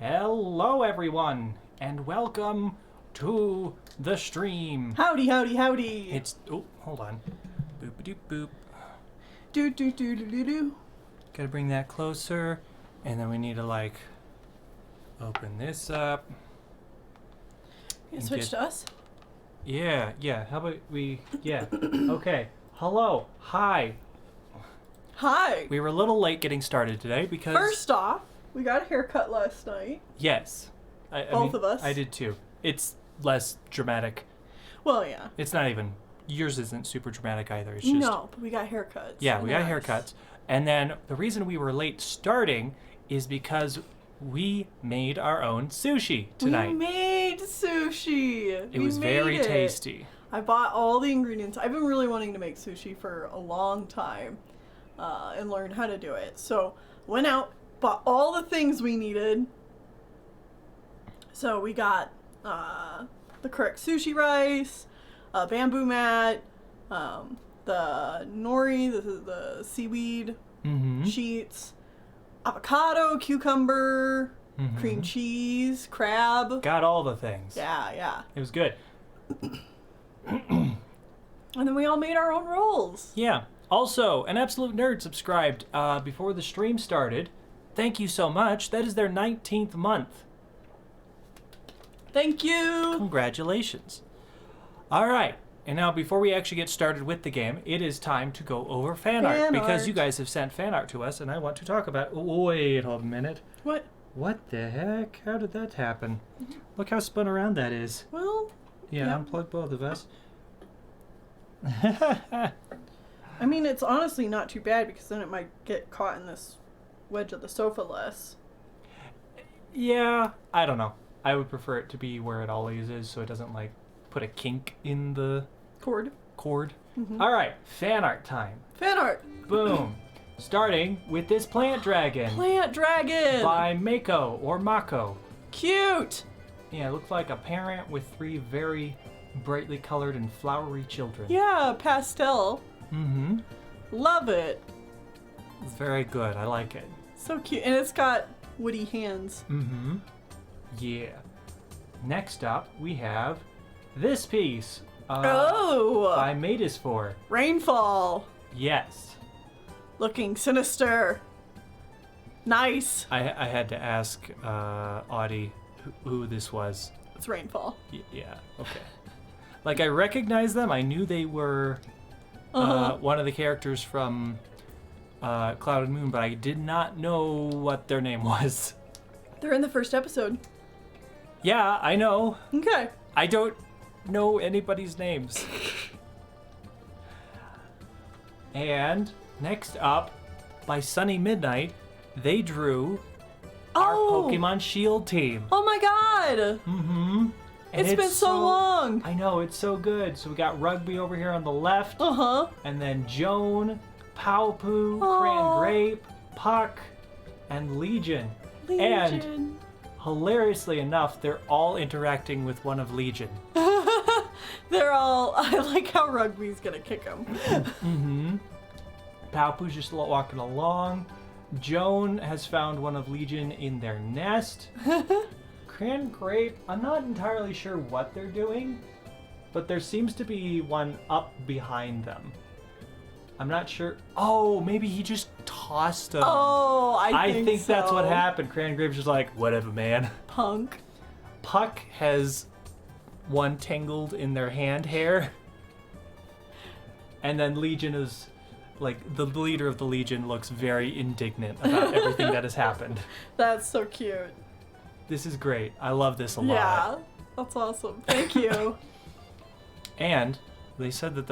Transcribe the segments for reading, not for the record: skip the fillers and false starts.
Hello, everyone, and welcome to the stream. Howdy, howdy, howdy. Hold on. Boop-a-doop boop. Do. Gotta bring that closer, and then we need to, open this up. You switch to us? Yeah. How about okay. Hello. Hi. We were a little late getting started today because... First off, we got a haircut last night. Yes. Both of us. I did too. It's less dramatic. Well, yeah. It's not even... Yours isn't super dramatic either. It's just... No, but we got haircuts. Yeah, we got haircuts. And then the reason we were late starting is because we made our own sushi tonight. We made sushi. It was very tasty. I bought all the ingredients. I've been really wanting to make sushi for a long time and learn how to do it. So went out, bought all the things we needed. So we got the correct sushi rice, a bamboo mat, the nori, the seaweed sheets, avocado, cucumber, cream cheese, crab. Got all the things. Yeah. It was good. And then we all made our own rolls. Yeah. Also, an Absolute Nerd subscribed before the stream started. Thank you so much. That is their 19th month. Thank you. Congratulations. All right. And now, before we actually get started with the game, it is time to go over fan art. Because you guys have sent fan art to us, and I want to talk about... Oh, wait, hold a minute. What? What the heck? How did that happen? Look how spun around that is. Well... Yeah, unplug both of us. I mean, it's honestly not too bad, because then it might get caught in this wedge of the sofa less. Yeah, I don't know. I would prefer it to be where it always is, so it doesn't, put a kink in the... Cord. All right, fan art time. Fan art. Boom. Starting with this plant dragon. Plant dragon. By Mako, or Mako. Cute. Yeah, it looks like a parent with 3 very brightly colored and flowery children. Yeah, pastel. Love it. It's very good. I like it. So cute. And it's got woody hands. Yeah. Next up, we have this piece. By Matisfor. Rainfall. Yes. Looking sinister. Nice. I had to ask Audie who this was. It's Rainfall. Yeah, okay. I recognized them. I knew they were one of the characters from Cloud and Moon, but I did not know what their name was. They're in the first episode. Yeah, I know. Okay. I don't know anybody's names. And next up, by Sunny Midnight, they drew our Pokemon Shield team. Oh my god! It's been so long. I know, it's so good. So we got Rugby over here on the left. And then Joan, Powpoo, Cran Grape, Puck, and Legion. And hilariously enough, they're all interacting with one of Legion. They're all... I like how Rugby's gonna kick him. Powpoo's just walking along. Joan has found one of Legion in their nest. Cran Grape, I'm not entirely sure what they're doing, but there seems to be one up behind them. I'm not sure. Oh, maybe he just tossed them. Oh, I think so. That's what happened. Cran Grape's just like, whatever, man. Punk. Puck has one tangled in their hand hair. And then Legion is... the leader of the Legion looks very indignant about everything that has happened. That's so cute. This is great. I love this a lot. Yeah, that's awesome. Thank you. And they said that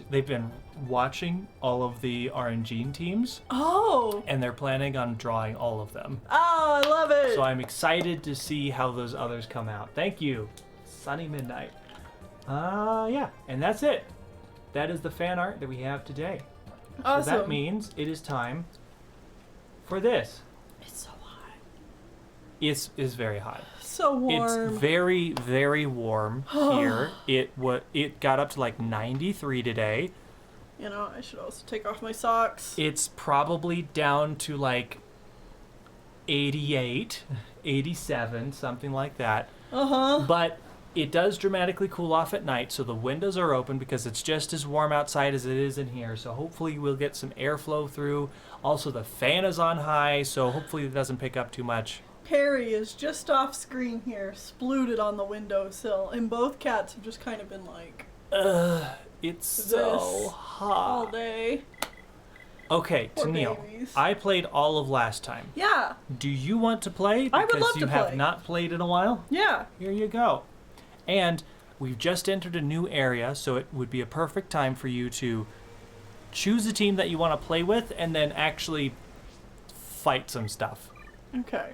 they've been watching all of the RNG teams. Oh. And they're planning on drawing all of them. Oh, I love it. So I'm excited to see how those others come out. Thank you, Sunny Midnight. Yeah, and that's it. That is the fan art that we have today. Awesome. So that means it is time for this. It's so hot. It's very hot. So warm. It's very, very warm here. It got up to 93 today. You know, I should also take off my socks. It's probably down to 88 87, something like that. Uh-huh. But it does dramatically cool off at night, so the windows are open because it's just as warm outside as it is in here. So hopefully we'll get some airflow through. Also, the fan is on high, so hopefully it doesn't pick up too much. Perry is just off screen here, splooted on the windowsill, and both cats have just kind of been like, It's this so hot. all day. Okay, Poor Tennille, babies. I played all of last time. Yeah, Do you want to play? I would Because love you to have play. not played in a while. yeah. Here you go. And we've just entered a new area, so it would be a perfect time for you to choose a team that you want to play with and then actually fight some stuff. Okay.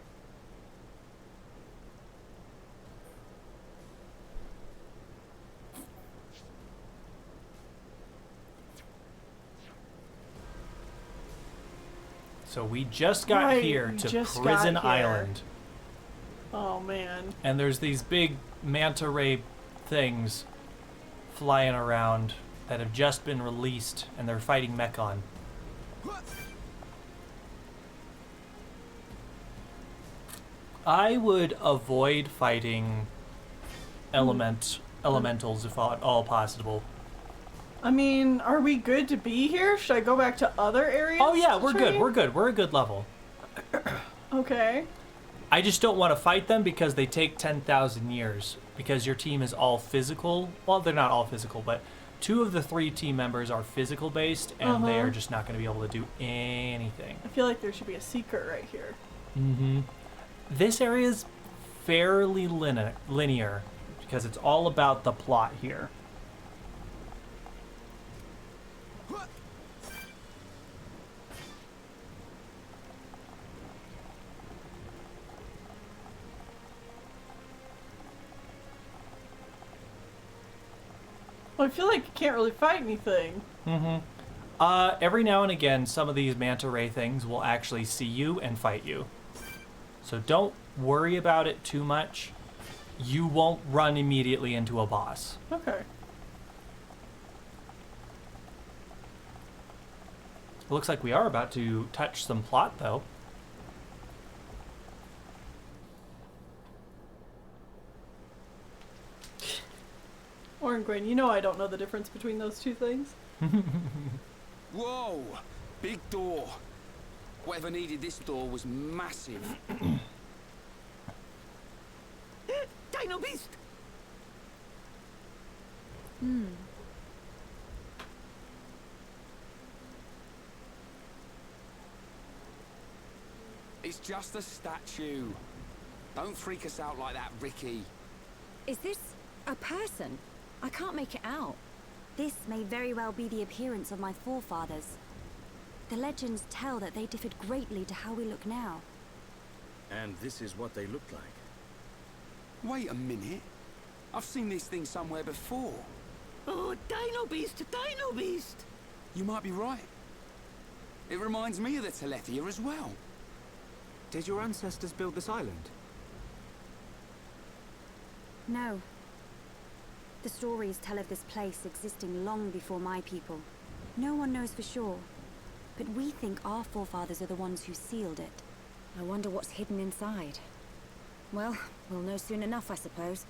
So we just got Right, here we to just got Prison here. Island. Oh, man. And there's these big manta ray things flying around that have just been released, and they're fighting Mechon. I would avoid fighting elementals if at all possible. I mean, are we good to be here? Should I go back to other areas? Oh yeah, to we're train? good. We're good. We're a good level. Okay. I just don't want to fight them because they take 10,000 years. Because your team is all physical. Well, they're not all physical, but 2 of the 3 team members are physical based, and they are just not going to be able to do anything. I feel like there should be a secret right here. Mm-hmm. This area is fairly linear because it's all about the plot here. Well, I feel like you can't really fight anything. Mm-hmm. Every now and again, some of these manta ray things will actually see you and fight you. So don't worry about it too much. You won't run immediately into a boss. Okay. It looks like we are about to touch some plot, though. Oren Gwen, you know I don't know the difference between those two things. Whoa! Big door. Whatever needed this door was massive. Dino Beast! It's just a statue. Don't freak us out like that, Ricky. Is this a person? I can't make it out. This may very well be the appearance of my forefathers. The legends tell that they differed greatly to how we look now. And this is what they looked like. Wait a minute. I've seen this thing somewhere before. Oh, Dino Beast, Dino Beast! You might be right. It reminds me of the Telethia as well. Did your ancestors build this island? No. The stories tell of this place existing long before my people. No one knows for sure, but we think our forefathers are the ones who sealed it. I wonder what's hidden inside. Well, we'll know soon enough, I suppose.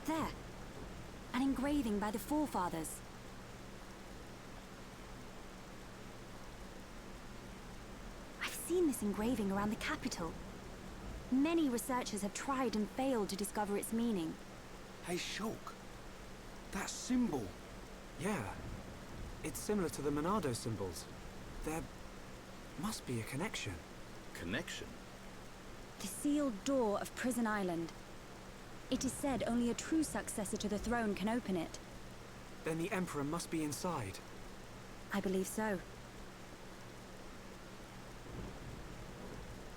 There. An engraving by the forefathers. I've seen this engraving around the capital. Many researchers have tried and failed to discover its meaning. Hey, Shulk. That symbol. Yeah. It's similar to the Monado symbols. There must be a connection. Connection? The sealed door of Prison Island. It is said only a true successor to the throne can open it. Then the Emperor must be inside. I believe so.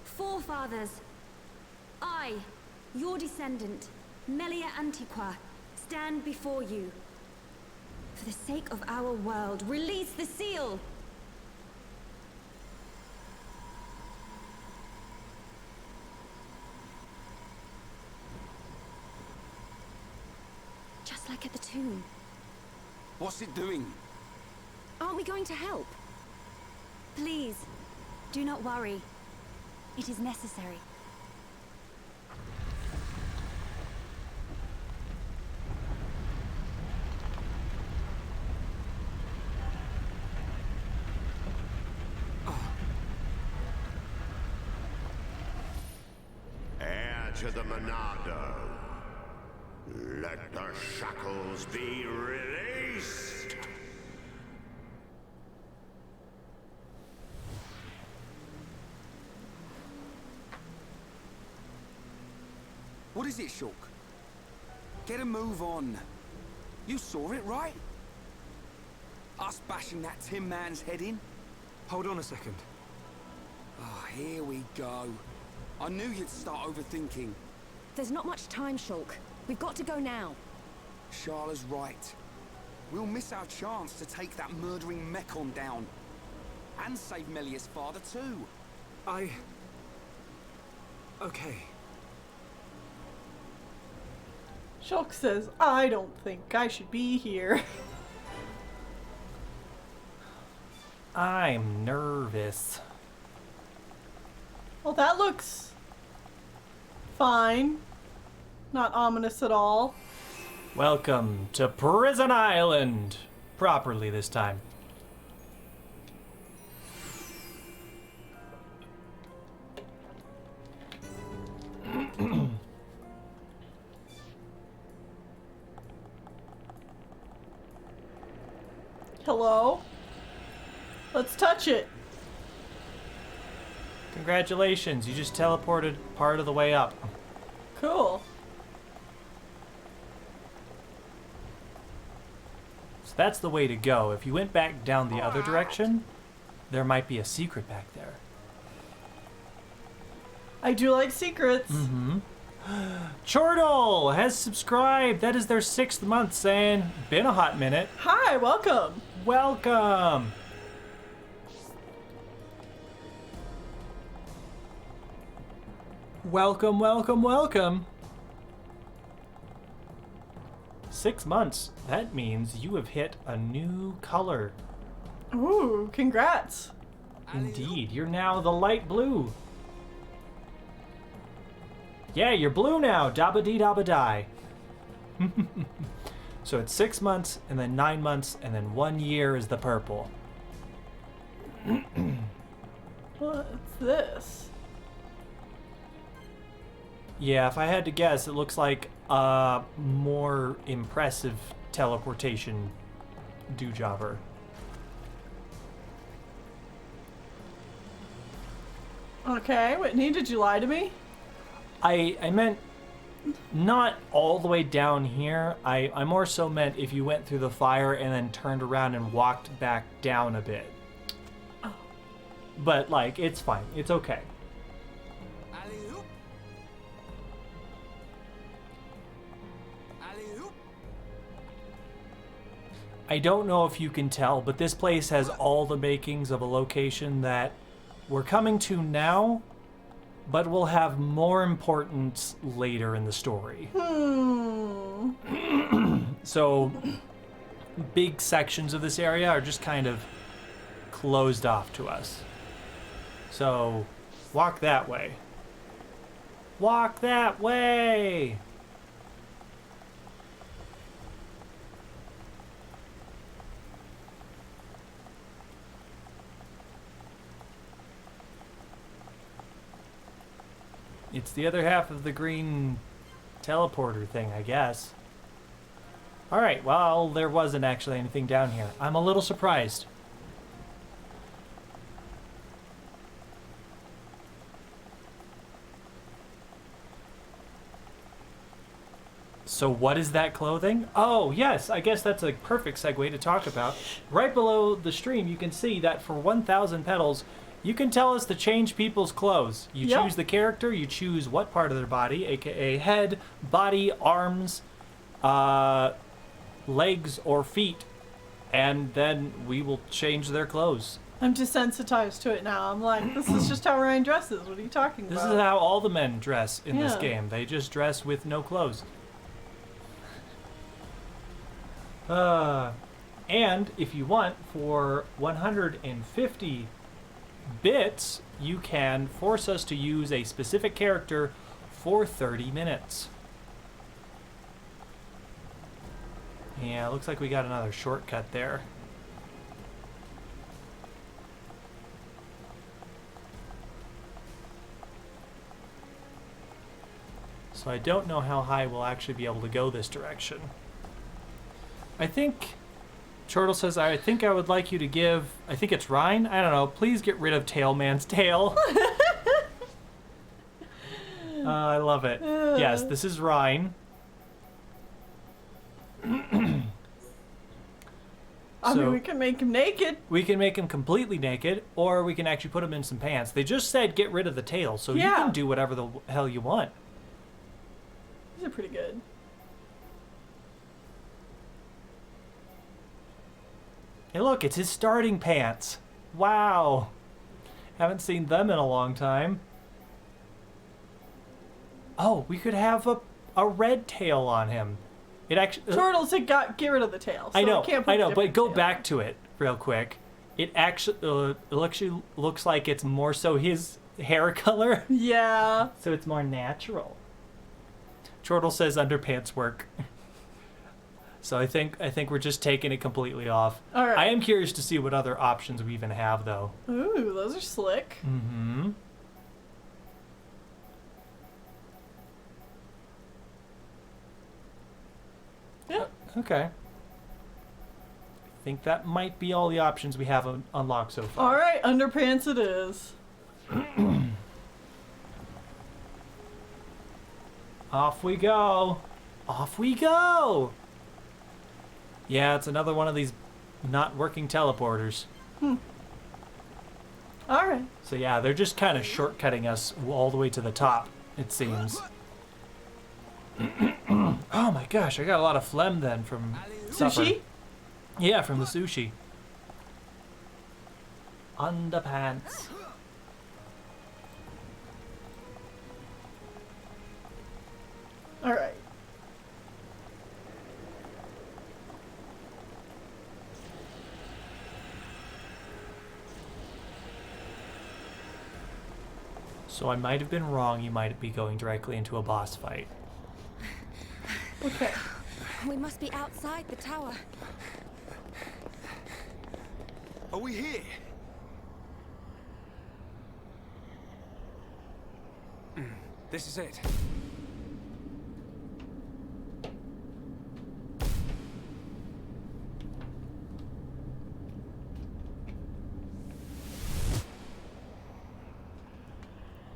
Forefathers, I, your descendant, Melia Antiqua, stand before you. For the sake of our world, release the seal! Just like at the tomb. What's it doing? Aren't we going to help? Please, do not worry. It is necessary. enter the Monado. Let the shackles be released! What is it, Shulk? Get a move on. You saw it, right? Us bashing that Tin Man's head in? Hold on a second. Oh, here we go. I knew you'd start overthinking. There's not much time, Shulk. We've got to go now. Sharla's right. We'll miss our chance to take that murdering Mechon down. And save Melia's father, too. Okay. Shulk says, I don't think I should be here. I'm nervous. Well, that looks fine. Not ominous at all. Welcome to Prison Island. Properly this time. Hello? Let's touch it. Congratulations, you just teleported part of the way up. Cool. So that's the way to go. If you went back down the other direction, there might be a secret back there. I do like secrets. Mm-hmm. Chortle has subscribed. That is their 6th month saying, been a hot minute. Hi, welcome. Welcome. Welcome, welcome, welcome. 6 months. That means you have hit a new color. Ooh, congrats. Indeed, you're now the light blue. Yeah, you're blue now. Dabba dee dabba die. So it's 6 months, and then 9 months, and then 1 year is the purple. What's this? Yeah, if I had to guess, it looks like a more impressive teleportation do-jobber. Okay, Whitney, did you lie to me? I meant not all the way down here. I more so meant if you went through the fire and then turned around and walked back down a bit. Oh. But, like, it's fine. It's okay. Alley-oop. Alley-oop. I don't know if you can tell, but this place has all the makings of a location that we're coming to now, but will have more importance later in the story. So, big sections of this area are just kind of closed off to us. So, walk that way. Walk that way! It's the other half of the green teleporter thing, I guess. Alright, well, there wasn't actually anything down here. I'm a little surprised. So what is that clothing? Oh, yes, I guess that's a perfect segue to talk about. Right below the stream, you can see that for 1,000 petals, you can tell us to change people's clothes. You Yep. choose the character, you choose what part of their body, aka head, body, arms, legs, or feet, and then we will change their clothes. I'm desensitized to it now. I'm like, this is just how Ryan dresses. What are you talking This about? is how all the men dress in this Yeah. game. They just dress with no clothes. And if you want, for 150 bits, you can force us to use a specific character for 30 minutes. Yeah, looks like we got another shortcut there. So I don't know how high we'll actually be able to go this direction. I think Chortle says, I think I would like you to give, I think it's Rhine? I don't know. Please get rid of Tailman's tail. I love it. Yes, this is Rhine. I mean, we can make him naked. We can make him completely naked, or we can actually put him in some pants. They just said get rid of the tail, so you can do whatever the hell you want. These are pretty good. Hey, look, it's his starting pants. Wow. Haven't seen them in a long time. Oh, we could have a red tail on him. It actually. Chortle said get rid of the tail. So I know, we can't put but go tail. back to it real quick. It actually looks like it's more so his hair color. Yeah. So it's more natural. Chortle says underpants work. So I think we're just taking it completely off. All right. I am curious to see what other options we even have, though. Ooh, those are slick. Mm-hmm. Yeah. Okay. I think that might be all the options we have unlocked so far. All right, underpants it is. Off we go. Off we go. Yeah, it's another one of these not working teleporters. All right. So yeah, they're just kind of shortcutting us all the way to the top, it seems. Oh my gosh, I got a lot of phlegm then from supper. Sushi? Yeah, from the sushi. Underpants. All right. So I might have been wrong. You might be going directly into a boss fight. Okay. We must be outside the tower. Are we here? This is it.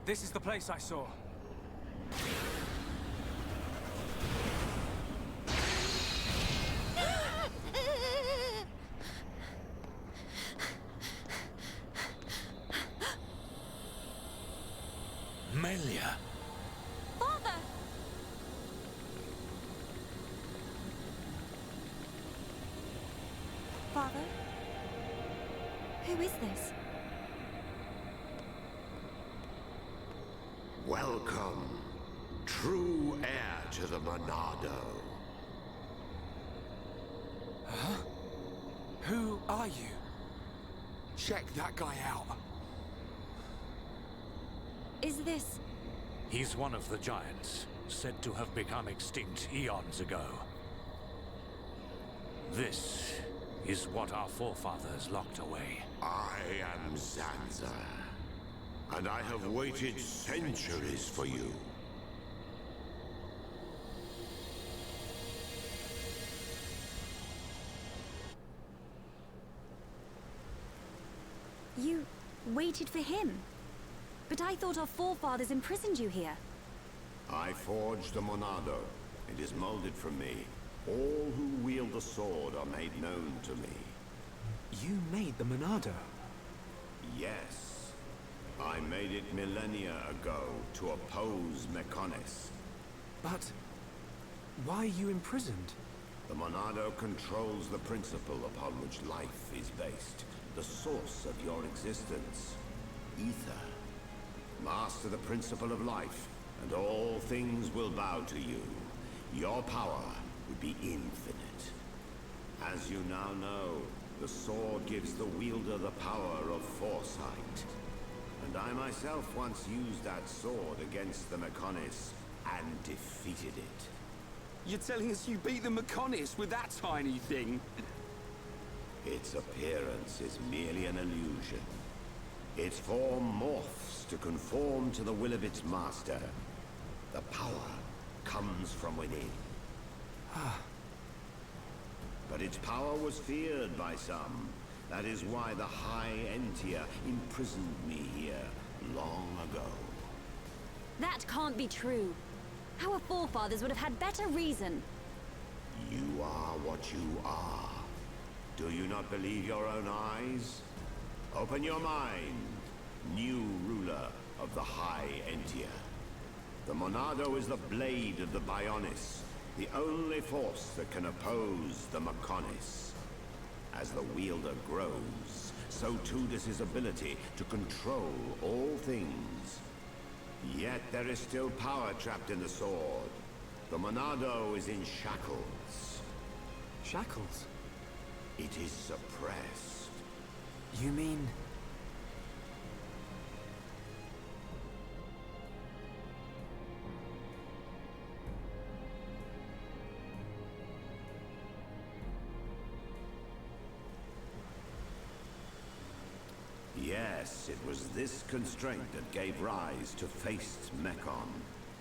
This is the place I saw. Melia. Father! Father? Who is this? Welcome, true heir to the Monado. Who are you? Check that guy out. Is this... He's one of the giants, said to have become extinct eons ago. This is what our forefathers locked away. I am Zanza, and I have waited centuries for you. You waited for him? But I thought our forefathers imprisoned you here. I forged the Monado. It is molded from me. All who wield the sword are made known to me. You made the Monado. Yes. I made it millennia ago to oppose Mechonis. But why are you imprisoned? The Monado controls the principle upon which life is based. The source of your existence. Ether. Master the principle of life, and all things will bow to you. Your power would be infinite. As you now know, the sword gives the wielder the power of foresight. And I myself once used that sword against the Mechonis and defeated it. You're telling us you beat the Mechonis with that tiny thing? Its appearance is merely an illusion. Its form morphs to conform to the will of its master. The power comes from within. But its power was feared by some. That is why the High Entia imprisoned me here long ago. That can't be true. Our forefathers would have had better reason. You are what you are. Do you not believe your own eyes? Open your mind, new ruler of the High Entia. The Monado is the blade of the Bionis, the only force that can oppose the Mechonis. As the wielder grows, so too does his ability to control all things. Yet there is still power trapped in the sword. The Monado is in shackles. Shackles? It is suppressed. You mean... Yes, it was this constraint that gave rise to Faced Mechon.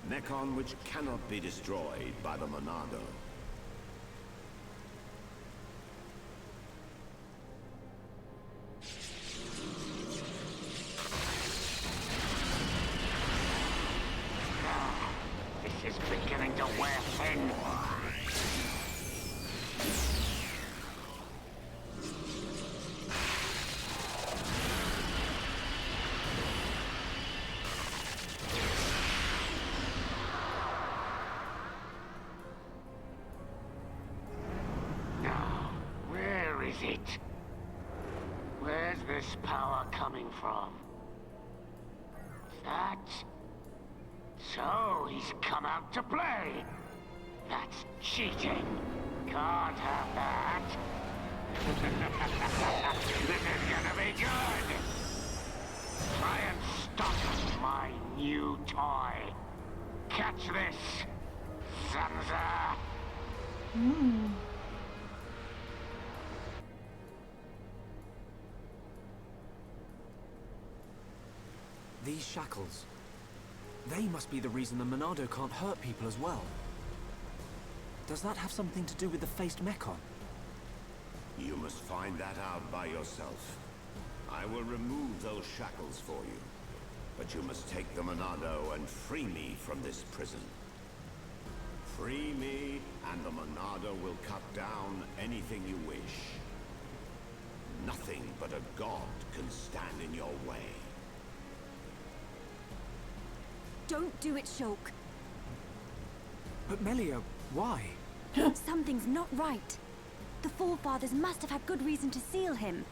Mechon which cannot be destroyed by the Monado. This is beginning to wear thin. It? Where's this power coming from? That? So he's come out to play. That's cheating. Can't have that. This is gonna be good. Try and stop my new toy. Catch this, Zanza. These shackles... They must be the reason the Monado can't hurt people as well. Does that have something to do with the Faced Mechon? You must find that out by yourself. I will remove those shackles for you. But you must take the Monado and free me from this prison. Free me, and the Monado will cut down anything you wish. Nothing but a god can stand in your way. Don't do it, Shulk. But Melia, why? Something's not right. The Forefathers must have had good reason to seal him.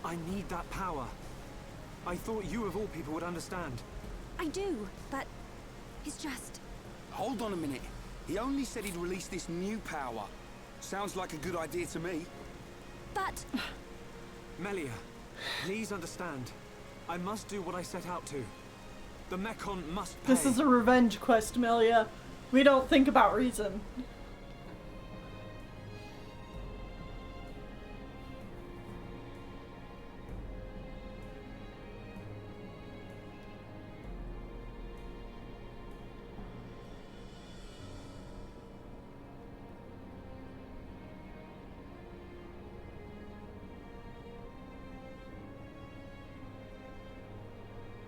I need that power. I thought you of all people would understand. I do, but it's just... Hold on a minute. He only said he'd release this new power. Sounds like a good idea to me. But... Melia, please understand. I must do what I set out to. The Mechon must pay. This is a revenge quest, Melia. We don't think about reason.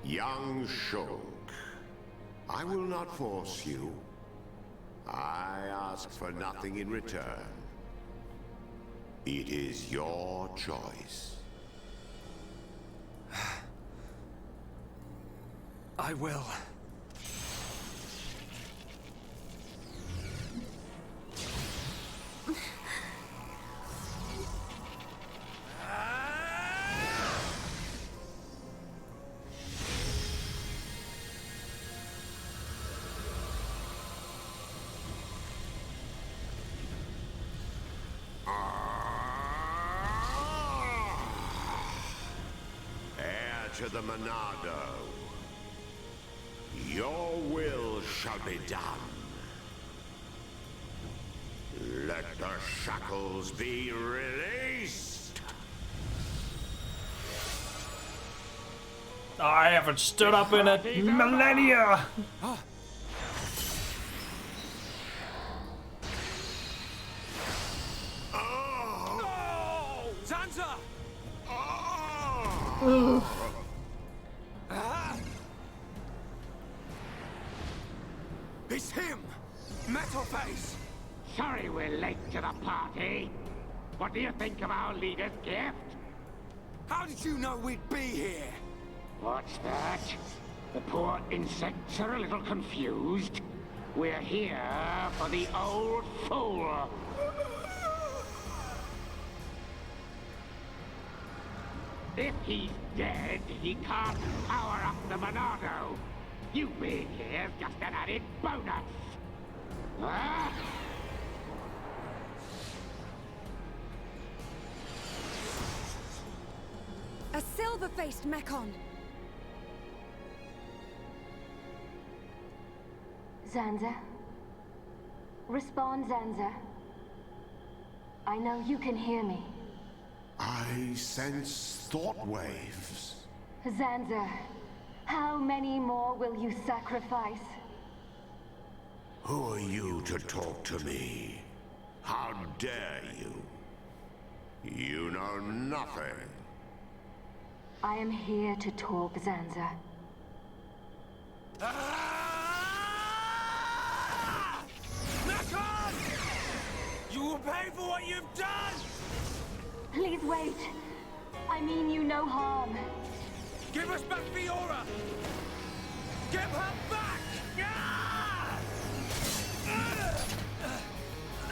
Young Shulk, I will not force you. I ask for nothing in return. It is your choice. I will. To the Monado. Your will shall be done. Let the shackles be released. I haven't stood up in a millennia. Zanza! It's him! Metal Face! Sorry we're late to the party. What do you think of our leader's gift? How did you know we'd be here? What's that? The poor insects are a little confused. We're here for the old fool. If he's dead, he can't power up the Monado. You being here's just an added bonus. Huh? A silver-faced Mekon! Zanza? Respond, Zanza. I know you can hear me. I sense thought waves. Zanza, how many more will you sacrifice? Who are you to talk to me? How dare you? You know nothing. I am here to talk, Zanza. Mekon! You will pay for what you've done! Please wait. I mean you no harm. Give us back Fiora! Give her back!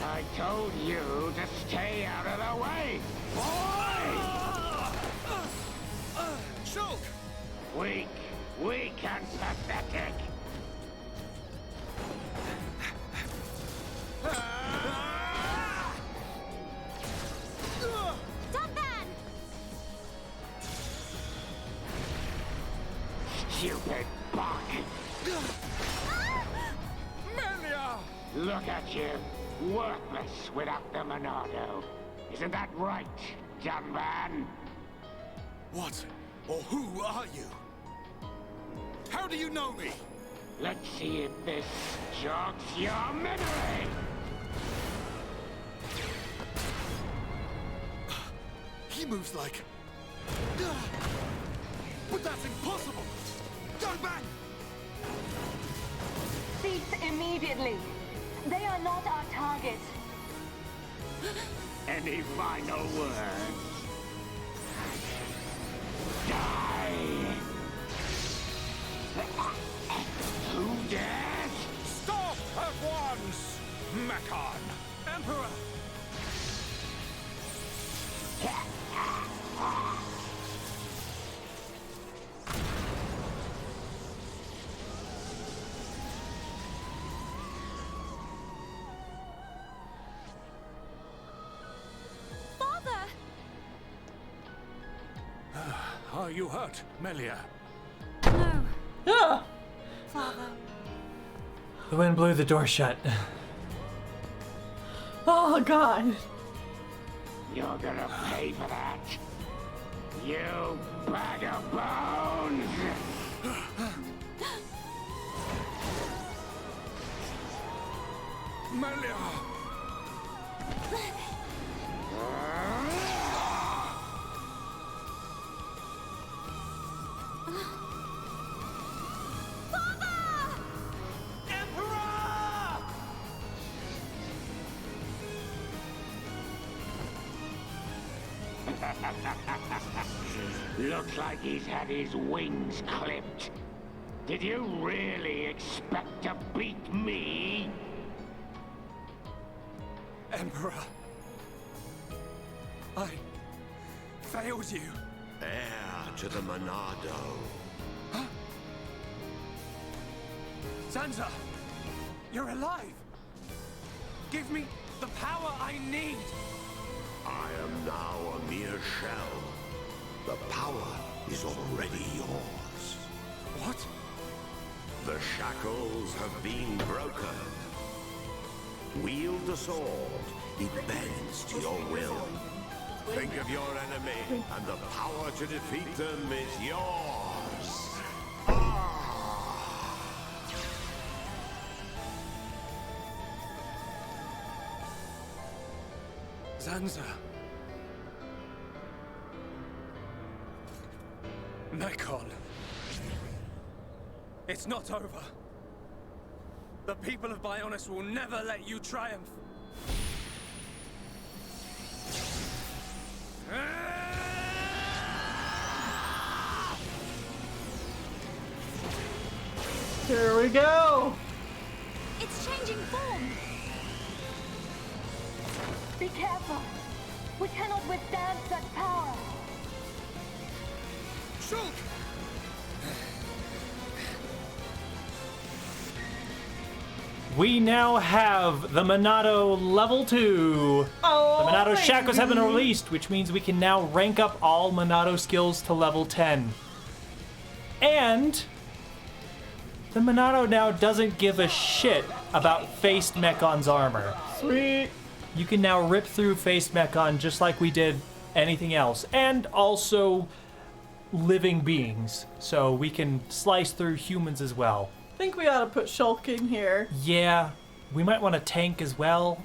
I told you to stay out of the way, boy! Shulk! Weak and pathetic. Stupid bug! Melia! Look at you, worthless without the Monado. Isn't that right, young man? What or who are you? How do you know me? Let's see if this jogs your memory! He moves like... But that's impossible! Don't bang! Cease immediately. They are not our target. Any final words? Die! Who dares? Stop at once, Mekon! Emperor! Are you hurt, Melia? No, Ah! Father. The wind blew the door shut. Oh god. You're gonna pay for that. You bag of bones! Melia! Looks like he's had his wings clipped. Did you really expect to beat me? Emperor! I failed you. Heir to the Monado. Zanza! You're alive! Give me the power I need! I am now a mere shell. The power is already yours. What? The shackles have been broken. Wield the sword. It bends to your will. Think of your enemy, and the power to defeat them is yours. Zanza. Mekon. It's not over. The people of Bionis will never let you triumph. Here we go. It's changing form. Be careful. We cannot withstand such power. Shulk! We now have the Monado level 2. Oh, The Monado shackles have been baby. released, which means we can now rank up all Monado skills to level 10. And the Monado now doesn't give a shit about Faced Mekon's armor. Sweet. You can now rip through Faced Mekon just like we did anything else. And also living beings. So we can slice through humans as well. I think we ought to put Shulk in here. Yeah, we might want a tank as well.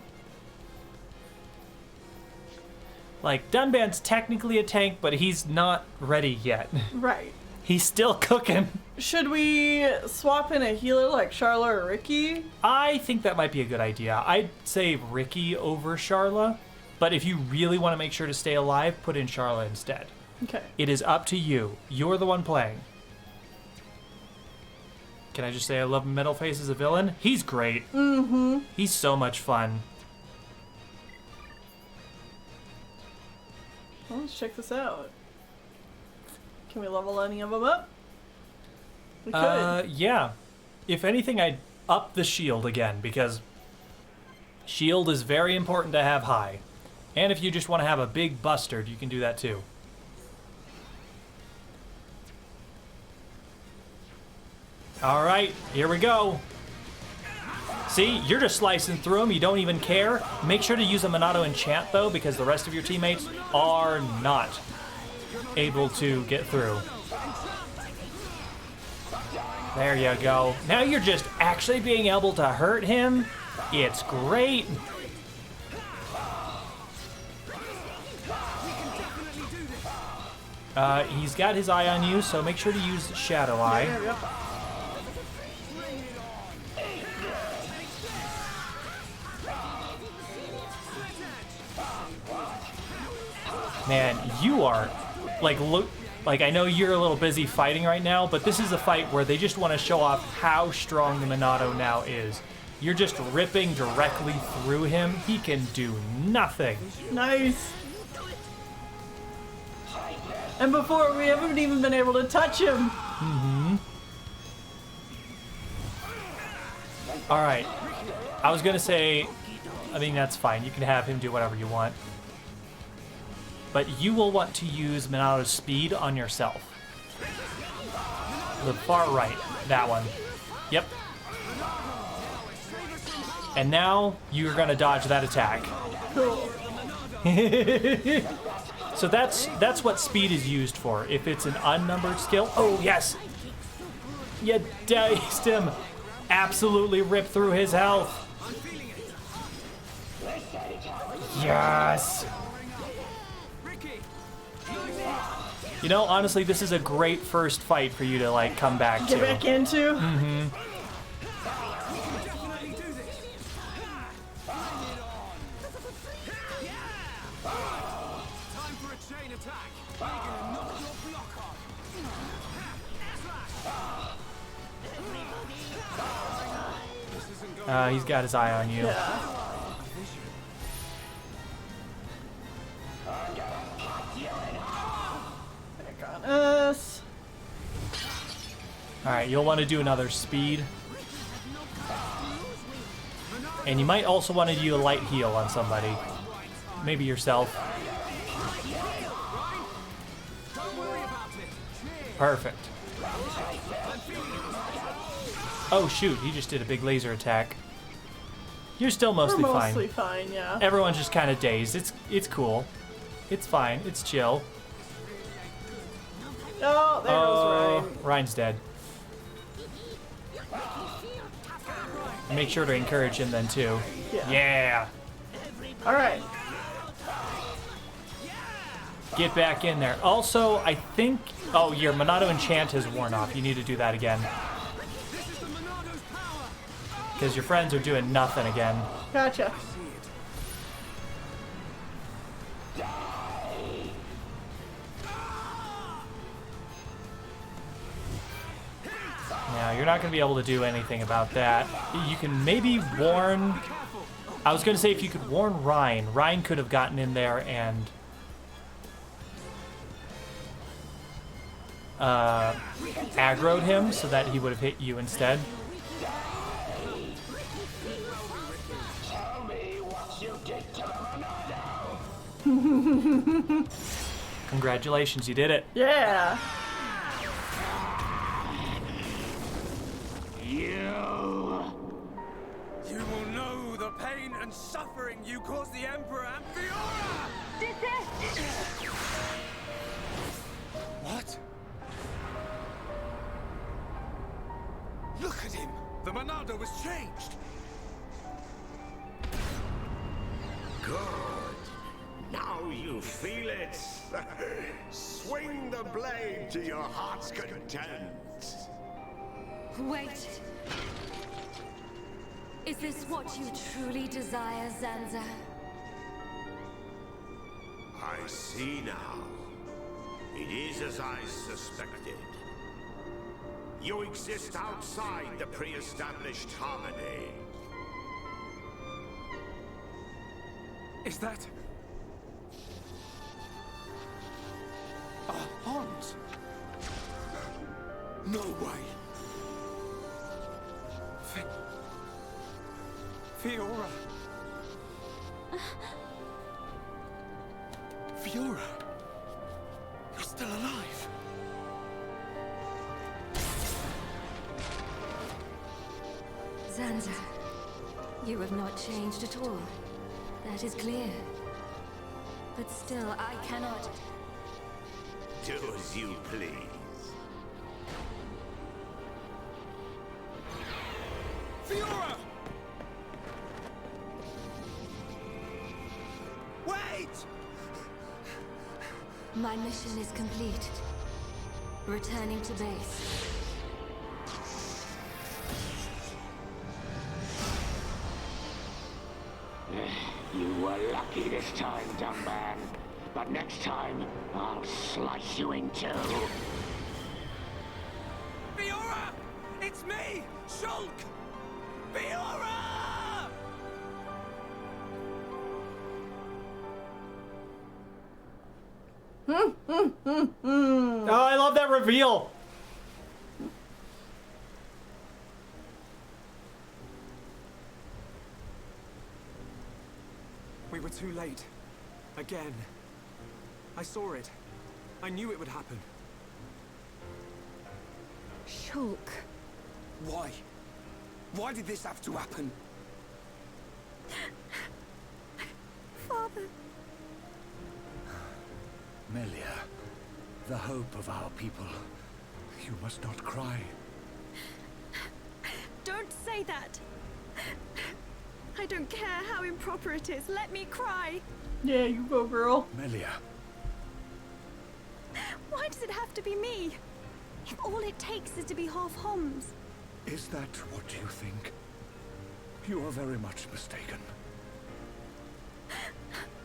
Like, Dunban's technically a tank, but he's not ready yet. Right. He's still cooking. Should we swap in a healer like Charla or Ricky? I think that might be a good idea. I'd say Ricky over Charla, but if you really want to make sure to stay alive, put in Charla instead. Okay. It is up to you. You're the one playing. Can I just say I love Metalface as a villain? He's great. Mm-hmm. He's so much fun. Well, let's check this out. Can we level any of them up? We could. Yeah. If anything, I'd up the shield again, because shield is very important to have high. And if you just want to have a big bustard, you can do that too. Alright, here we go. See, you're just slicing through them, you don't even care. Make sure to use a Monado enchant though, because the rest of your teammates are not able to get through. There you go. Now you're just actually being able to hurt him. It's great. He's got his eye on you, so make sure to use Shadow Eye. Yep. Man, you are, like, look, like, I know you're a little busy fighting right now, but this is a fight where they just want to show off how strong the Monado now is. You're just ripping directly through him. He can do nothing. Nice. And before, we haven't even been able to touch him. Mm-hmm. All right. I was going to say, I mean, that's fine. You can have him do whatever you want. But you will want to use Monado's speed on yourself. The far right. That one. Yep. And now you're going to dodge that attack. Cool. So that's what speed is used for. If it's an unnumbered skill. Oh, yes. You diced him. Absolutely ripped through his health. Yes. You know, honestly, this is a great first fight for you to, like, come back to. Get back into? Mm-hmm. He's got his eye on you. Yeah. Back on us. Alright, you'll want to do another speed. And you might also want to do a light heal on somebody. Maybe yourself. Perfect. Oh shoot, he just did a big laser attack. You're still mostly We're fine. mostly fine, yeah. Everyone's just kind of dazed. It's cool. It's fine. It's chill. Oh, there goes Ryan. Ryan's dead. Make sure to encourage him then too. Yeah. Yeah. All right. Get back in there. Also, I think... Oh, your Monado enchant has worn off. You need to do that again. Because your friends are doing nothing again. Gotcha. Now, you're not going to be able to do anything about that. You can maybe warn... I was going to say if you could warn Ryan. Ryan could have gotten in there and... aggroed him so that he would have hit you instead. Tell me what you did to the Monado. Congratulations, you did it. Yeah. You will know the pain and suffering you caused the Emperor and Fiora! Desist! What? Look at him! The Monado was changed! Good. Now you feel it. Swing the blade to your heart's content. Wait. Is this what you truly desire, Zanza? I see now. It is as I suspected. You exist outside the pre-established harmony. Is that... Hans? No way! Fiora! Fiora! You're still alive! Zanza, you have not changed at all. That is clear. But still, I cannot... Do as you please. Fiora! Wait! My mission is complete. Returning to base. You were lucky this time, dumb man. But next time, I'll slice you in two. Fiora! It's me! Shulk! Fiora! Oh, I love that reveal. We were too late. Again. I saw it. I knew it would happen. Shulk. Why? Why did this have to happen? Father. Melia, the hope of our people. You must not cry. Don't say that. I don't care how improper it is. Let me cry. Yeah, you go, girl. Melia. Why does it have to be me? If all it takes is to be half Homs. Is that what you think? You are very much mistaken.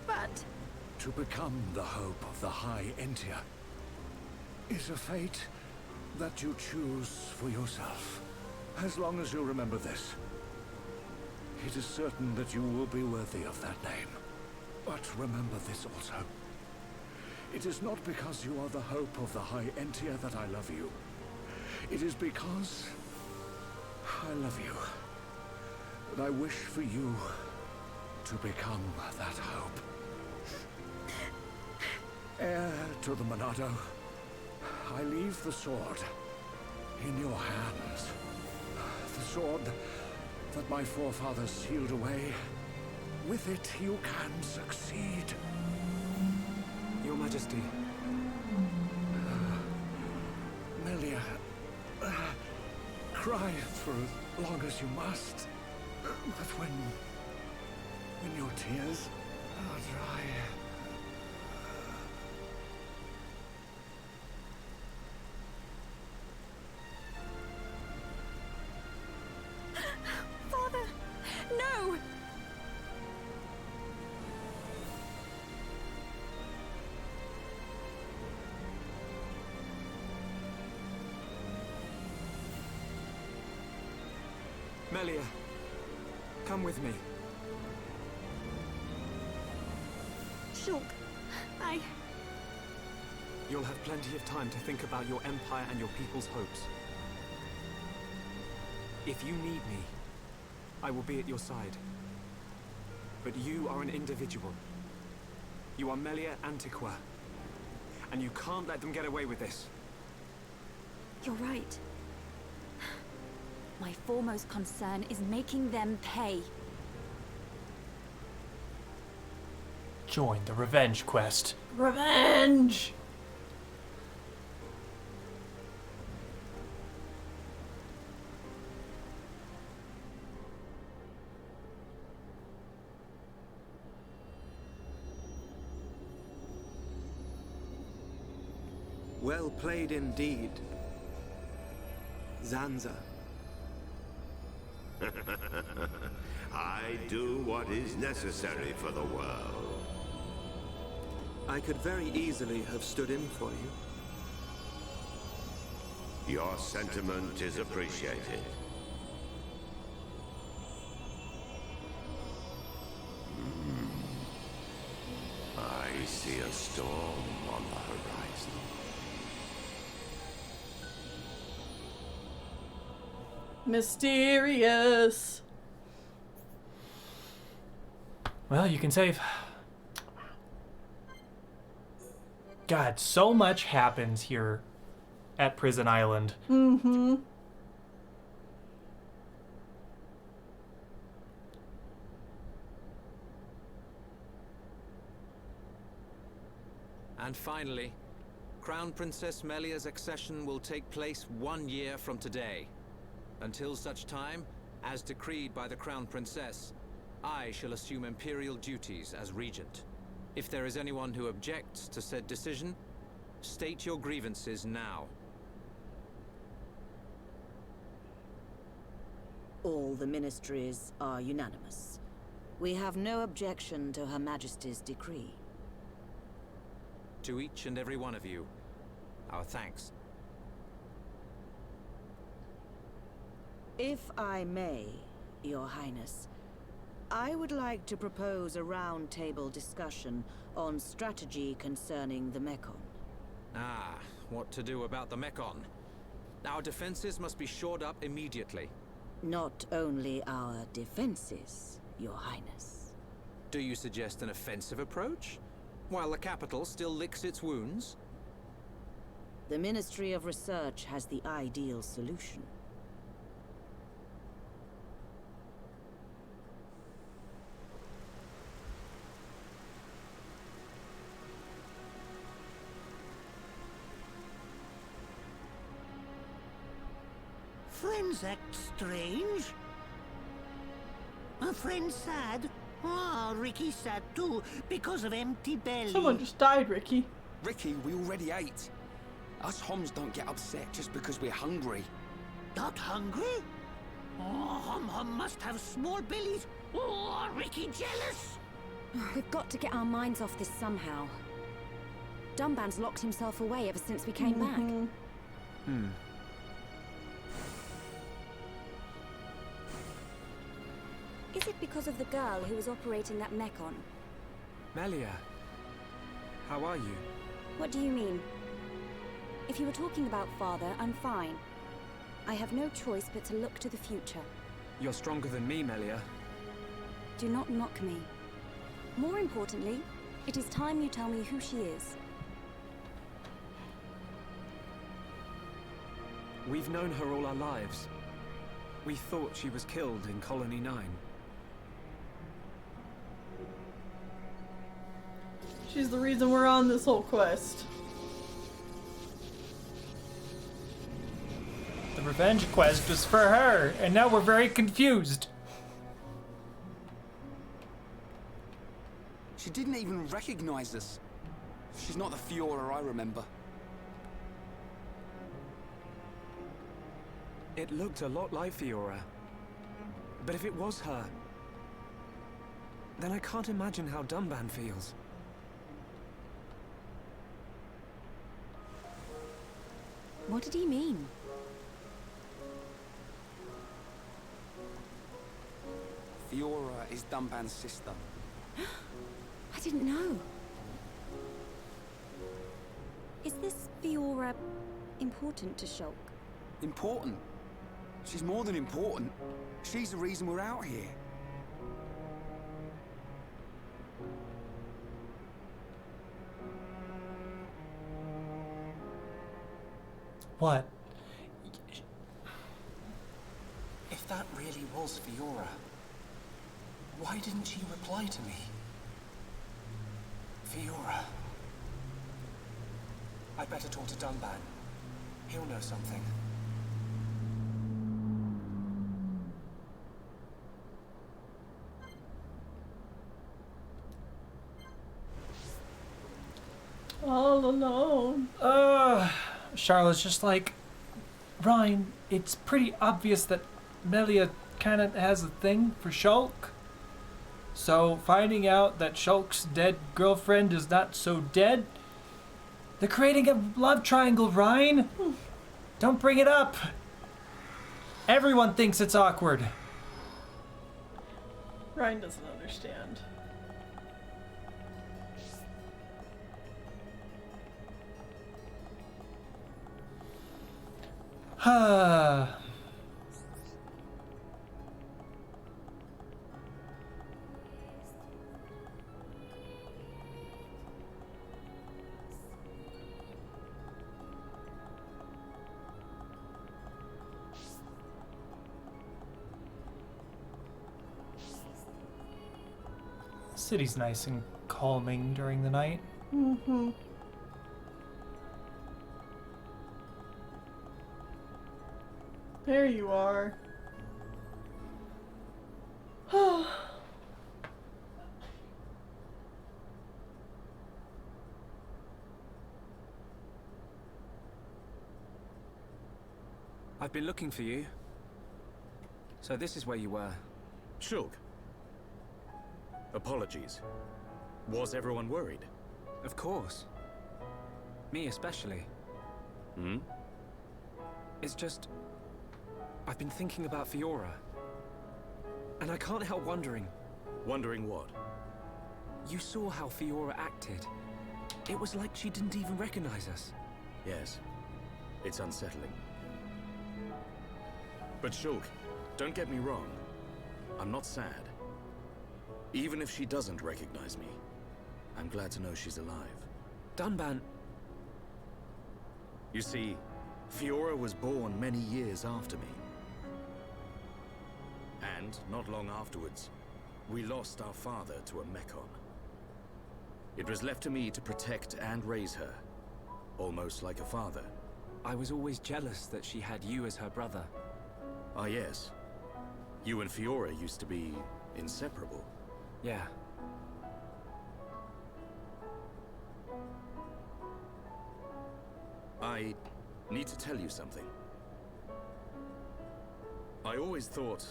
But... To become the hope of the High Entia is a fate that you choose for yourself. As long as you remember this, it is certain that you will be worthy of that name. But remember this also. It is not because you are the hope of the High Entia that I love you. It is because I love you. And I wish for you to become that hope. Heir to the Monado, I leave the sword in your hands. The sword that my forefathers sealed away. With it, you can succeed. Your Majesty. Melia, cry for as long as you must. But when your tears are dry, Melia, come with me. Shulk, You'll have plenty of time to think about your empire and your people's hopes. If you need me, I will be at your side. But you are an individual. You are Melia Antiqua. And you can't let them get away with this. You're right. My foremost concern is making them pay. Join the revenge quest. Revenge! Well played indeed, Zanza. I do what is necessary for the world. I could very easily have stood in for you. Your sentiment is appreciated. I see a storm on the horizon. Mysterious. Well, you can save. God, so much happens here at Prison Island. Mm-hmm. And finally, Crown Princess Melia's accession will take place 1 year from today. Until such time, as decreed by the Crown Princess, I shall assume imperial duties as regent. If there is anyone who objects to said decision, state your grievances now. All the ministries are unanimous. We have no objection to Her Majesty's decree. To each and every one of you, our thanks. If I may, Your Highness, I would like to propose a round-table discussion on strategy concerning the Mekon. Ah, what to do about the Mekon? Our defenses must be shored up immediately. Not only our defenses, Your Highness. Do you suggest an offensive approach? While the capital still licks its wounds? The Ministry of Research has the ideal solution. Friends act strange. A friend sad? Ah, Ricky's sad too, because of empty belly. Someone just died, Ricky. Ricky, we already ate. Us Homs don't get upset just because we're hungry. Not hungry? Oh, Hom must have small bellies. Oh, Ricky jealous. We've got to get our minds off this somehow. Dunban's locked himself away ever since we came back. Is it because of the girl who was operating that Mekon? Melia, how are you? What do you mean? If you were talking about father, I'm fine. I have no choice but to look to the future. You're stronger than me, Melia. Do not mock me. More importantly, it is time you tell me who she is. We've known her all our lives. We thought she was killed in Colony 9. She's the reason we're on this whole quest. The revenge quest was for her, and now we're very confused. She didn't even recognize us. She's not the Fiora I remember. It looked a lot like Fiora. But if it was her, then I can't imagine how Dunban feels. What did he mean? Fiora is Dunban's sister. I didn't know. Is this Fiora important to Shulk? Important? She's more than important. She's the reason we're out here. What? If that really was Fiora, why didn't she reply to me? Fiora. I'd better talk to Dunban. He'll know something. All alone. Charlotte's just like, Ryan, it's pretty obvious that Melia kind of has a thing for Shulk. So finding out that Shulk's dead girlfriend is not so dead, they're creating a love triangle, Ryan. Don't bring it up. Everyone thinks it's awkward. Ryan doesn't understand. City's nice and calming during the night. Mm-hmm. There you are. I've been looking for you. So this is where you were. Shulk. Apologies. Was everyone worried? Of course. Me especially. Hmm? It's just... I've been thinking about Fiora. And I can't help wondering. Wondering what? You saw how Fiora acted. It was like she didn't even recognize us. Yes. It's unsettling. But Shulk, don't get me wrong. I'm not sad. Even if she doesn't recognize me, I'm glad to know she's alive. Dunban... You see, Fiora was born many years after me. And, not long afterwards, we lost our father to a Mechon. It was left to me to protect and raise her, almost like a father. I was always jealous that she had you as her brother. Ah, yes. You and Fiora used to be inseparable. Yeah. I need to tell you something. I always thought,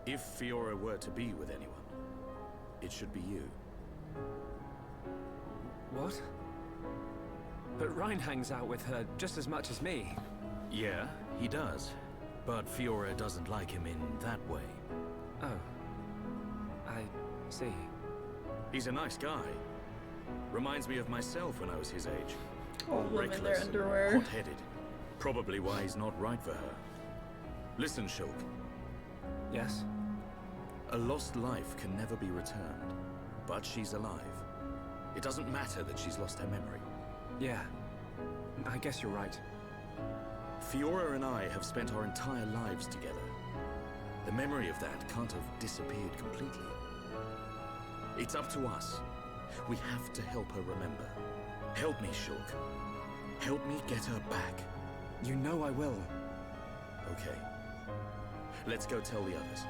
if Fiora were to be with anyone, it should be you. What? But Ryan hangs out with her just as much as me. Yeah, he does. But Fiora doesn't like him in that way. Oh. I see. He's a nice guy. Reminds me of myself when I was his age. All of them in their Reckless and underwear. hot-headed. Probably why he's not right for her. Listen, Shulk. Yes? A lost life can never be returned. But she's alive. It doesn't matter that she's lost her memory. Yeah. I guess you're right. Fiora and I have spent our entire lives together. The memory of that can't have disappeared completely. It's up to us. We have to help her remember. Help me, Shulk. Help me get her back. You know I will. Okay. Let's go tell the others.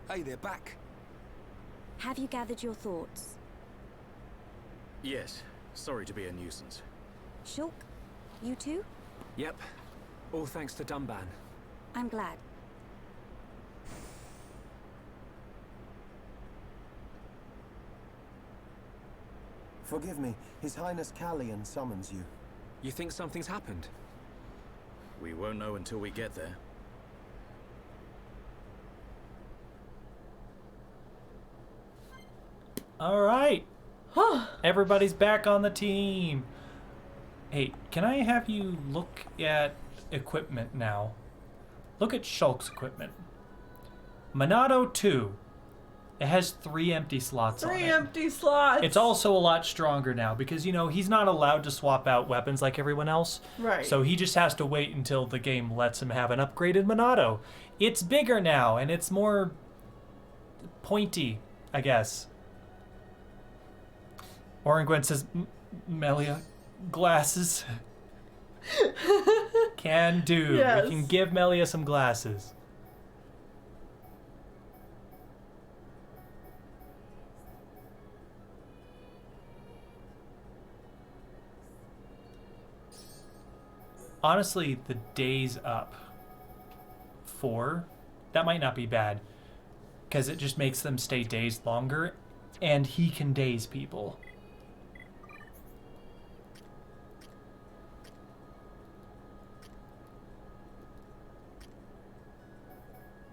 Hey, they're back. Have you gathered your thoughts? Yes. Sorry to be a nuisance. Shulk, you too? Yep. All thanks to Dunban. I'm glad. Forgive me. His Highness Callian summons you. You think something's happened? We won't know until we get there. All right. Everybody's back on the team. Hey, can I have you look at equipment now? Look at Shulk's equipment. Monado 2. It has 3 empty slots on it. 3 empty slots. It's also a lot stronger now because, you know, he's not allowed to swap out weapons like everyone else. Right. So he just has to wait until the game lets him have an upgraded Monado. It's bigger now and it's more pointy, I guess. Orangwen says, Melia, glasses. Can do. Yes. We can give Melia some glasses. Honestly, the days up 4, that might not be bad. Because it just makes them stay dazed longer. And he can daze people.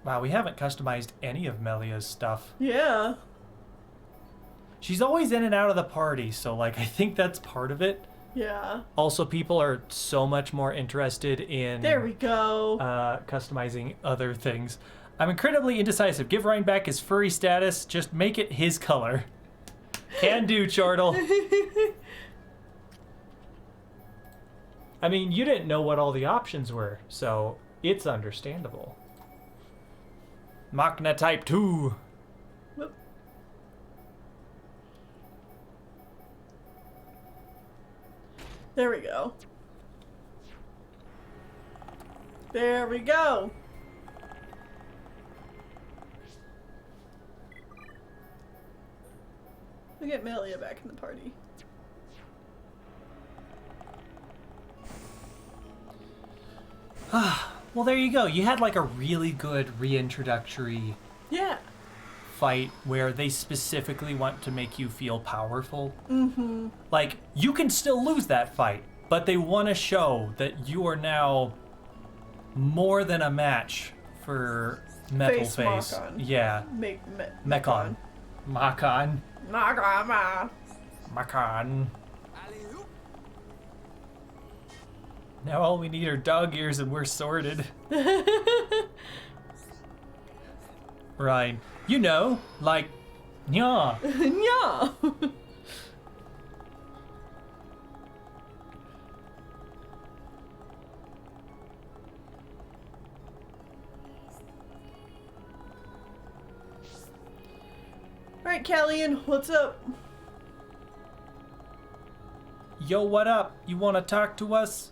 Wow, we haven't customized any of Melia's stuff. Yeah. She's always in and out of the party, so like I think that's part of it. Yeah. Also, people are so much more interested in There we go. Customizing other things. I'm incredibly indecisive. Give Ryan back his furry status. Just make it his color. Can do, Chortle. I mean, you didn't know what all the options were, so it's understandable. Machna Type 2. Whoop. There we go. There we go. We'll get Melia back in the party. Well, there you go. You had like a really good reintroductory fight where they specifically want to make you feel powerful. Mm-hmm. Like, you can still lose that fight, but they want to show that you are now more than a match for Metal Face. Machon. Yeah. Mechon. Machon. Machon. Now all we need are dog ears and we're sorted. Right. You know, like, nya. Nya. Alright, Callian, what's up? Yo, what up? You want to talk to us?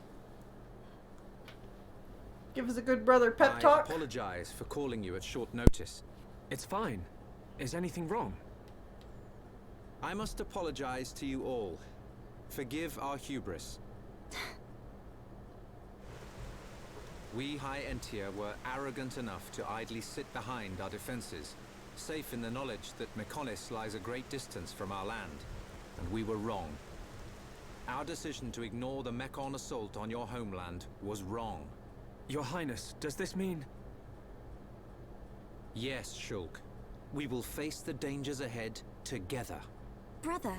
Give us a good brother pep I talk. apologize for calling you at short notice. It's fine. Is anything wrong? I must apologize to you all. Forgive our hubris. We High Entia were arrogant enough to idly sit behind our defenses, safe in the knowledge that Mechonis lies a great distance from our land, and we were wrong. Our decision to ignore the Mechon assault on your homeland was wrong. Your Highness, does this mean... Yes, Shulk. We will face the dangers ahead together. Brother.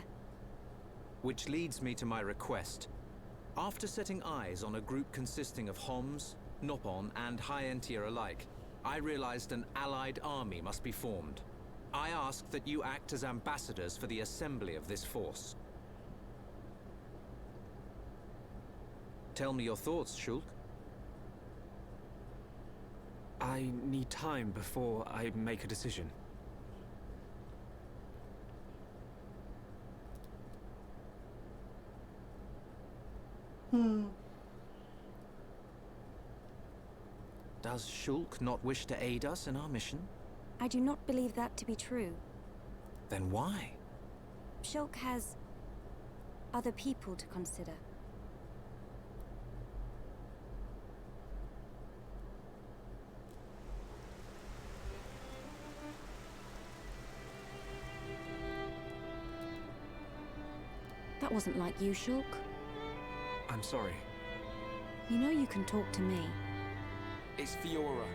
Which leads me to my request. After setting eyes on a group consisting of Homs, Nopon, and High Entia alike, I realized an allied army must be formed. I ask that you act as ambassadors for the assembly of this force. Tell me your thoughts, Shulk. I need time before I make a decision. Does Shulk not wish to aid us in our mission? I do not believe that to be true. Then why? Shulk has other people to consider. That wasn't like you, Shulk. I'm sorry. You know you can talk to me. It's Fiora.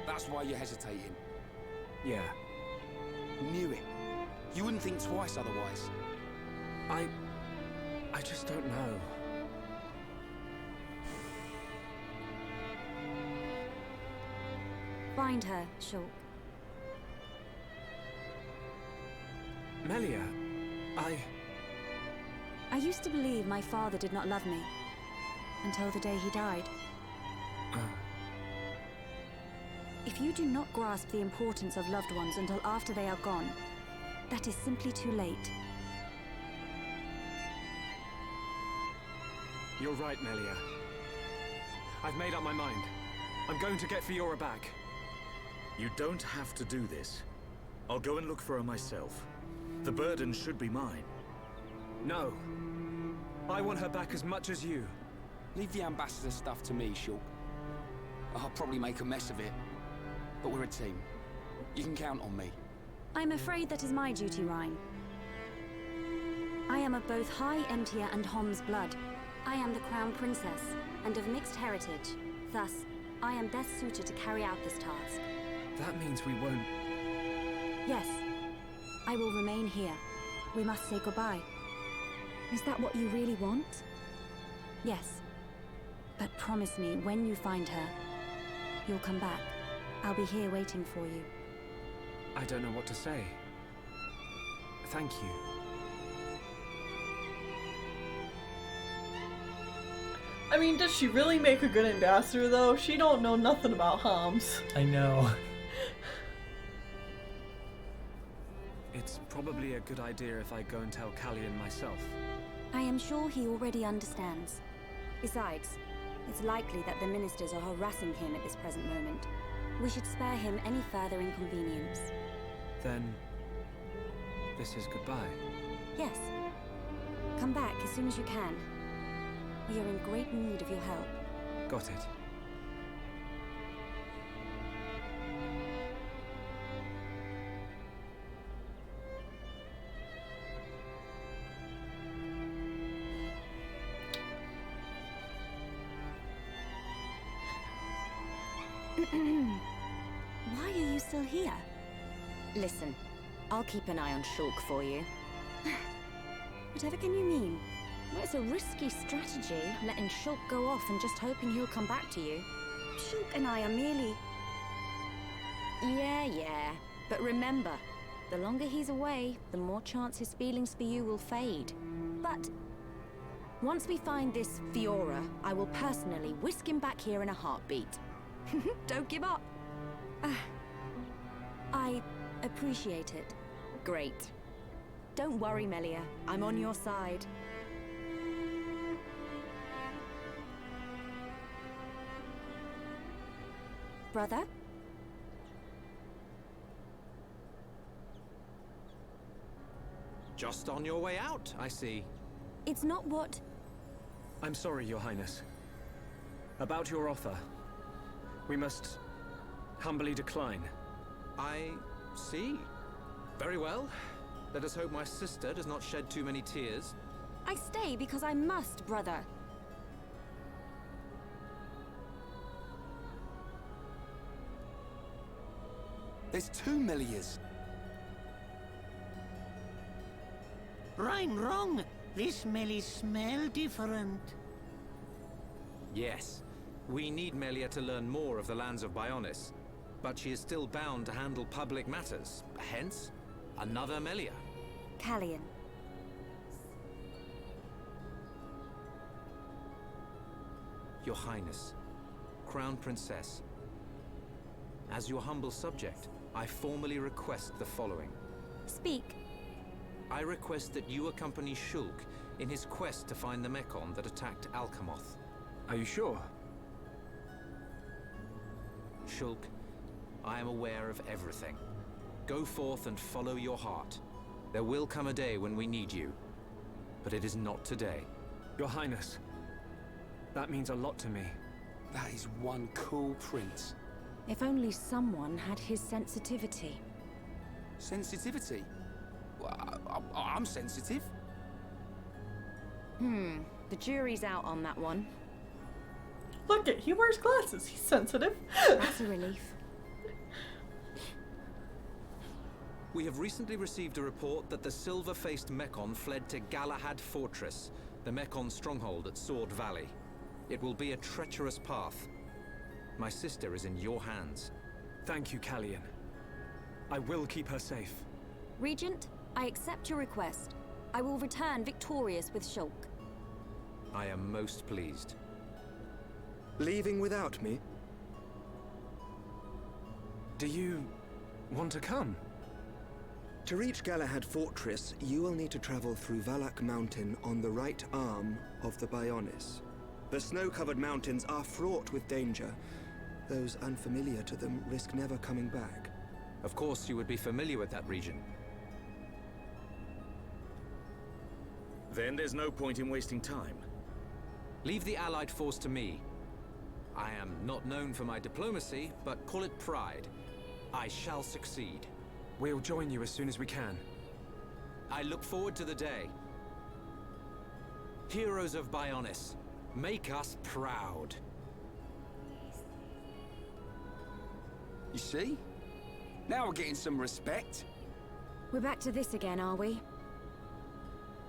That's why you're hesitating. Yeah. Knew it. You wouldn't think twice otherwise. I just don't know. Find her, Shulk. Melia, I used to believe my father did not love me. Until the day he died. If you do not grasp the importance of loved ones until after they are gone, that is simply too late. You're right, Melia. I've made up my mind. I'm going to get Fiora back. You don't have to do this. I'll go and look for her myself. The burden should be mine. No. I want her back as much as you. Leave the ambassador stuff to me, Shulk. I'll probably make a mess of it. But we're a team. You can count on me. I'm afraid that is my duty, Rhine. I am of both High Emtia and Hom's blood. I am the Crown Princess, and of mixed heritage. Thus, I am best suited to carry out this task. That means we won't... Yes. I will remain here. We must say goodbye. Is that what you really want? Yes. But promise me, when you find her, you'll come back. I'll be here waiting for you. I don't know what to say. Thank you. I mean, does she really make a good ambassador, though? She don't know nothing about Homs. I know. It's probably a good idea if I go and tell Callian myself. I am sure he already understands. Besides, it's likely that the ministers are harassing him at this present moment. We should spare him any further inconvenience. Then... this is goodbye. Yes. Come back as soon as you can. We are in great need of your help. Got it. Why are you still here? Listen, I'll keep an eye on Shulk for you. Whatever can you mean? Well, it's a risky strategy, letting Shulk go off and just hoping he'll come back to you. Shulk and I are merely... Yeah. But remember, the longer he's away, the more chance his feelings for you will fade. But once we find this Fiora, I will personally whisk him back here in a heartbeat. Don't give up. I appreciate it. Great. Don't worry, Melia. I'm on your side. Brother? Just on your way out, I see. It's not what... I'm sorry, Your Highness. About your offer. We must humbly decline. I see. Very well. Let us hope my sister does not shed too many tears. I stay because I must, brother. There's 2 Melias. Rhine wrong. This Melie smell different. Yes. We need Melia to learn more of the lands of Bionis. But she is still bound to handle public matters. Hence, another Melia. Callian. Your Highness, Crown Princess. As your humble subject, I formally request the following. Speak. I request that you accompany Shulk in his quest to find the Mechon that attacked Alcamoth. Are you sure? Shulk, I am aware of everything. Go forth and follow your heart. There will come a day when we need you. But it is not today. Your Highness, that means a lot to me. That is one cool prince. If only someone had his sensitivity. Sensitivity? Well, I'm sensitive. The jury's out on that one. Look it, he wears glasses. He's sensitive. That's a relief. We have recently received a report that the silver-faced Mekon fled to Galahad Fortress, the Mekon stronghold at Sword Valley. It will be a treacherous path. My sister is in your hands. Thank you, Callian. I will keep her safe. Regent, I accept your request. I will return victorious with Shulk. I am most pleased. Leaving without me? Do you want to come? To reach Galahad Fortress, you will need to travel through Valak Mountain on the right arm of the Bionis. The snow-covered mountains are fraught with danger. Those unfamiliar to them risk never coming back. Of course you would be familiar with that region. Then there's no point in wasting time. Leave the Allied force to me. I am not known for my diplomacy, but call it pride. I shall succeed. We'll join you as soon as we can. I look forward to the day. Heroes of Bionis, make us proud. You see? Now we're getting some respect. We're back to this again, are we?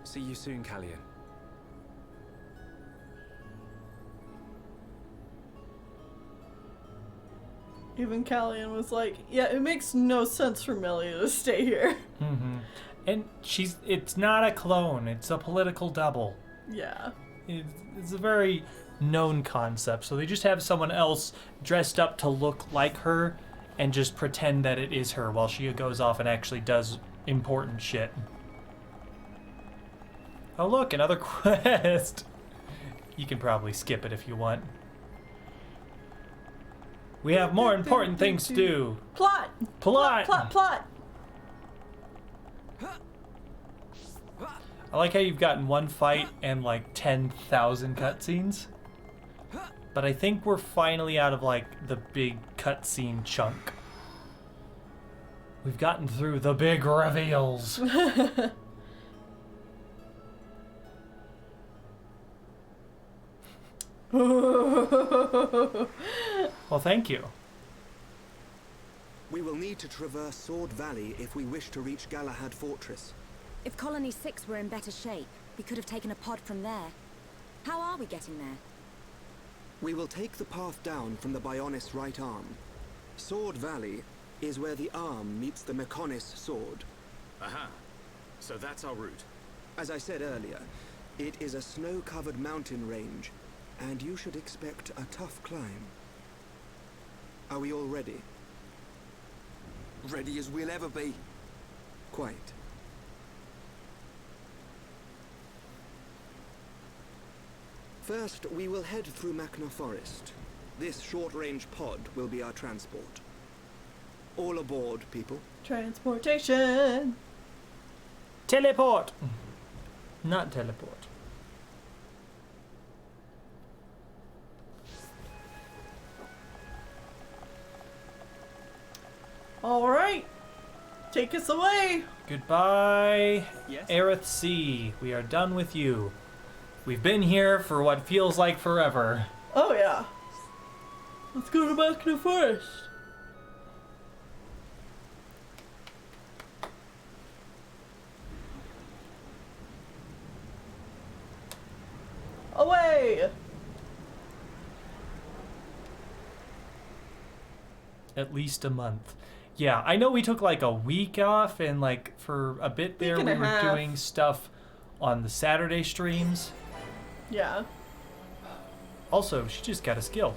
See you soon, Callian. Even Callian was like, yeah, it makes no sense for Melia to stay here. Mm-hmm. And it's not a clone, it's a political double. Yeah. It's a very known concept, so they just have someone else dressed up to look like her and just pretend that it is her while she goes off and actually does important shit. Oh look, another quest! You can probably skip it if you want. We have more important things to do. Plot! Plot! Plot, plot, plot! I like how you've gotten one fight and like 10,000 cutscenes. But I think we're finally out of like the big cutscene chunk. We've gotten through the big reveals. Well, thank you. We will need to traverse Sword Valley if we wish to reach Galahad Fortress. If Colony 6 were in better shape, we could have taken a pod from there. How are we getting there? We will take the path down from the Bionis right arm. Sword Valley is where the arm meets the Mekonis sword. Aha. So that's our route. As I said earlier, it is a snow-covered mountain range, and you should expect a tough climb. Are we all ready? Ready as we'll ever be. Quite. First, we will head through Machna Forest. This short-range pod will be our transport. All aboard, people. Transportation! Teleport! Not teleport. Alright! Take us away! Goodbye, Yes? Aerith C. We are done with you. We've been here for what feels like forever. Oh yeah. Let's go to Machna Forest. Away! At least a month. Yeah, I know we took like a week off and like for a bit there we were doing stuff on the Saturday streams. Yeah. Also, she just got a skill.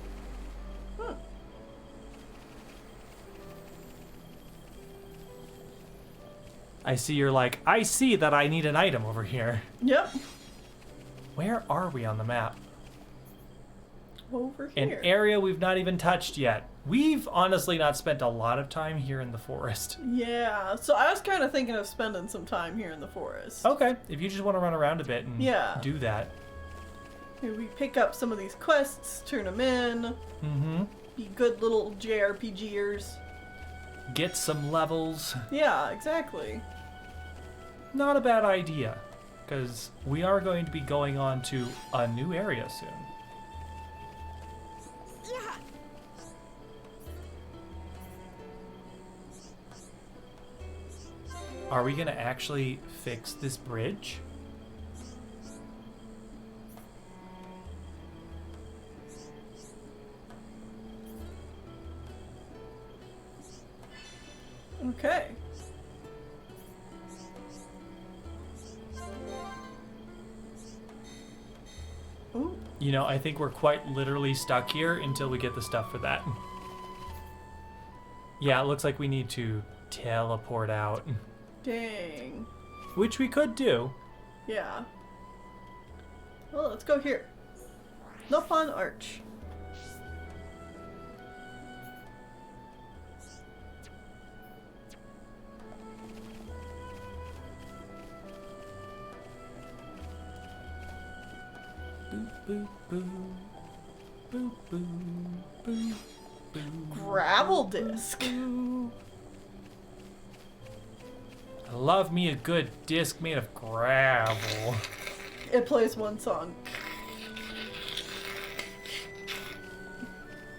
I see you're like, I see that I need an item over here. Yep. Where are we on the map? Over An here. area we've not even touched yet. We've honestly not spent a lot of time here in the forest. Yeah, so I was kind of thinking of spending some time here in the forest. Okay, if you just want to run around a bit and do that. Maybe we pick up some of these quests, turn them in. Mm-hmm. Be good little JRPGers. Get some levels. Yeah, exactly. Not a bad idea. because we are going to be going on to a new area soon. Are we gonna actually fix this bridge? Okay. Ooh. You know, I think we're quite literally stuck here until we get the stuff for that. Yeah, it looks like we need to teleport out. Dang. Which we could do. Yeah. Well, let's go here. Nopon Arch. Boop, boop, boop. Boop, boop, boop, boop. Gravel disc. I love me a good disc made of gravel. It plays one song.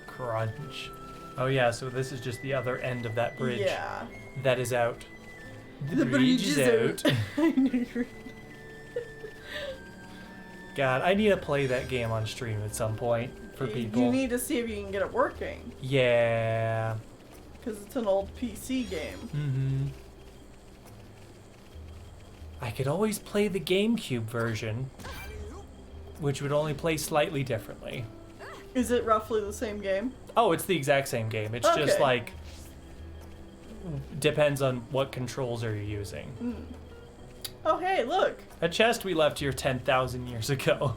Crunch. Oh yeah, so this is just the other end of that bridge. Yeah. That is out. The bridge is out. I knew you were... God, I need to play that game on stream at some point for people. You need to see if you can get it working. Yeah. Because it's an old PC game. Mm-hmm. I could always play the GameCube version, which would only play slightly differently. Is it roughly the same game? Oh, it's the exact same game. It's just Okay. like, depends on what controls are you using. Mm. Oh, hey, look. A chest we left here 10,000 years ago.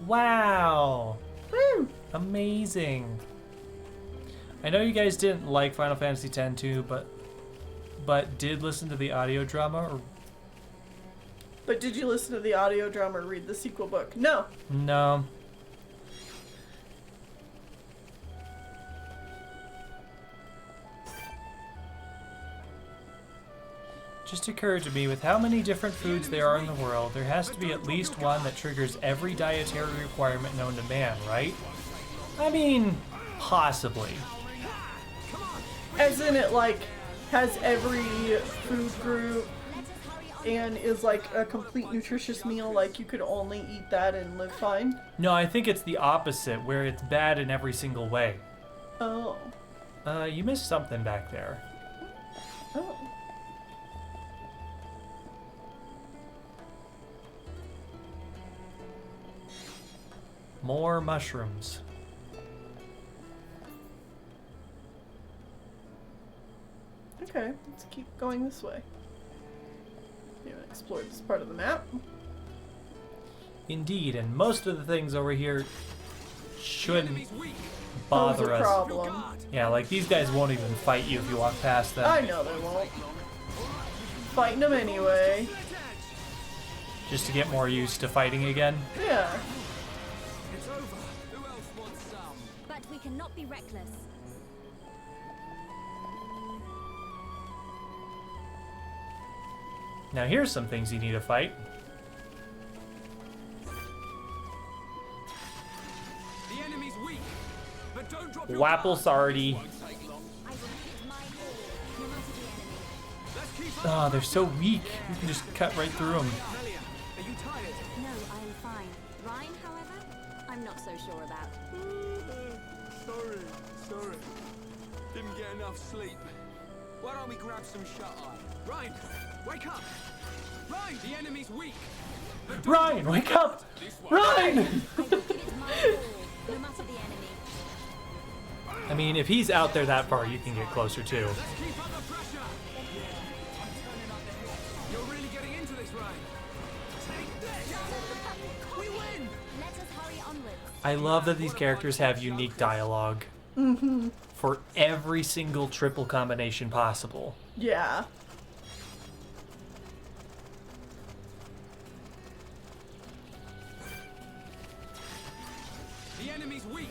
Wow. Woo. Amazing. I know you guys didn't like Final Fantasy X-2, but did listen to the audio drama? Or... But did you listen to the audio drama or read the sequel book? No. No. Just occurred to me, with how many different foods there are in the world, there has to be at least one that triggers every dietary requirement known to man, right? I mean, possibly. As in it, like, has every food group and is, like, a complete nutritious meal, like, you could only eat that and live fine? No, I think it's the opposite, where it's bad in every single way. Oh. You missed something back there. Oh. More mushrooms. Okay, let's keep going this way. You want to explore this part of the map? Indeed, and most of the things over here shouldn't bother us. Problem. Yeah, like these guys won't even fight you if you walk past them. I know they won't. Fighting them anyway. Just to get more used to fighting again. Yeah. But we cannot be reckless. Now here's some things you need to fight. The enemy's weak, but don't drop Wappelsardi. Oh, they're so weak. You can just cut right through them. No, I am fine. Ryan, however, I'm not so sure about. Sorry. Didn't get enough sleep. Why don't we grab some shut-eye? Ryan, wake up! Ryan, the enemy's weak. Ryan, wake up! Ryan! I mean, if he's out there that far, you can get closer too. You're really getting into this, Ryan. Take this! We win! Let us hurry onwards. I love that these characters have unique dialogue. Mm-hmm. For every single triple combination possible. Yeah. The enemy's weak.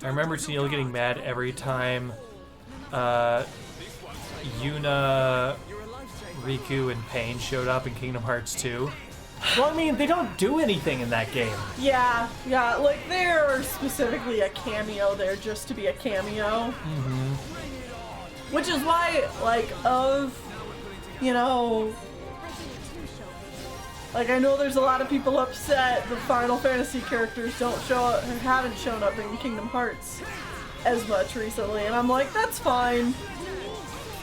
I remember Tennille getting mad every time Yuna Riku and Pain showed up in Kingdom Hearts 2. Well, I mean, they don't do anything in that game. Yeah, like they're specifically a cameo there just to be a cameo. Mm-hmm. Which is why, like, you know, like I know there's a lot of people upset the Final Fantasy characters don't show up or haven't shown up in Kingdom Hearts as much recently, and I'm like, that's fine.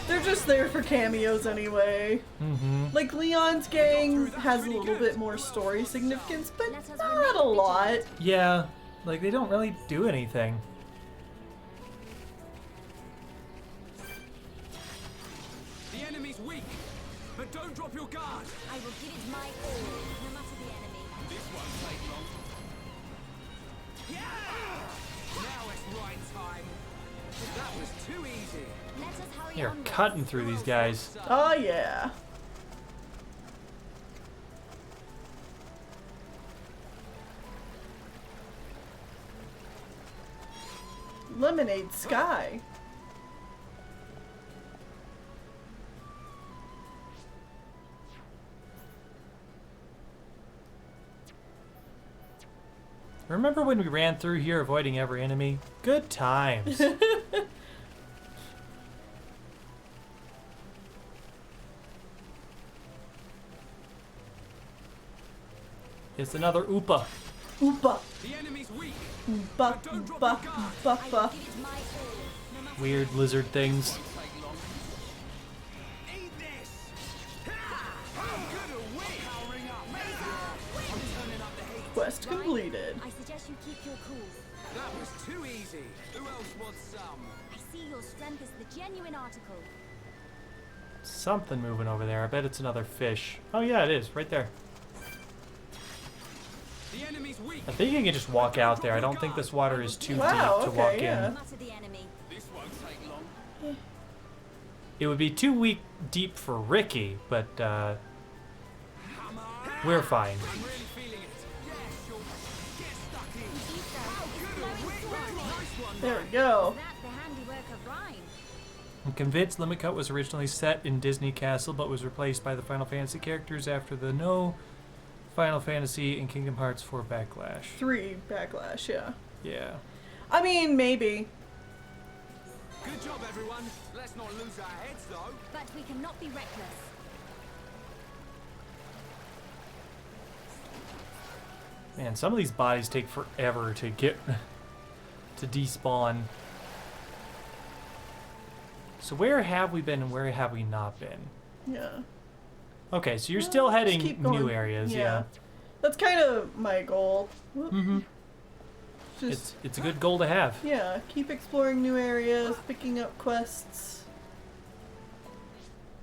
They're just there for cameos anyway. Mm-hmm. Like, Leon's gang has a little bit more story significance, but not a lot. Yeah, like they don't really do anything. The enemy's weak, but don't drop your guard. I will give it my all, no matter the enemy. This won't take long. Yeah! Now it's right time. That was too easy. Let us hurry You're onwards. cutting through these guys. Oh, yeah. Lemonade Sky. Remember when we ran through here avoiding every enemy? Good times. It's another Oopa. Oopa. The enemy's weak. Oopa, oopa, oopa. Weird lizard things. Eat this. How good are we? Powering up. I'm turning up the heat. Quest completed. I suggest you keep your cool. That was too easy. Who else wants some? I see your strength is the genuine article. Something moving over there. I bet it's another fish. Oh yeah, it is. Right there. The enemy's weak. I think you can just walk out there. I don't think this water is too deep to walk in. This won't take long. It would be too deep for Ricky, but we're fine. I'm really feeling it. Yeah, sure. Get stuck in. There we go. That's the handiwork of Rhyme. I'm convinced Limit Cut was originally set in Disney Castle, but was replaced by the Final Fantasy characters after the No Final Fantasy and Kingdom Hearts 4 Backlash. 3 Backlash, yeah. Yeah. I mean, maybe. Good job, everyone. Let's not lose our heads, though. But we cannot be reckless. Man, some of these bodies take forever to get to despawn. So where have we been and where have we not been? Yeah. Okay, so you're still heading keep going. new areas, yeah. That's kind of my goal. Mm-hmm. It's a good goal to have. Yeah, keep exploring new areas, picking up quests.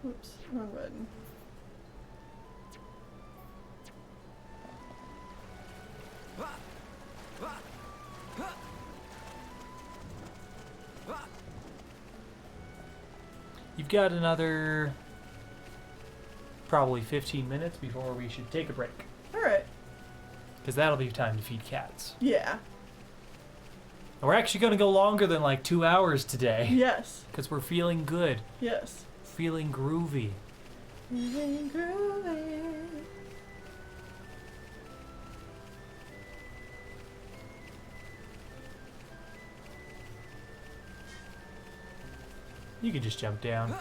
Whoops, wrong button. You've got another probably 15 minutes before we should take a break. Alright. Because that'll be time to feed cats. Yeah. And we're actually going to go longer than like 2 hours today. Yes. Because we're feeling good. Yes. Feeling groovy. Feeling groovy. You can just jump down.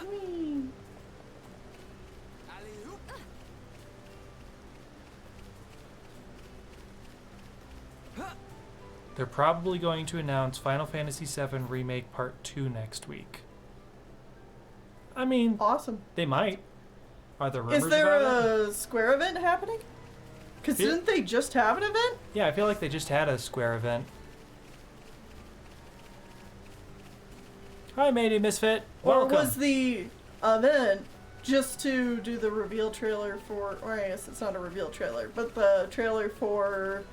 They're probably going to announce Final Fantasy VII Remake Part 2 next week. I mean, awesome. They might. Are there rumors Is there about it? a Square event happening? Because didn't they just have an event? Yeah, I feel like they just had a Square event. Hi, matey misfit. Welcome. Or was the event just to do the reveal trailer for, or I guess it's not a reveal trailer, but the trailer for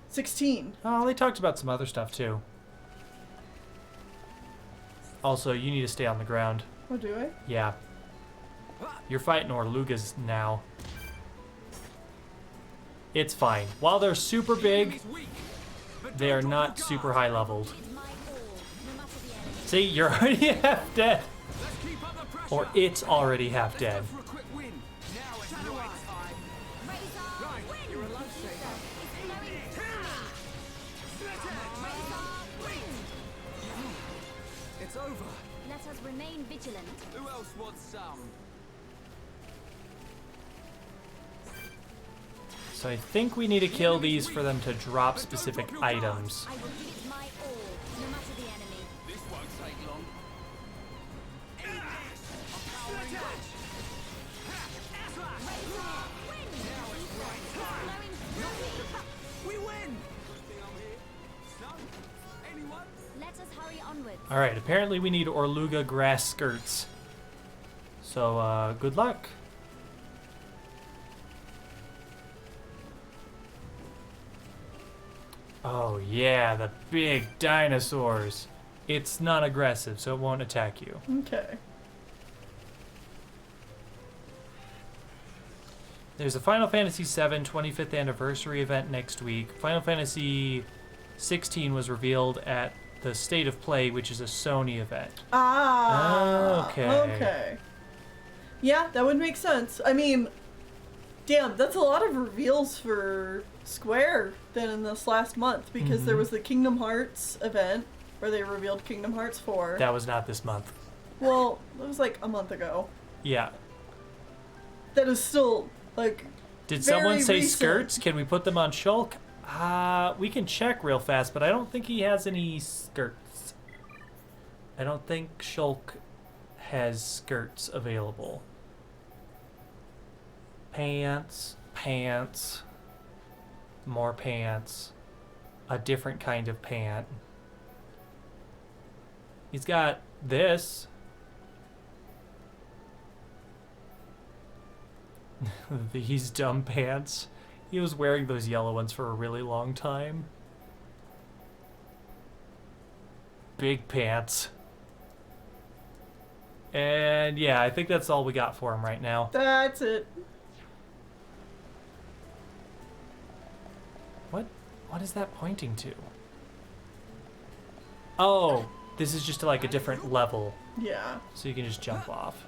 16? Oh, they talked about some other stuff too. Also, you need to stay on the ground. Oh, do I? Yeah. You're fighting Orlugas now. It's fine. While they're super big, they are not super high leveled. See, you're already half dead. Or it's already half dead. For a quick win. Now it's right time. Right, you're a lifesaver. It's over. Let us remain vigilant. Who else wants some? So I think we need to kill these for them to drop specific items. I will give it my all, no matter the enemy. This won't take long. We win! Anyone? Let us hurry onwards. Alright, apparently we need Orluga grass skirts. So, good luck. Oh yeah, the big dinosaurs. It's not aggressive, so it won't attack you. Okay. There's a Final Fantasy VII 25th anniversary event next week. Final Fantasy 16 was revealed at the State of Play, which is a Sony event. Ah. Okay. Okay. Yeah, that would make sense. I mean, damn, that's a lot of reveals for Square then in this last month, because there was the Kingdom Hearts event where they revealed Kingdom Hearts 4. That was not this month. Well, it was like a month ago. Yeah. That is still, like, Did very someone say recent. skirts? Can we put them on Shulk? We can check real fast, but I don't think he has any skirts. I don't think Shulk has skirts available. Pants, pants, more pants, a different kind of pant. He's got this. These dumb pants. He was wearing those yellow ones for a really long time. Big pants. And yeah, I think that's all we got for him right now. That's it. What is that pointing to? Oh, this is just like a different level. Yeah. So you can just jump off.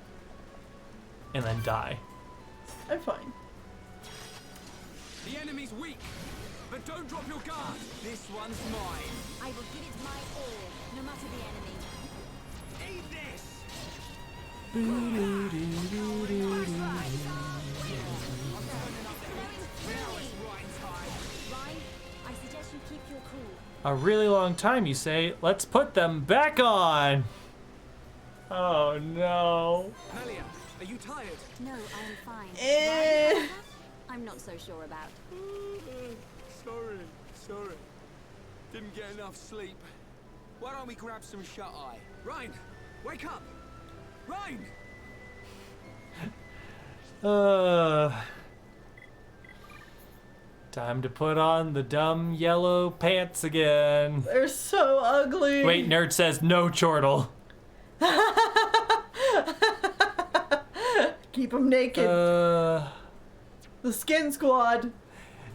And then die. I'm fine. The enemy's weak, but don't drop your guard. This one's mine. I will give it my all, no matter the enemy. Eat this. Ryan, I suggest you keep your cool. A really long time, you say. Let's put them back on. Oh no. Melia, are you tired? No, I am fine. Eh. I'm not so sure about. Sorry. Didn't get enough sleep. Why don't we grab some shut-eye? Ryan, wake up! Ryan! Time to put on the dumb yellow pants again. They're so ugly. Wait, Nerd says no chortle. Keep them naked. The Skin Squad.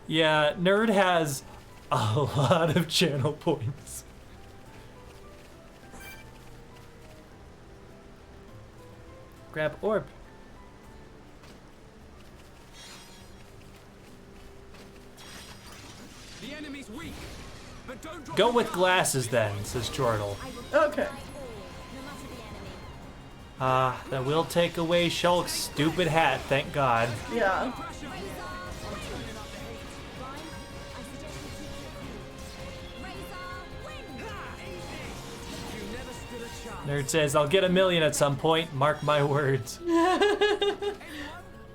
Yeah, Nerd has a lot of channel points. Grab orb. The enemy's weak, but don't drop Go your with guard. glasses then, says Chortle. Okay. That will take away Shulk's stupid hat, thank God. Yeah. Nerd says, I'll get 1 million at some point, mark my words.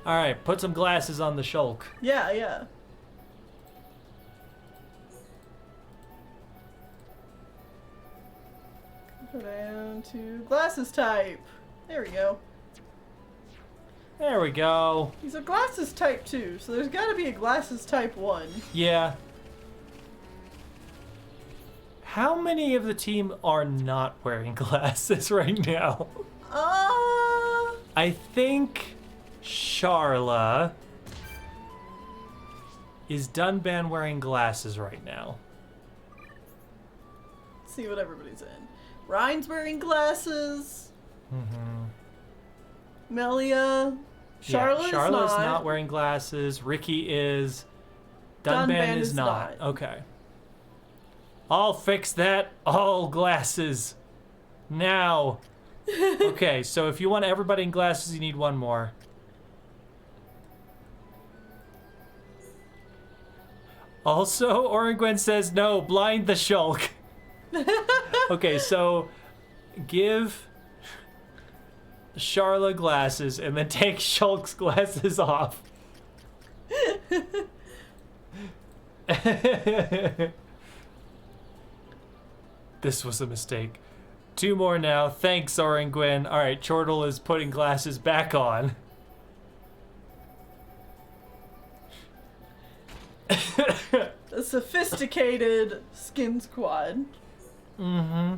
Alright, put some glasses on the Shulk. Yeah. Go down to glasses type. There we go. There we go. He's a glasses type 2, so there's gotta be a glasses type 1. Yeah. How many of the team are not wearing glasses right now? I think Charla is Dunban wearing glasses right now. See what everybody's in. Ryan's wearing glasses. Melia. Charlotte's Charlotte's not wearing glasses. Ricky is. Dunban is not. Okay. I'll fix that. All glasses. Now. Okay, so if you want everybody in glasses, you need one more. Also, Orangwen says no, blind the Shulk. Okay, so give Charla glasses and then take Shulk's glasses off. This was a mistake. 2 more now. Thanks, Orangwen. Alright, Chortle is putting glasses back on. A sophisticated skin squad. Mm-hmm.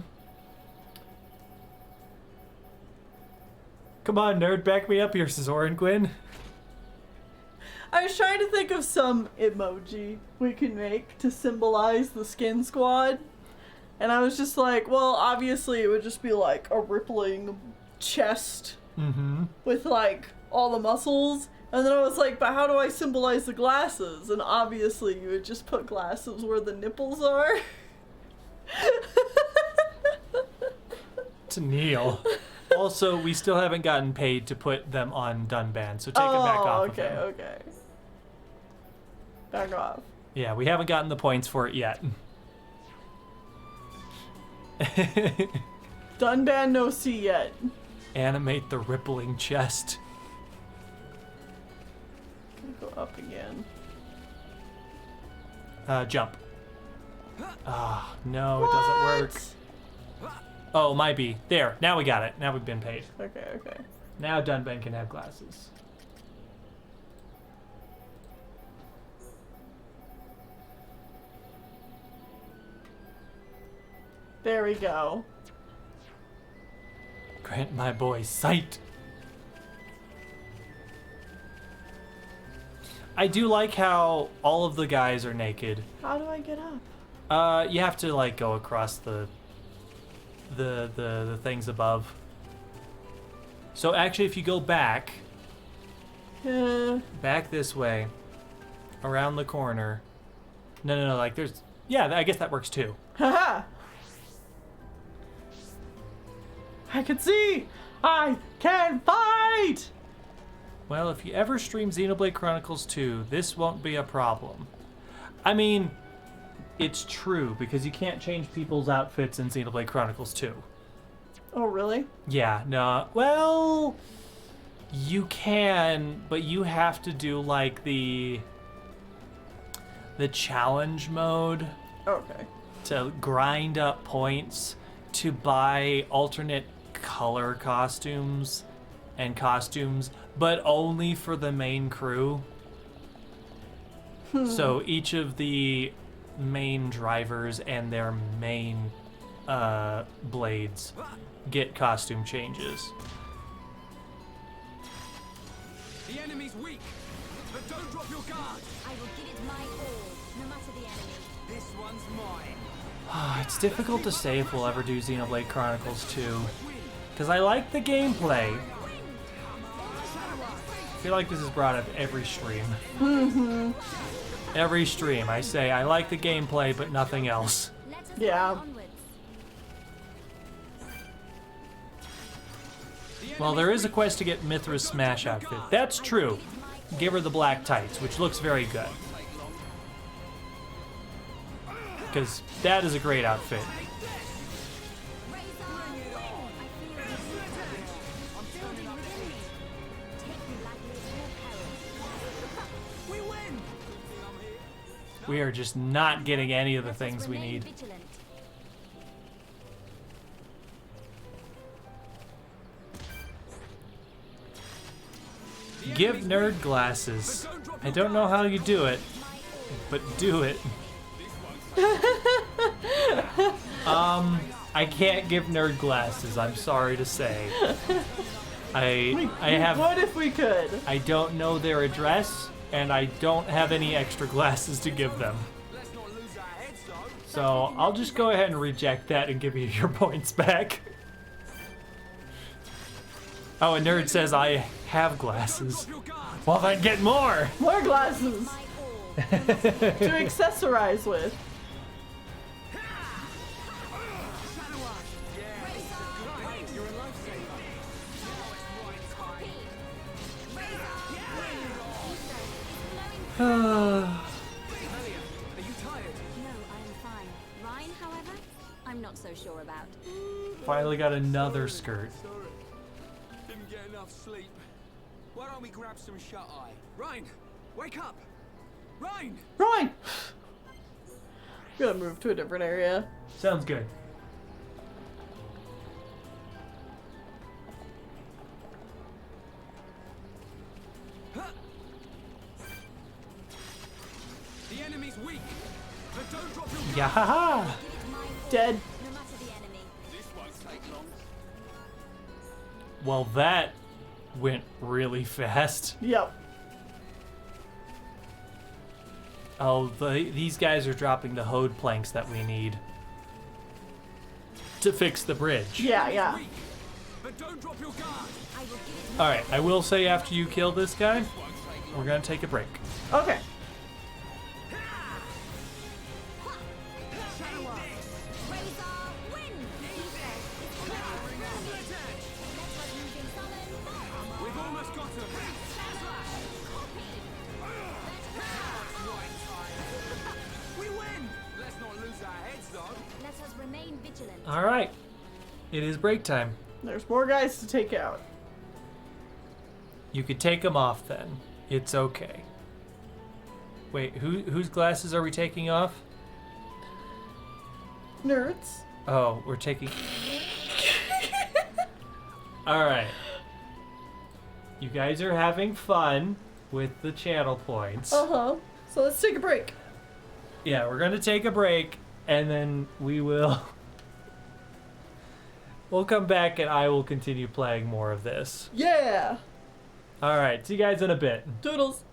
Come on, nerd, back me up here, says Orangwen. I was trying to think of some emoji we can make to symbolize the skin squad. And I was just like, well, obviously it would just be like a rippling chest with like all the muscles. And then I was like, but how do I symbolize the glasses? And obviously you would just put glasses where the nipples are. To Neil. Also, we still haven't gotten paid to put them on Dunban, so take it back off of him. Okay. Back off. Yeah, we haven't gotten the points for it yet. Dunban no see yet. Animate the rippling chest. Go up again. Jump. Ah, no, it doesn't work. Oh, might be. There, now we got it. Now we've been paid. Okay. Now Dunban can have glasses. There we go. Grant my boy sight. I do like how all of the guys are naked. How do I get up? You have to like go across the things above. So actually, if you go back this way, around the corner. No, like there's, yeah, I guess that works too. Haha. I can see! I can fight! Well, if you ever stream Xenoblade Chronicles 2, this won't be a problem. I mean, it's true, because you can't change people's outfits in Xenoblade Chronicles 2. Oh, really? Yeah, no. Well, you can, but you have to do, like, the challenge mode. Okay. To grind up points to buy alternate color costumes and costumes, but only for the main crew. So each of the main drivers and their main blades get costume changes. The enemy's weak, but don't drop your guard. I will give it my all, no matter the enemy. This one's mine. It's difficult to say if we'll ever do Xenoblade Chronicles 2, because I like the gameplay. I feel like this is brought up every stream. Every stream, I say I like the gameplay, but nothing else. Yeah. Well, there is a quest to get Mithra's Smash outfit. That's true. Give her the black tights, which looks very good. Because that is a great outfit. We are just not getting any of the things we need. Give nerd glasses. I don't know how you do it, but do it. I can't give nerd glasses, I'm sorry to say. I have. What if we could? I don't know their address, and I don't have any extra glasses to give them. So I'll just go ahead and reject that and give you your points back. Oh, a nerd says I have glasses. Well, then get more. More glasses to accessorize with. No, I am fine. Ryan, however, I'm not so sure about. Finally got another skirt. Didn't get enough sleep. Why don't we grab some shut-eye? Ryan, wake up! Ryan! Ryan! Gotta move to a different area. Sounds good. The enemy's weak, but don't drop your guard. Yeah. Dead. This won't take long. Well, that went really fast. Yep. Oh, these guys are dropping the hode planks that we need to fix the bridge. Yeah, yeah. But don't drop your guard. All right, I will say after you kill this guy, we're gonna take a break. Okay. We've almost got him. We win. Let's not lose our heads, though. Let us remain vigilant. All right, it is break time. There's more guys to take out. You could take them off then. It's okay. Wait, whose glasses are we taking off? Nerds. Oh, we're taking... Alright. You guys are having fun with the channel points. Uh-huh. So let's take a break. Yeah, we're gonna take a break, and then we will... We'll come back and I will continue playing more of this. Yeah. Alright, see you guys in a bit. Doodles.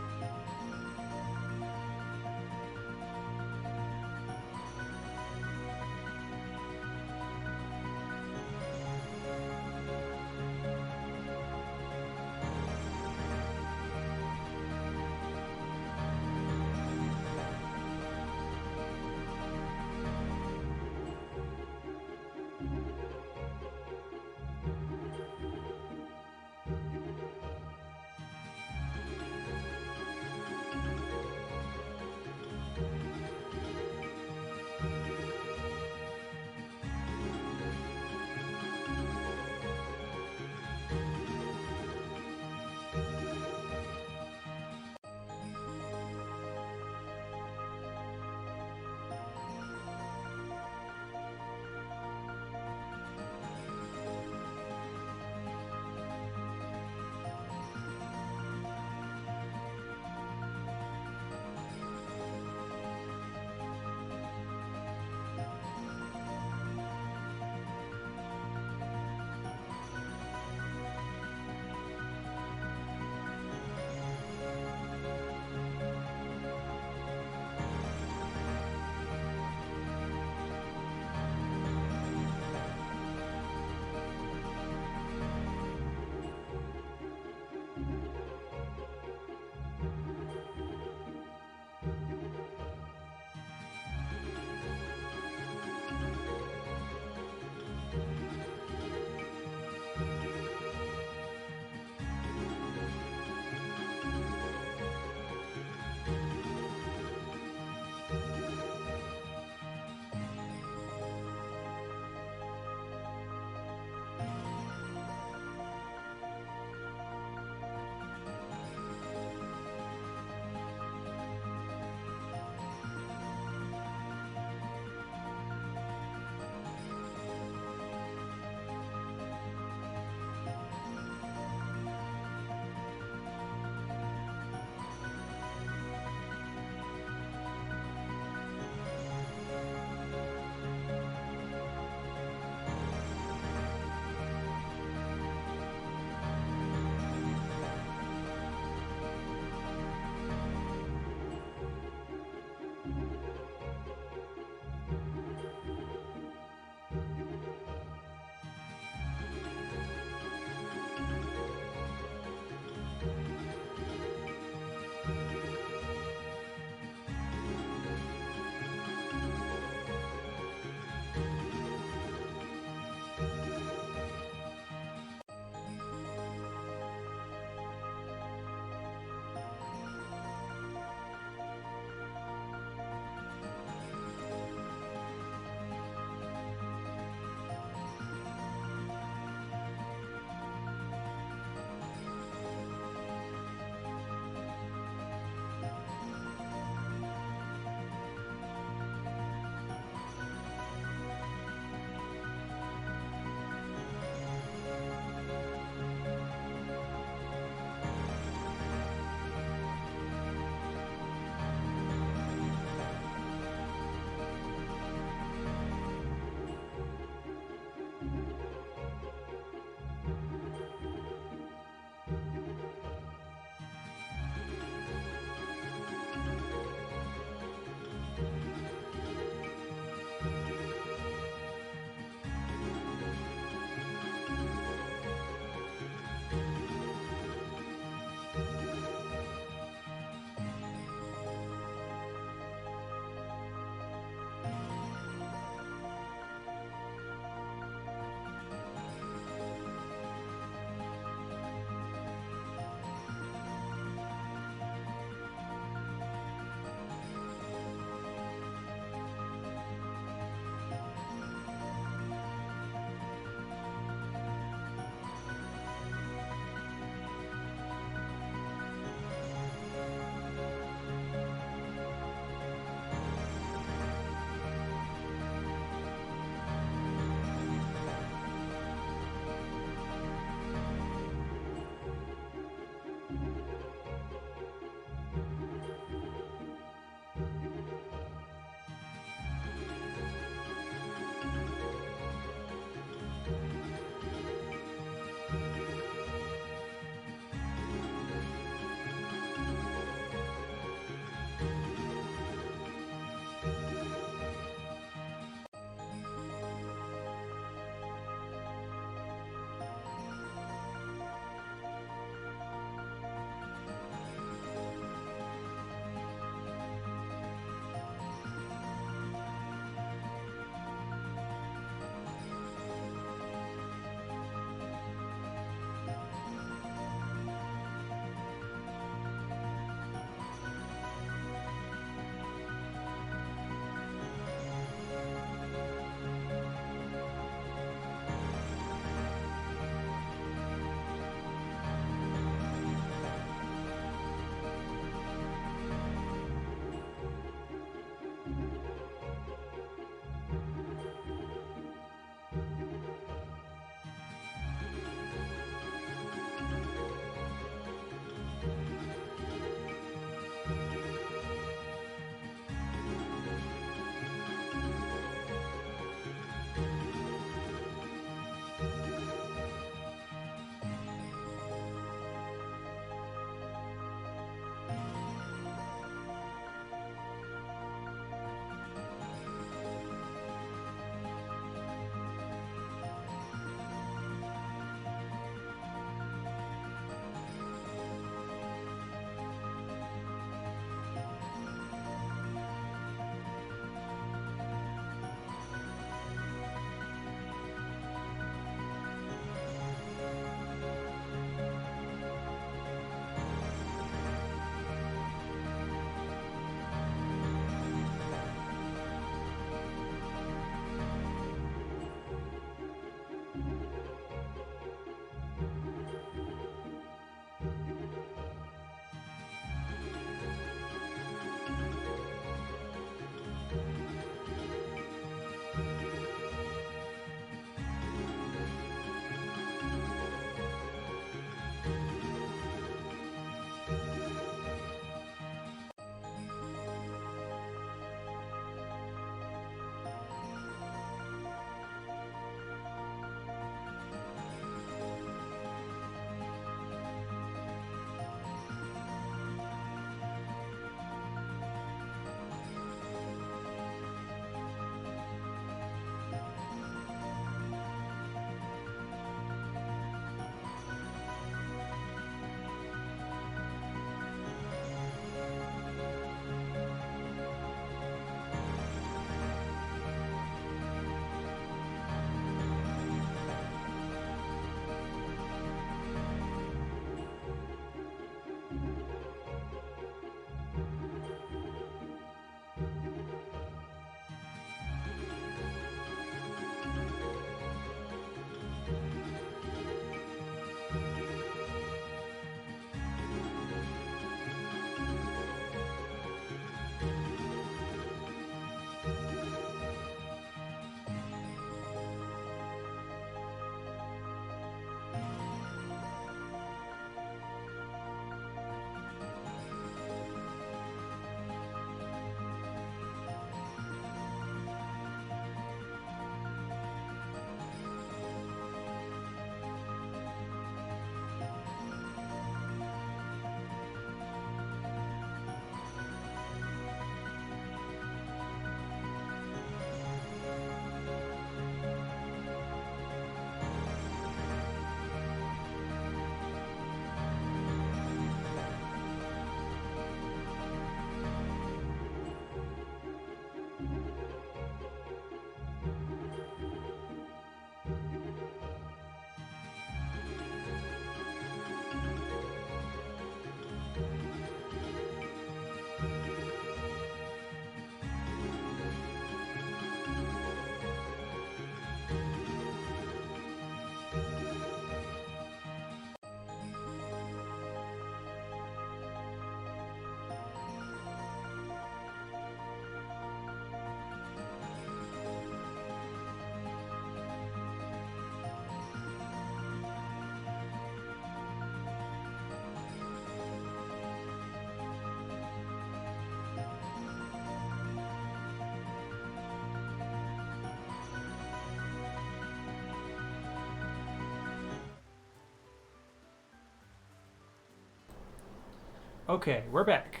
Okay, we're back.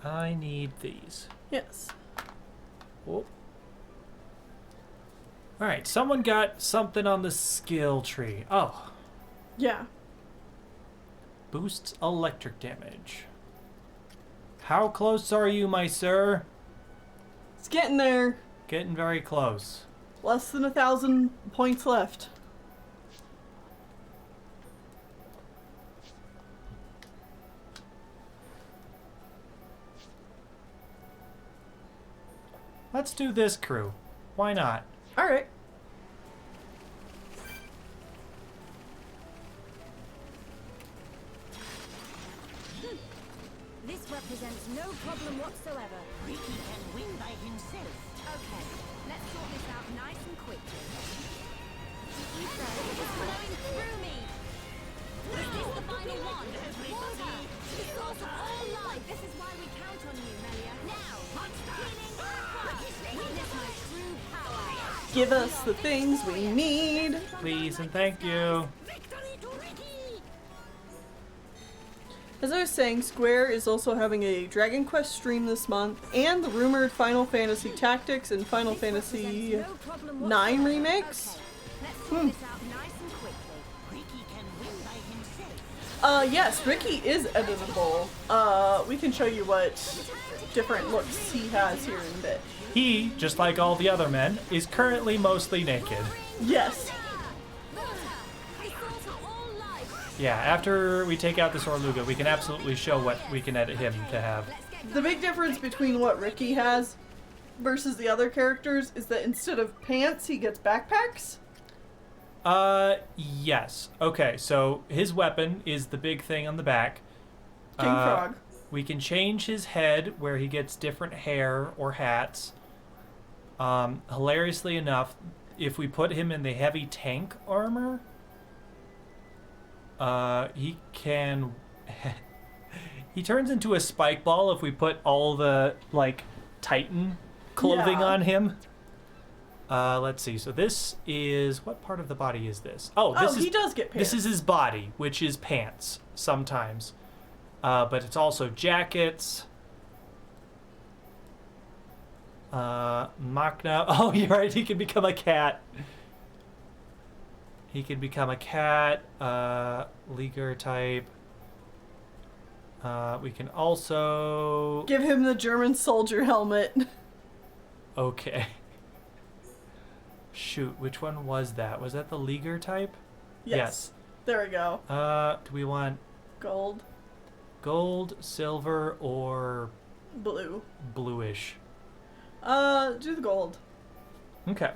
I need these. Yes. Oh. Alright, someone got something on the skill tree. Oh. Yeah. Boosts electric damage. How close are you, my sir? It's getting there. Getting very close. Less than 1,000 points left. Let's do this crew. Why not? Alright. This represents no problem whatsoever. Ricky can win by himself. Okay, let's sort this out nice and quickly. Ether is flowing through me. Is this the final one? Water! The source of all life! This is why we count on you, Melia. Now! Healing aqua! Witness my true power! Give us the things we need. Please and thank you. As I was saying, Square is also having a Dragon Quest stream this month, and the rumored Final Fantasy Tactics and Final Fantasy IX remakes. Yes, Ricky is editable. We can show you what different looks he has here in a bit. He, just like all the other men, is currently mostly naked. Yes. Yeah, after we take out this Orluga, we can absolutely show what we can edit him to have. The big difference between what Ricky has versus the other characters is that instead of pants, he gets backpacks. Yes. Okay, so his weapon is the big thing on the back. King Frog. We can change his head where he gets different hair or hats. Hilariously enough, if we put him in the heavy tank armor, he can... he turns into a spike ball if we put all the, like, Titan clothing on him. Let's see. So this is... what part of the body is this? Oh, this is, he does get pants. This is his body, which is pants, sometimes. But it's also jackets. Machna. Oh, you're right. He can become a cat. He can become a cat. Liger type. We can also... give him the German soldier helmet. Okay. Shoot, which one was that? Was that the Liger type? Yes. There we go. Do we want... gold? Gold, silver, or... blue? Bluish. Do the gold. Okay.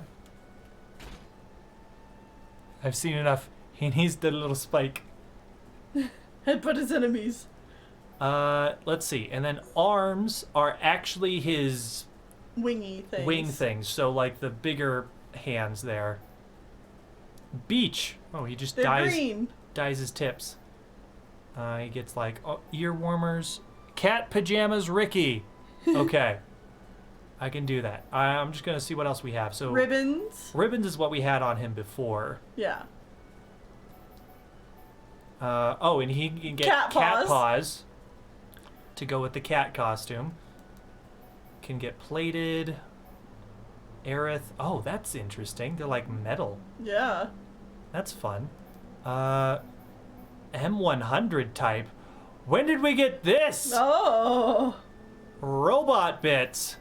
I've seen enough. He needs the little spike. Headbutt his enemies. Let's see. And then arms are actually his... wingy things. wing things. So, like, the bigger hands there. Beach. Oh, he just dyes his tips. He gets, like, ear warmers. Cat pajamas Ricky. Okay. I can do that. I'm just going to see what else we have. So ribbons. Ribbons is what we had on him before. Yeah. Oh, and he can get cat paws to go with the cat costume. Can get plated. Aerith. Oh, that's interesting. They're like metal. Yeah. That's fun. M100 type. When did we get this? Oh. Robot bits.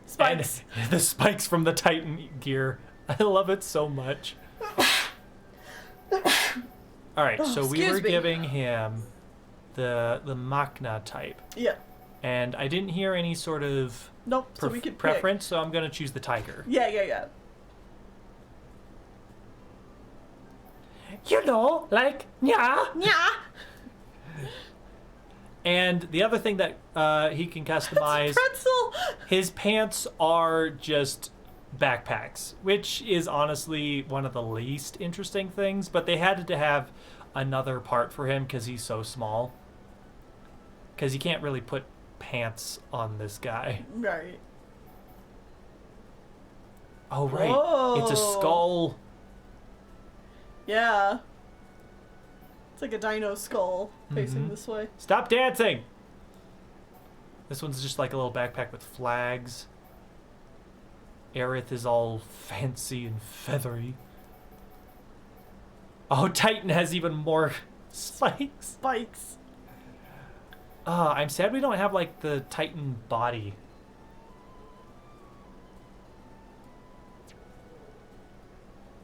Spikes. And the spikes from the Titan gear. I love it so much. All right, so we were giving him the Machna type. Yeah. And I didn't hear any sort of so we could preference, so I'm going to choose the tiger. Yeah. You know, like, yeah. And the other thing that he can customize, his pants are just backpacks, which is honestly one of the least interesting things, but they had to have another part for him because he's so small. Because you can't really put pants on this guy. Right. Oh, right. Whoa. It's a skull. Yeah. It's like a dino skull facing this way. Stop dancing! This one's just like a little backpack with flags. Aerith is all fancy and feathery. Oh, Titan has even more spikes. Spikes. I'm sad we don't have like the Titan body.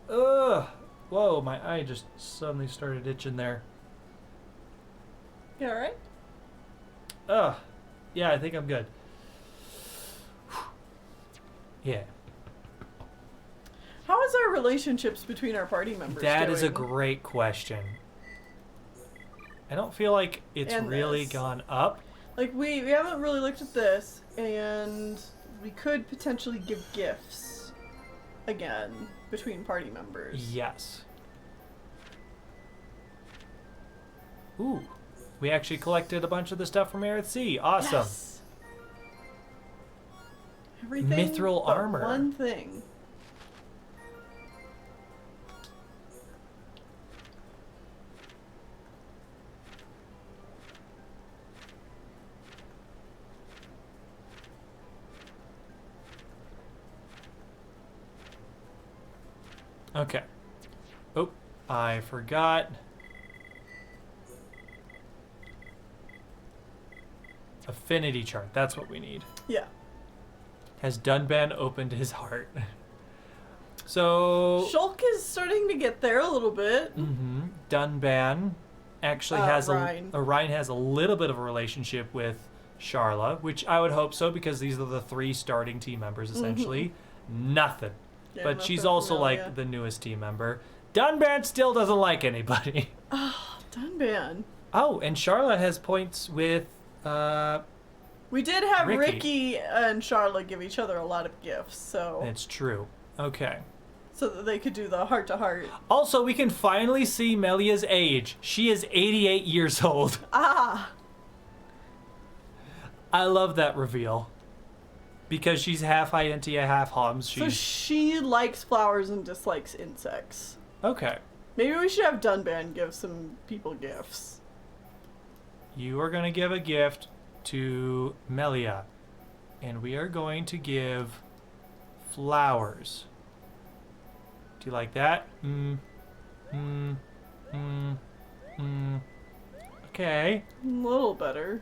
Ugh. Whoa, my eye just suddenly started itching there. You alright? Ugh. Yeah, I think I'm good. Yeah. How is our relationships between our party members That going? is a great question. I don't feel like it's And really this. gone up. Like, we haven't really looked at this, and we could potentially give gifts again between party members. Yes. Ooh. We actually collected a bunch of the stuff from Aerith Sea. Awesome. Yes. Everything Mithril but armor. one thing. Okay. Oh, I forgot. Affinity chart. That's what we need. Yeah. Has Dunban opened his heart? So... Shulk is starting to get there a little bit. Dunban actually has Ryan. Ryan has a little bit of a relationship with Sharla, which I would hope so because these are the 3 starting team members essentially. Nothing. Yeah, But she's nothing also from like Amelia. the newest team member. Dunban still doesn't like anybody. Oh, Dunban. Oh, and Sharla has points with We did have Ricky. Ricky and Charlotte give each other a lot of gifts, so It's true. Okay. so that they could do the heart to heart. Also, we can finally see Melia's age. She is 88 years old. Ah, I love that reveal. Because she's half Ientia, half Homs. so she likes flowers and dislikes insects. Okay. Maybe we should have Dunban give some people gifts. You are going to give a gift to Melia. And we are going to give flowers. Do you like that? Okay. A little better.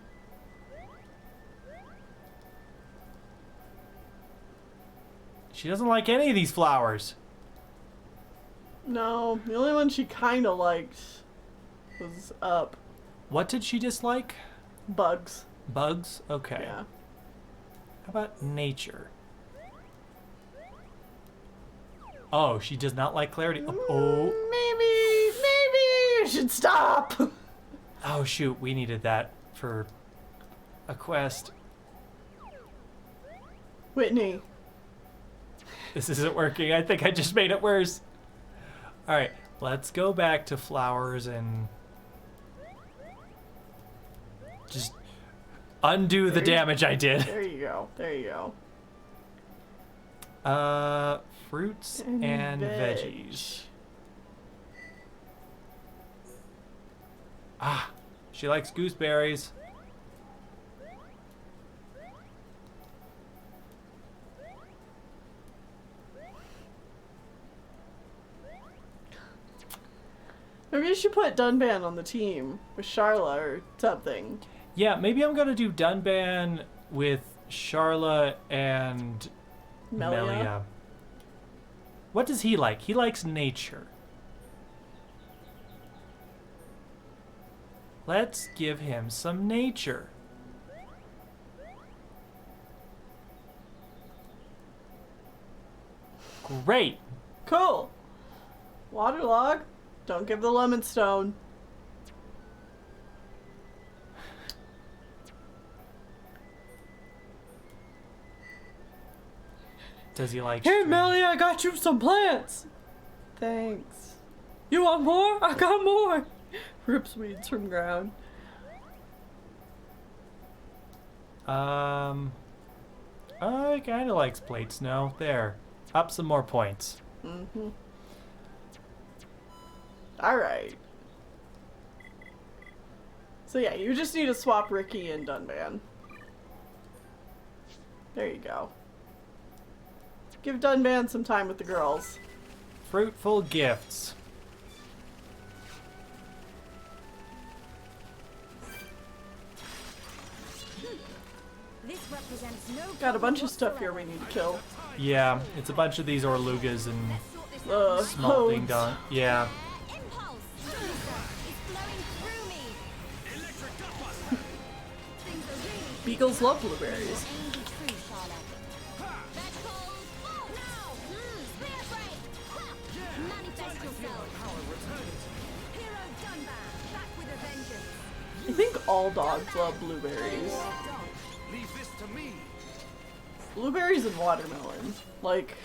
She doesn't like any of these flowers. No, the only one she kind of liked was up. What did she dislike? Bugs. Bugs? Okay. Yeah. How about nature? Oh, she does not like clarity. Oh. Maybe you should stop. Oh, shoot. We needed that for a quest. Whitney. This isn't working. I think I just made it worse. All right. Let's go back to flowers and just undo the damage I did. There you go. There you go. Fruits and veggies. Ah, she likes gooseberries. Maybe you should put Dunban on the team with Sharla or something. Yeah, maybe I'm gonna do Dunban with Sharla and Melia. What does he like? He likes nature. Let's give him some nature. Great. Cool. Waterlog. Don't give the lemon stone. Does he like Hey, Melly, I got you some plants. Thanks. You want more? I got more. Rips weeds from ground. I kind of likes plate snow. There. Up some more points. Mm-hmm. All right. So yeah, you just need to swap Ricky and Dunban. There you go. Give Dunban some time with the girls. Fruitful gifts. This represents no Got a bunch of stuff here we need to kill. Yeah, it's a bunch of these Orlugas and small toads. ding dong. Yeah. Beagles love blueberries. I think all dogs love blueberries. Leave this to me. Blueberries and watermelon. Like,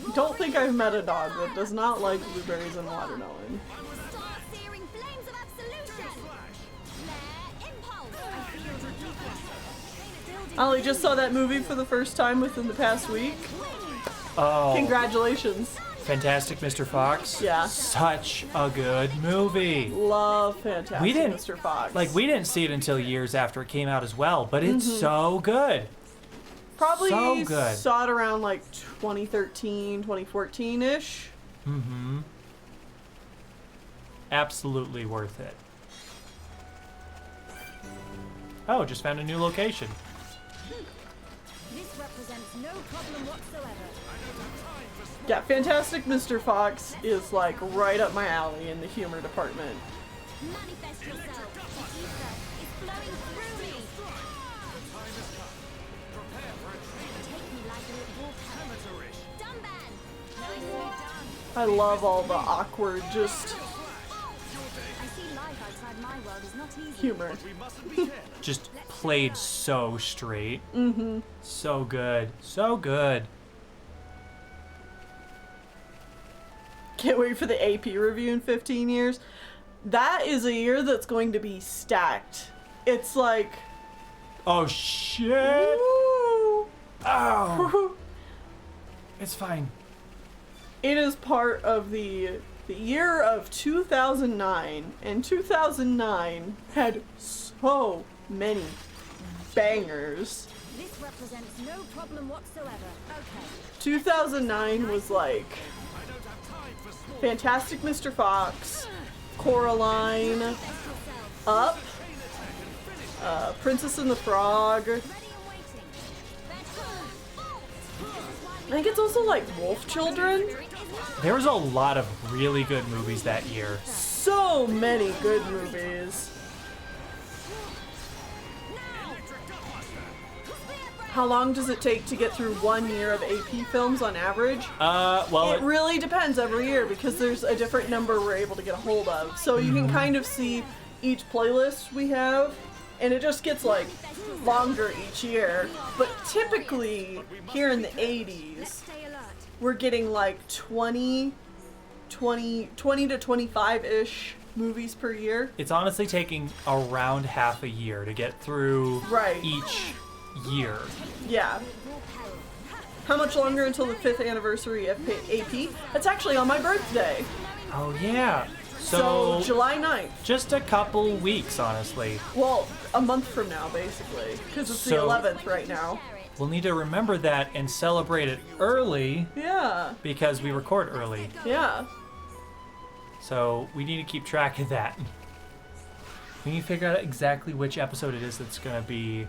I don't think I've met a dog that does not like blueberries and watermelon. Ollie just saw that movie for the first time within the past week. Oh. Congratulations. Fantastic Mr. Fox. Yeah. Such a good movie. Love Fantastic We didn't, Mr. Fox. Like, we didn't see it until years after it came out as well, but it's so good. Probably so good. saw it around like 2013, 2014-ish. Mm-hmm. Absolutely worth it. Oh, just found a new location. This represents no problem whatsoever. Yeah, Fantastic Mr. Fox is like right up my alley in the humor department. Manifest yourself. The ether is flowing through me. Take me like a wolf. Dumban. Nicely done. I love all the awkward, just I see life outside my world is not easy. humor. Just played so straight. Mm-hmm. So good. So good. Can't wait for the AP review in 15 years. That is a year that's going to be stacked. It's like... Oh, shit! Woo! Oh! It's fine. It is part of the year of 2009, and 2009 had so many bangers. This represents no problem whatsoever. Okay. 2009 was like Fantastic Mr. Fox, Coraline, Up, Princess and the Frog. I think it's also like Wolf Children. There was a lot of really good movies that year. So many good movies. How long does it take to get through 1 year of AP films on average? Well, it really depends every year because there's a different number we're able to get a hold of. So you can kind of see each playlist we have, and it just gets like longer each year. But typically here in the 80s, we're getting like 20 to 25-ish movies per year. It's honestly taking around half a year to get through each year. Yeah. How much longer until the 5th anniversary of AP? That's actually on my birthday. Oh, yeah. So July 9th. Just a couple weeks, honestly. Well, a month from now, basically. Because it's the 11th right now. We'll need to remember that and celebrate it early. Yeah. Because we record early. Yeah. So we need to keep track of that. We need to figure out exactly which episode it is that's going to be.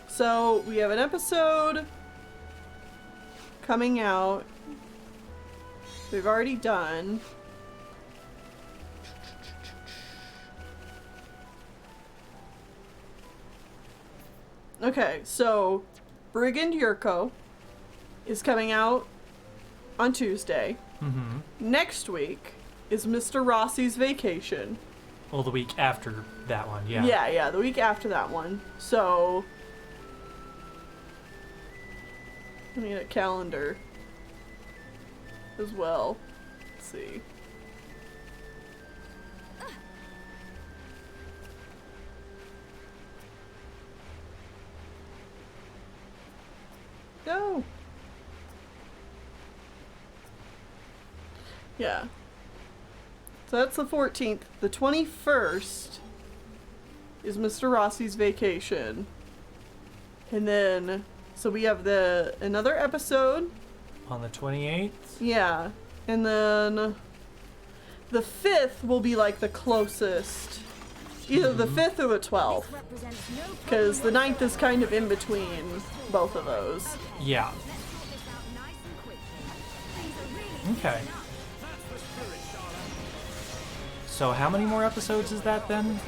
So we have an episode coming out. We've already done. Okay, so Brigand Yurko is coming out on Tuesday. Mm-hmm. Next week is Mr. Rossi's Vacation. Well, the week after that one, yeah. Yeah, the week after that one. So I need a calendar as well. Let's see. Go. Yeah. So that's the 14th. The 21st is Mr. Rossi's vacation. And then, so we have another episode. On the 28th? Yeah. And then the 5th will be like the closest. Either the 5th or the 12th. Because the 9th is kind of in between both of those. Yeah. Okay. So how many more episodes is that then?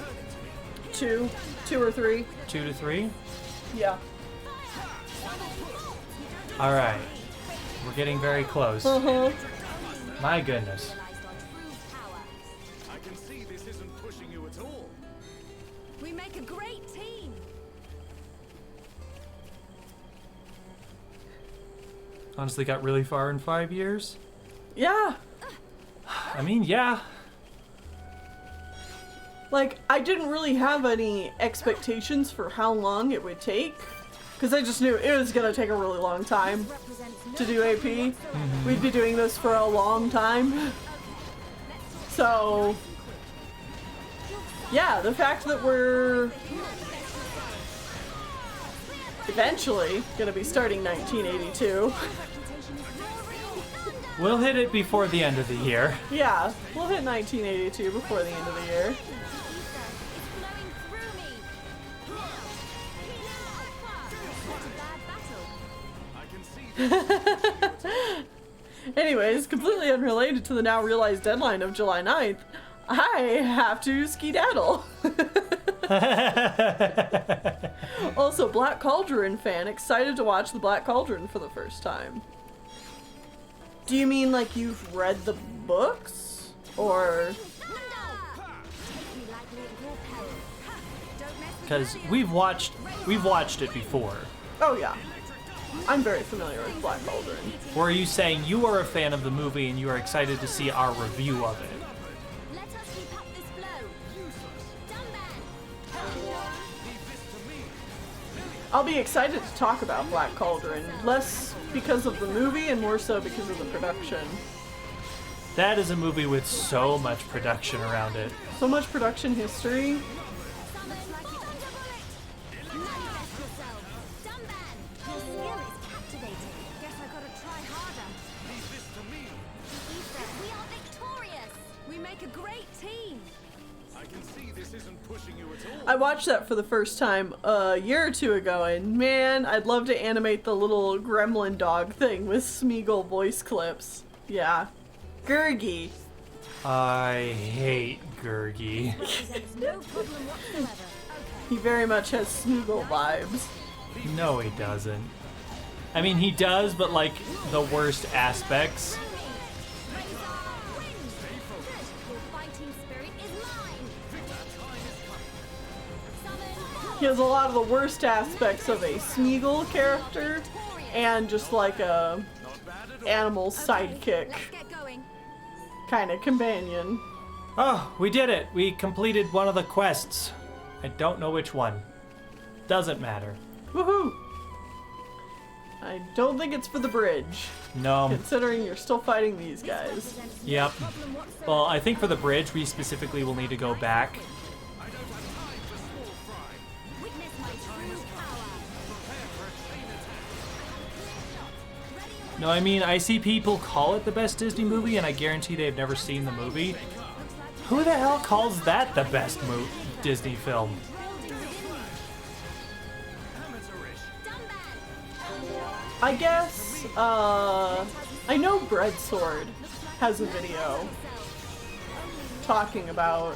2 or 3. 2 to 3? Yeah. Alright. We're getting very close. Uh-huh. My goodness. I can see this isn't pushing you at all. We make a great team. Honestly got really far in 5 years? Yeah. I mean, yeah. Like, I didn't really have any expectations for how long it would take. Because I just knew it was going to take a really long time to do AP. Mm-hmm. We'd be doing this for a long time. So, yeah, the fact that we're eventually going to be starting 1982. We'll hit it before the end of the year. Yeah, we'll hit 1982 before the end of the year. Anyways, completely unrelated to the now realized deadline of July 9th, I have to skedaddle. Also, Black Cauldron fan, excited to watch the Black Cauldron for the first time. Do you mean like you've read the books? Or... Because we've watched it before. Oh yeah. I'm very familiar with Black Cauldron. Or are you saying you are a fan of the movie and you are excited to see our review of it? I'll be excited to talk about Black Cauldron, less because of the movie and more so because of the production. That is a movie with so much production around it. So much production history. I watched that for the first time a year or two ago, and man, I'd love to animate the little gremlin dog thing with Smeagol voice clips. Yeah. Gurgi. I hate Gurgi. He very much has Smeagol vibes. No, he doesn't. I mean, he does, but like the worst aspects. He has a lot of the worst aspects of a Smeagol character and just like a animal sidekick kind of companion. Oh, we did it! We completed one of the quests. I don't know which one. Doesn't matter. Woohoo! I don't think it's for the bridge. No. Considering you're still fighting these guys. Yep. Well, I think for the bridge, we specifically will need to go back. No, I mean, I see people call it the best Disney movie, and I guarantee they've never seen the movie. Who the hell calls that the best Disney film? I guess, I know Breadsword has a video talking about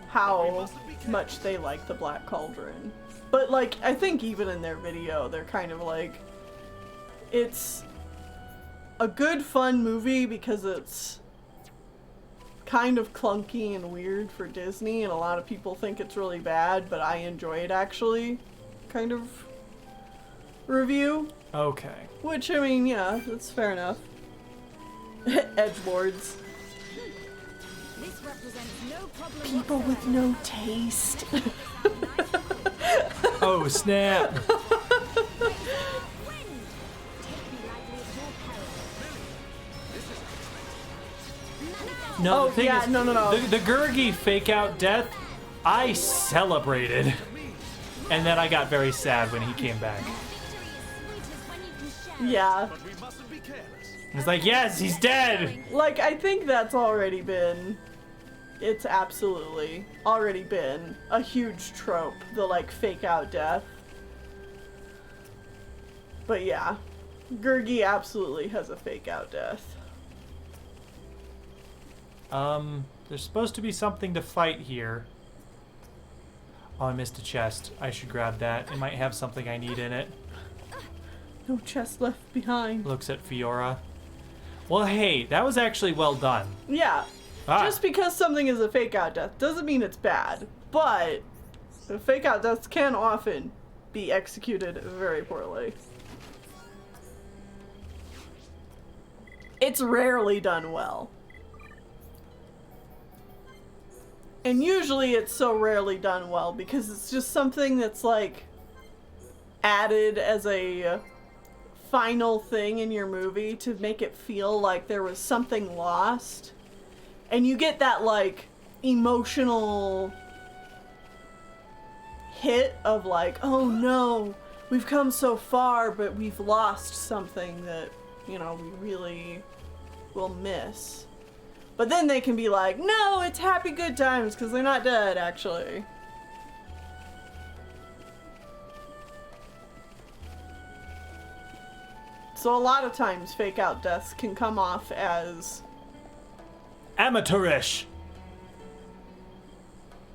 how much they like the Black Cauldron. But, like, I think even in their video, they're kind of like, it's a good, fun movie because it's kind of clunky and weird for Disney, and a lot of people think it's really bad, but I enjoy it actually, kind of review. Okay. Which, I mean, yeah, that's fair enough. Edgelords. People with no taste. Oh, snap. No, Oh, the thing yeah, is, no. The Gurgi fake out death, I celebrated. And then I got very sad when he came back. Yeah. It's like, yes, he's dead! Like, I think that's already been... It's absolutely already been a huge trope, the, like, fake out death. But yeah, Gurgi absolutely has a fake out death. There's supposed to be something to fight here. Oh, I missed a chest. I should grab that. It might have something I need in it. No chest left behind. Looks at Fiora. Well, hey, that was actually well done. Yeah. Just because something is a fake out death doesn't mean it's bad. But fake out deaths can often be executed very poorly. It's rarely done well. And usually it's so rarely done well because it's just something that's like added as a final thing in your movie to make it feel like there was something lost. And you get that like emotional hit of like, oh no, we've come so far, but we've lost something that, you know, we really will miss. But then they can be like, no, it's happy good times, because they're not dead, actually. So a lot of times fake out deaths can come off as amateurish.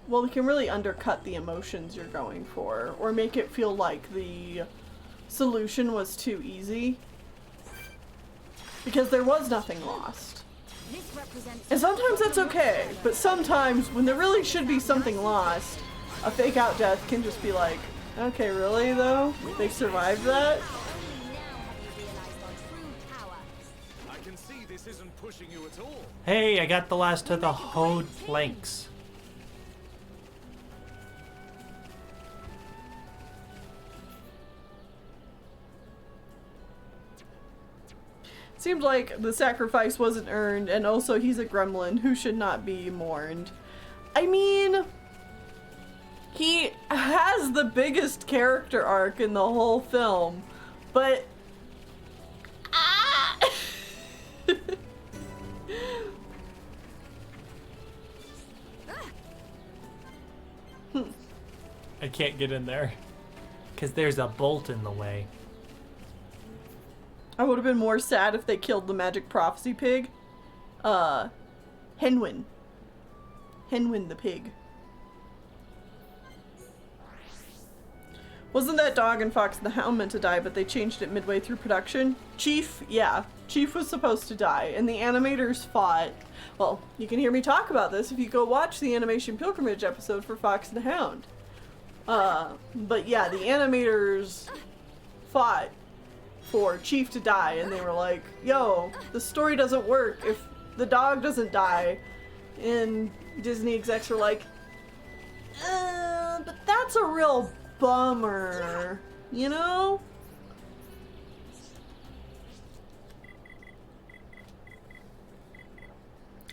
Well, it can really undercut the emotions you're going for, or make it feel like the solution was too easy. Because there was nothing lost. And sometimes that's okay, but sometimes when there really should be something lost, a fake out death can just be like, okay, really though? They survived that? I can see this isn't pushing you at all. Hey, I got the last of the hoed planks. Seemed like the sacrifice wasn't earned, and also he's a gremlin who should not be mourned. I mean, he has the biggest character arc in the whole film, but... I can't get in there. Because there's a bolt in the way. I would have been more sad if they killed the magic prophecy pig. Henwin. Henwin the pig. Wasn't that dog and Fox and the Hound meant to die, but they changed it midway through production? Chief, yeah. Chief was supposed to die, and the animators fought. Well, you can hear me talk about this if you go watch the Animation Pilgrimage episode for Fox and the Hound. But yeah, the animators fought for Chief to die, and they were like, yo, the story doesn't work if the dog doesn't die. And Disney execs were like, but that's a real bummer, you know?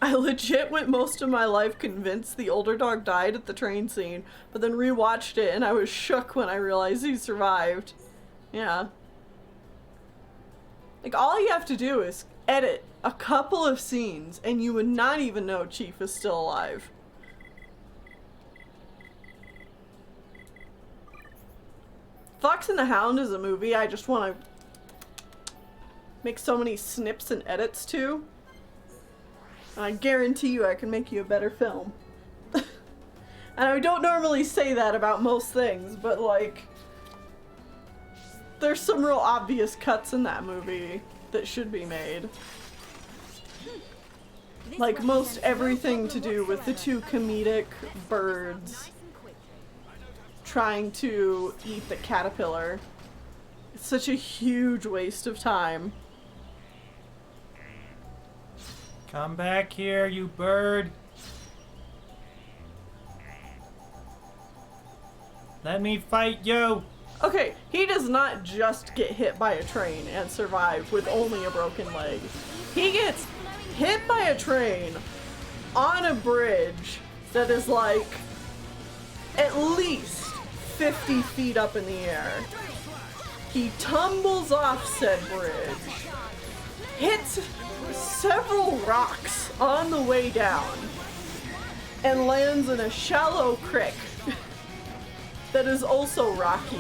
I legit went most of my life convinced the older dog died at the train scene, but then rewatched it and I was shook when I realized he survived. Yeah. Like, all you have to do is edit a couple of scenes and you would not even know Chief is still alive. Fox and the Hound is a movie I just want to make so many snips and edits to. And I guarantee you I can make you a better film. And I don't normally say that about most things, but like, there's some real obvious cuts in that movie that should be made. Like most everything to do with the two comedic birds trying to eat the caterpillar. It's such a huge waste of time. Come back here, you bird. Let me fight you. Okay, he does not just get hit by a train and survive with only a broken leg. He gets hit by a train, on a bridge that is like at least 50 feet up in the air. He tumbles off said bridge, hits several rocks on the way down, and lands in a shallow creek that is also rocky.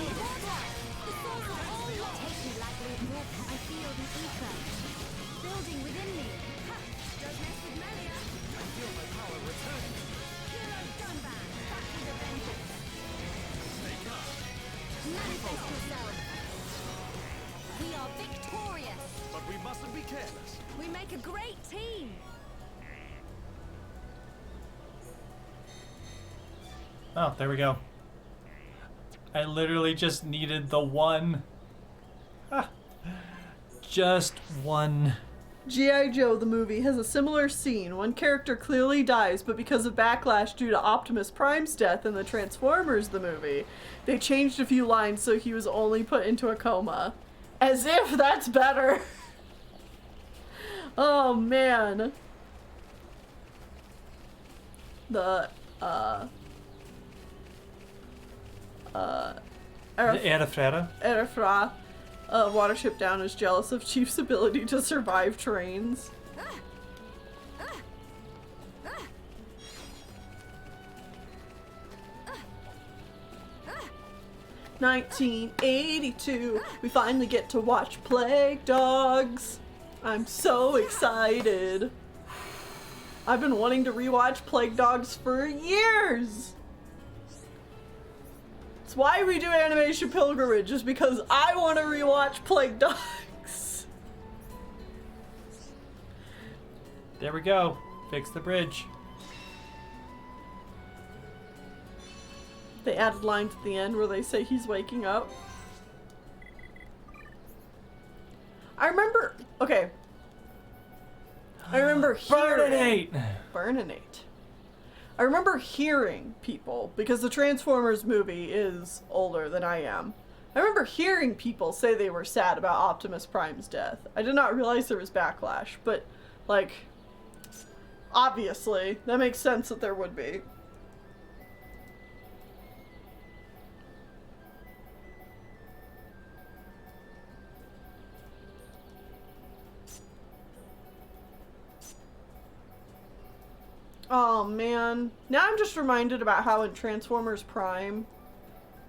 We are victorious. But we mustn't be careless. We make a great team. Oh, there we go. I literally just needed the one. Just one. G.I. Joe, the movie, has a similar scene. One character clearly dies, but because of backlash due to Optimus Prime's death in the Transformers, the movie, they changed a few lines so he was only put into a coma. As if that's better. Oh, man. The, Erefra, Watership Down, is jealous of Chief's ability to survive trains. 1982, we finally get to watch Plague Dogs. I'm so excited. I've been wanting to rewatch Plague Dogs for years. It's why we do Animation Pilgrimage, is because I want to rewatch Plague Dogs. There we go. Fix the bridge. They added lines at the end where they say he's waking up. I remember, okay. I remember hearing... Burninate. I remember hearing people, because the Transformers movie is older than I am. I remember hearing people say they were sad about Optimus Prime's death. I did not realize there was backlash, but, like, obviously, that makes sense that there would be. Oh man, now I'm just reminded about how in Transformers Prime,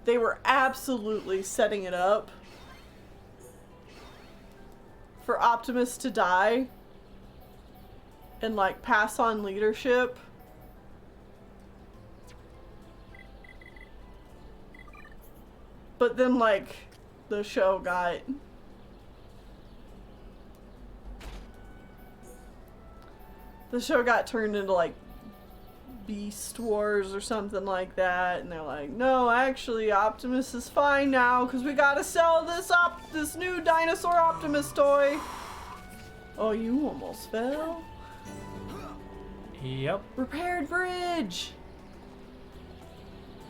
they were absolutely setting it up for Optimus to die and like pass on leadership. But then like the show got turned into like Beast Wars or something like that, and they're like, no, actually Optimus is fine now because we gotta sell this new dinosaur Optimus toy. Oh, you almost fell. Yep. Repaired bridge.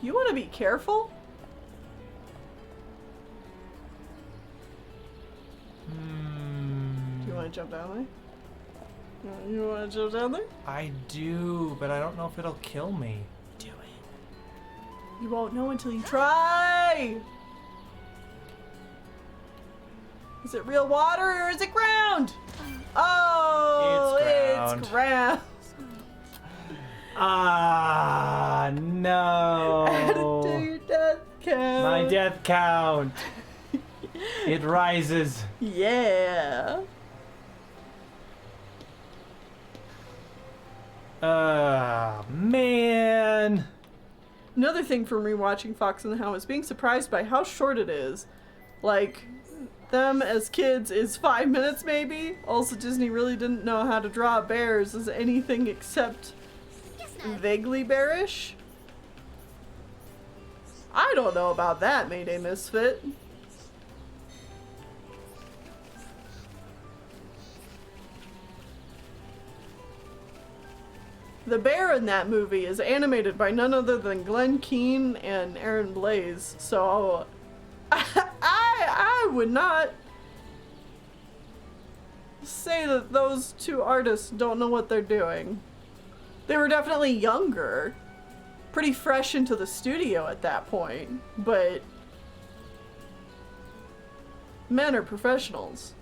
You want to be careful. Do you want to jump down there? You want to jump down there? I do, but I don't know if it'll kill me. Do it. You won't know until you try. Is it real water or is it ground? Oh, it's ground. Ah, no. Add it to your death count. My death count. It rises. Yeah. Man. Another thing from rewatching Fox and the Hound is being surprised by how short it is. Like, them as kids is 5 minutes maybe. Also, Disney really didn't know how to draw bears as anything except vaguely bearish. I don't know about that, Mayday Misfit. The bear in that movie is animated by none other than Glenn Keane and Aaron Blaise, so I would not say that those two artists don't know what they're doing. They were definitely younger. Pretty fresh into the studio at that point, but men are professionals.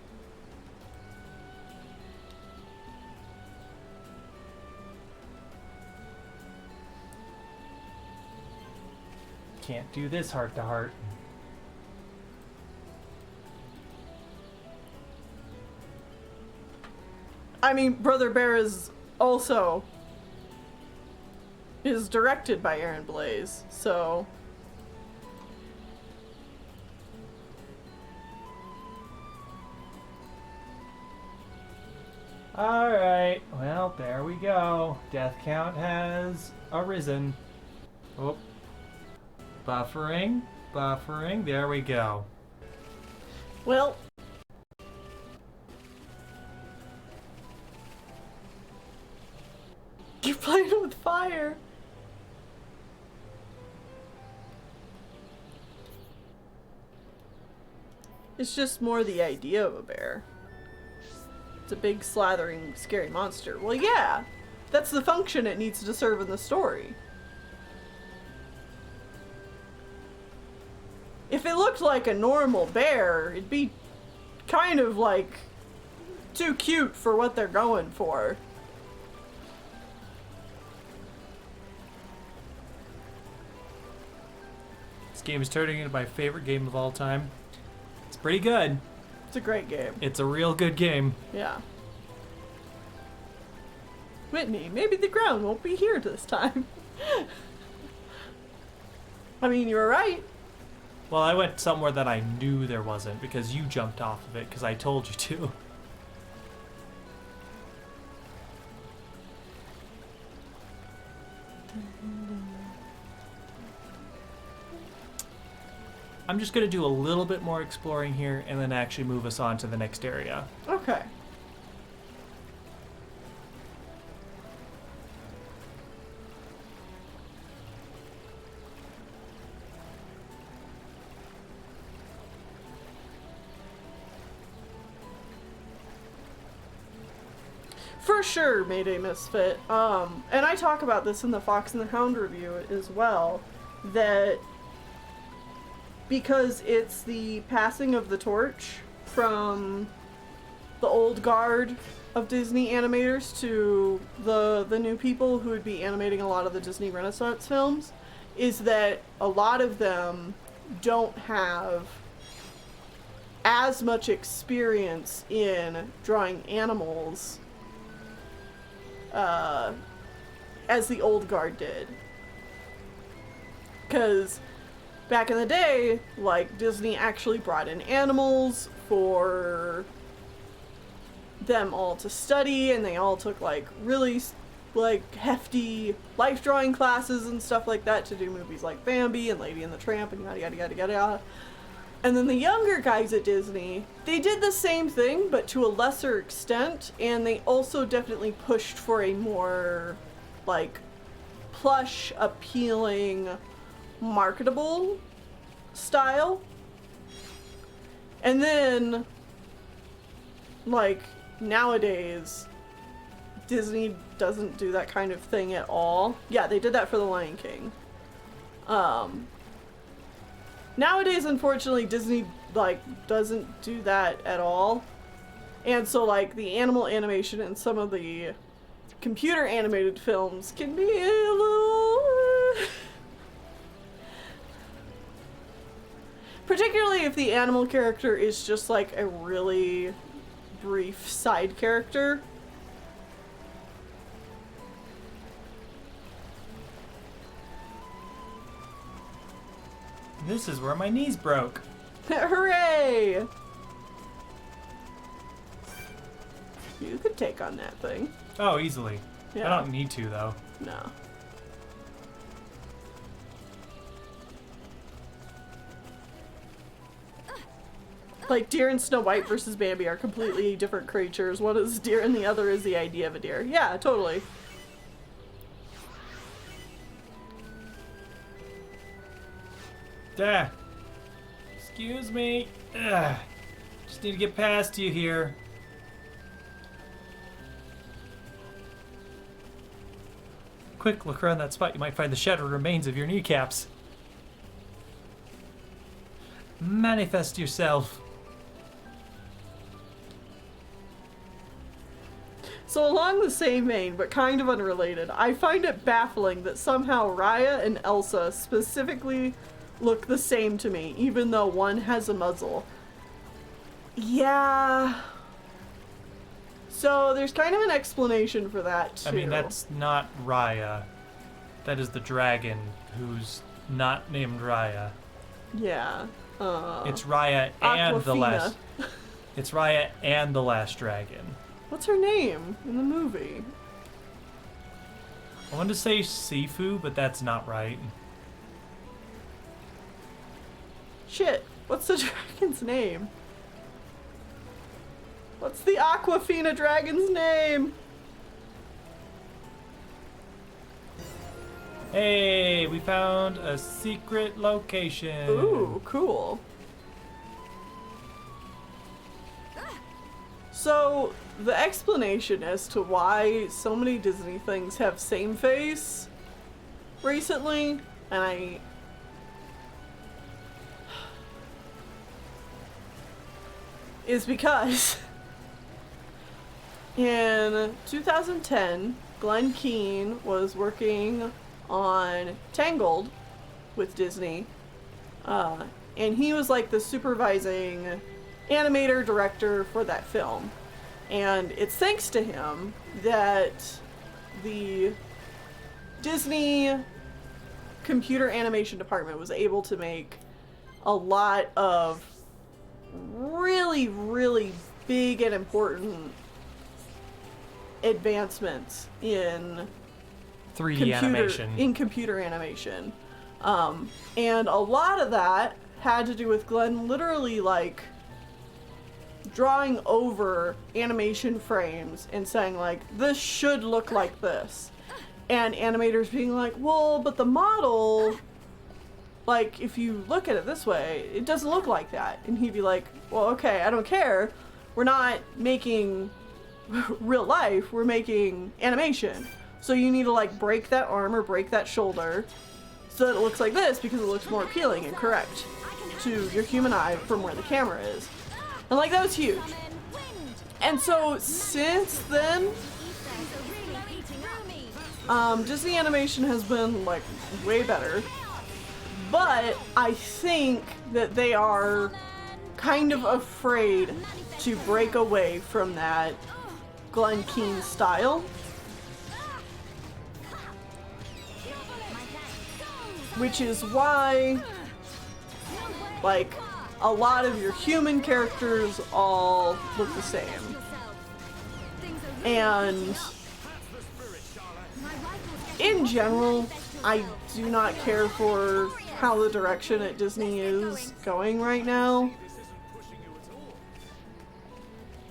Can't do this heart to heart. I mean, Brother Bear is directed by Aaron Blaise, so Alright, well, there we go. Death count has arisen. Oh. Buffering, there we go. well, you're playing with fire. It's just more the idea of a bear. It's a big, slathering, scary monster. Well, yeah, that's the function it needs to serve in the story. If it looked like a normal bear, it'd be kind of like too cute for what they're going for. This game is turning into my favorite game of all time. It's pretty good. It's a great game. It's a real good game. Yeah. Whitney, maybe the ground won't be here this time. I mean, you were right. Well, I went somewhere that I knew there wasn't because you jumped off of it because I told you to. I'm just going to do a little bit more exploring here and then actually move us on to the next area. Okay. For sure, Mayday Misfit. And I talk about this in the Fox and the Hound review as well, that because it's the passing of the torch from the old guard of Disney animators to the new people who would be animating a lot of the Disney Renaissance films, is that a lot of them don't have as much experience in drawing animals as the old guard did. Because back in the day, like, Disney actually brought in animals for them all to study, and they all took, like, really, like, hefty life drawing classes and stuff like that to do movies like Bambi and Lady and the Tramp and yada yada yada yada yada. And then the younger guys at Disney, they did the same thing, but to a lesser extent, and they also definitely pushed for a more, like, plush, appealing, marketable style. And then, like, nowadays, Disney doesn't do that kind of thing at all. Yeah, they did that for The Lion King. Nowadays, unfortunately, Disney, like, doesn't do that at all. And so, like, the animal animation in some of the computer animated films can be a little... particularly if the animal character is just, like, a really brief side character. This is where my knees broke. Hooray! You could take on that thing. Oh, easily. Yeah. I don't need to, though. No. Like, deer and Snow White versus Bambi are completely different creatures. One is deer and the other is the idea of a deer. Yeah, totally. Duh. Excuse me. Ugh. Just need to get past you here. Quick, look around that spot. You might find the shattered remains of your kneecaps. Manifest yourself. So along the same vein, but kind of unrelated, I find it baffling that somehow Raya and Elsa specifically look the same to me, even though one has a muzzle. Yeah. So there's kind of an explanation for that, too. I mean, that's not Raya. That is the dragon, who's not named Raya. Yeah. It's Raya and the Aquafina. last... It's Raya and the last dragon. What's her name in the movie? I wanted to say Sifu, but that's not right. Shit, what's the dragon's name? What's the Aquafina dragon's name? Hey, we found a secret location. Ooh, cool. So, the explanation as to why so many Disney things have same face recently, and is because in 2010, Glenn Keane was working on Tangled with Disney, and he was like the supervising animator director for that film. And it's thanks to him that the Disney computer animation department was able to make a lot of really, really big and important advancements in 3D animation. In computer animation. And a lot of that had to do with Glenn literally like drawing over animation frames and saying like, this should look like this. And animators being like, well, but the model, like, if you look at it this way, it doesn't look like that. And he'd be like, well, okay, I don't care. We're not making real life, we're making animation. So you need to like break that arm or break that shoulder so that it looks like this because it looks more appealing and correct to your human eye from where the camera is. And like, that was huge. And so since then, Disney animation has been like way better, but I think that they are kind of afraid to break away from that Glenn Keane style. Which is why, like, a lot of your human characters all look the same. And in general, I do not care for how the direction at Disney is going right now.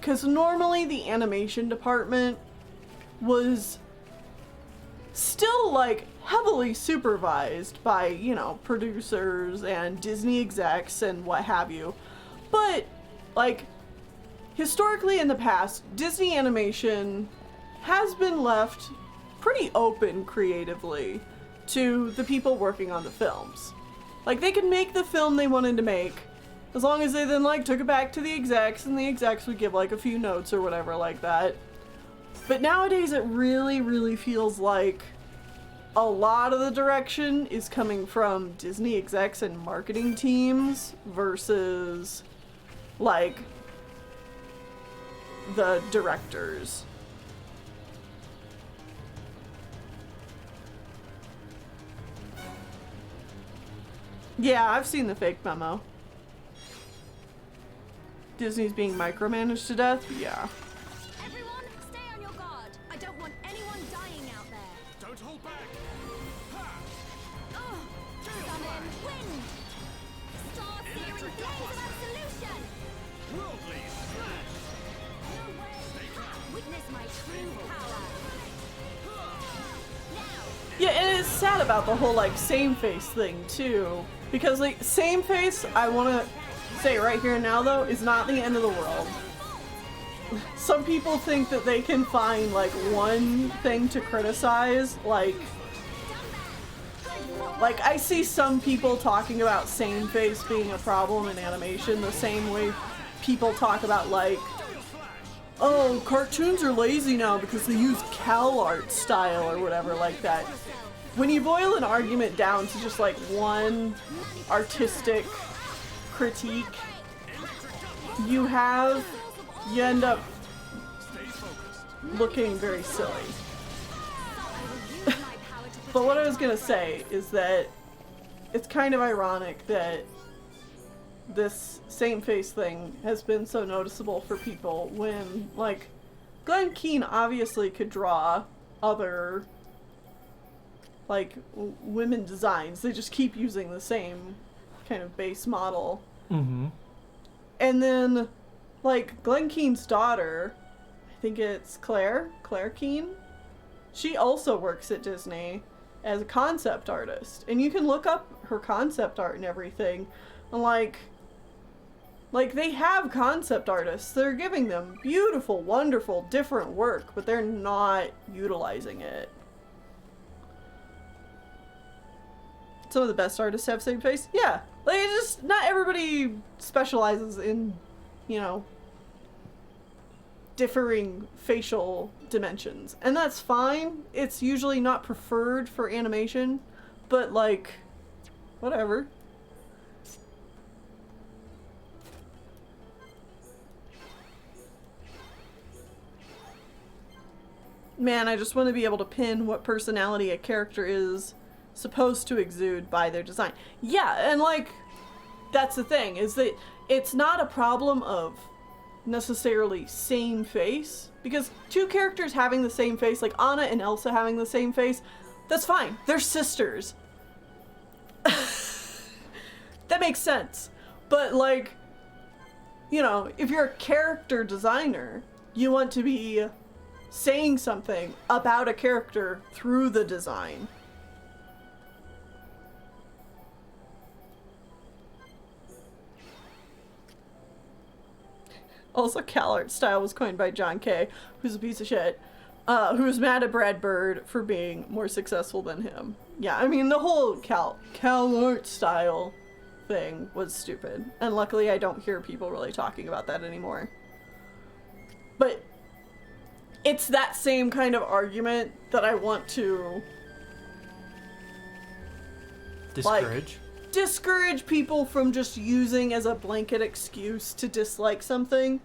Because normally the animation department was still, like, heavily supervised by, you know, producers and Disney execs and what have you. But, like, historically in the past, Disney animation has been left pretty open creatively to the people working on the films. Like, they could make the film they wanted to make, as long as they then, like, took it back to the execs, and the execs would give, like, a few notes or whatever like that. But nowadays it really, really feels like a lot of the direction is coming from Disney execs and marketing teams versus, like, the directors. Yeah, I've seen the fake memo. Disney's being micromanaged to death? Yeah. Everyone, stay on your guard. I don't want anyone dying out there. Don't hold back. Summon wind. Start searing flames of absolution. Worldly smash. No way. Witness my true power. Yeah, and it's sad about the whole, like, same face thing, too. Because, like, same face, I want to say right here and now, though, is not the end of the world. some people think that they can find like one thing to criticize, like I see some people talking about same face being a problem in animation the same way people talk about like, oh, cartoons are lazy now because they use Cal art style or whatever like that. When you boil an argument down to just like one artistic critique, you end up looking very silly. But what I was gonna say is that it's kind of ironic that this same face thing has been so noticeable for people when, like, Glenn Keane obviously could draw other, like, women designs. They just keep using the same kind of base model. Mm-hmm. And then, like, Glenn Keane's daughter, I think it's Claire Keane, she also works at Disney as a concept artist. And you can look up her concept art and everything. And, like, they have concept artists. They're giving them beautiful, wonderful, different work, but they're not utilizing it. Some of the best artists have same face. Yeah. Like, it's just, not everybody specializes in, you know, differing facial dimensions. And that's fine. It's usually not preferred for animation, but, like, whatever. Man, I just want to be able to pin what personality a character is supposed to exude by their design. Yeah, and like, that's the thing, is that it's not a problem of necessarily same face, because two characters having the same face, like Anna and Elsa having the same face, that's fine. They're sisters. That makes sense. But like, you know, if you're a character designer, you want to be saying something about a character through the design. Also, Cal art style was coined by John Kay, who's a piece of shit, who was mad at Brad Bird for being more successful than him. Yeah, I mean, the whole Cal art style thing was stupid. And luckily I don't hear people really talking about that anymore. But it's that same kind of argument that I want to discourage. Like, discourage people from just using as a blanket excuse to dislike something.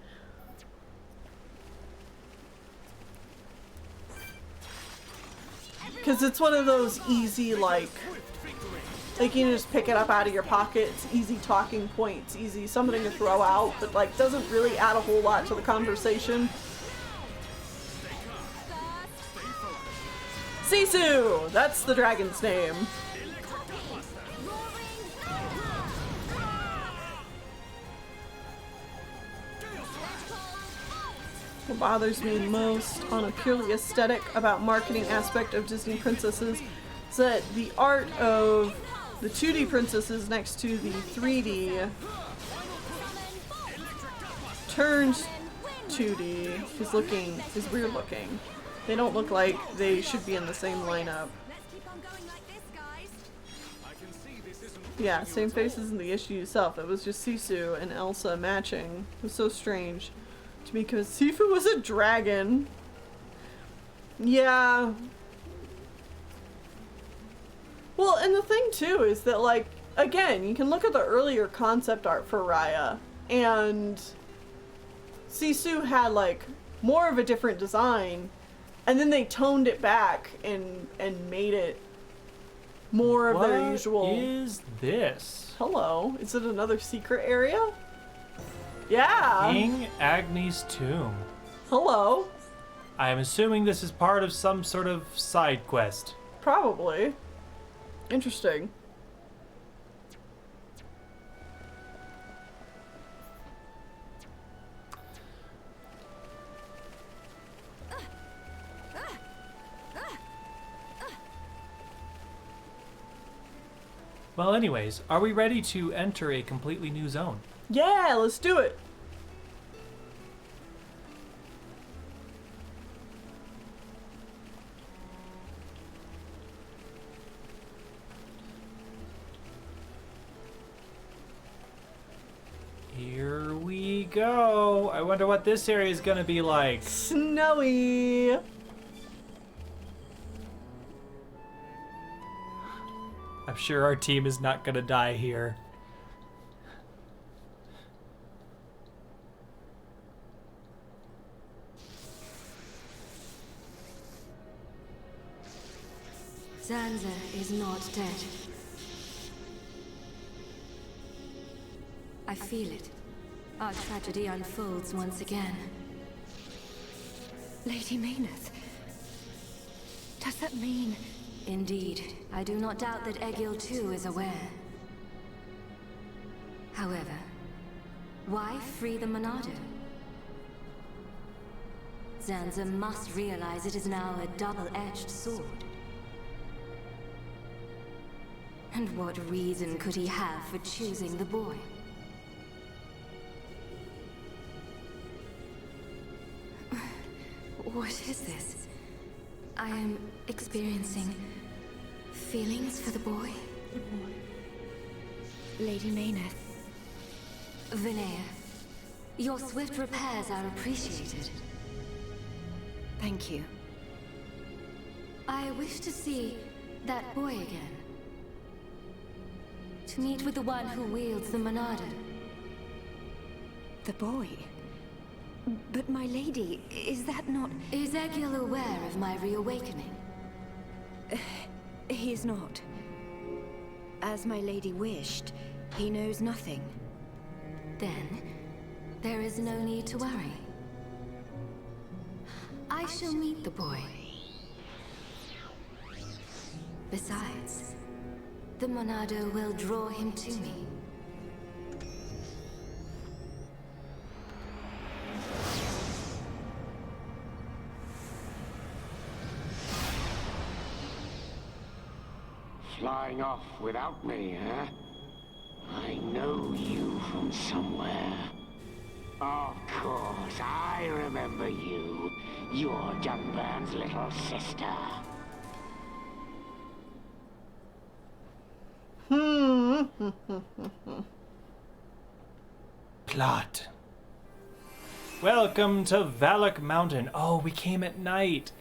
Because it's one of those easy, like you can just pick it up out of your pocket. It's easy talking points, easy something to throw out, but like doesn't really add a whole lot to the conversation. Sisu! That's the dragon's name. What bothers me most on a purely aesthetic about marketing aspect of Disney princesses is that the art of the 2D princesses next to the 3D turned 2D is weird looking. They don't look like they should be in the same lineup. Yeah, same face isn't the issue itself. It was just Sisu and Elsa matching. It was so strange to me because Sifu was a dragon. Yeah. Well, and the thing too is that, like, again, you can look at the earlier concept art for Raya, and Sisu had, like, more of a different design, and then they toned it back and made it more of their usual. What is this? Hello. Is it another secret area? Yeah. King Agni's tomb. Hello. I am assuming this is part of some sort of side quest. Probably. Interesting. Well, anyways, are we ready to enter a completely new zone? Yeah, let's do it. go. I wonder what this area is gonna be like. Snowy. I'm sure our team is not gonna die here. Zanza is not dead. I feel it. Our tragedy unfolds once again. Lady Mayneth. Does that mean... Indeed, I do not doubt that Egil too is aware. However, why free the Monado? Zanza must realize it is now a double-edged sword. And what reason could he have for choosing the boy? What is this? I am experiencing feelings for the boy. Lady Mayneth. Vinaya, your swift repairs are appreciated. Thank you. I wish to see that boy again. To meet with the one who wields the Monado. The boy? But my lady, is that not... Is Egil aware of my reawakening? He is not. As my lady wished, he knows nothing. Then, there is no need to worry. I shall meet the boy. Besides, the Monado will draw him to me. Flying off without me, huh? I know you from somewhere. Of course, I remember you. You're Dunburn's little sister. Plot. Welcome to Valak Mountain. Oh, we came at night.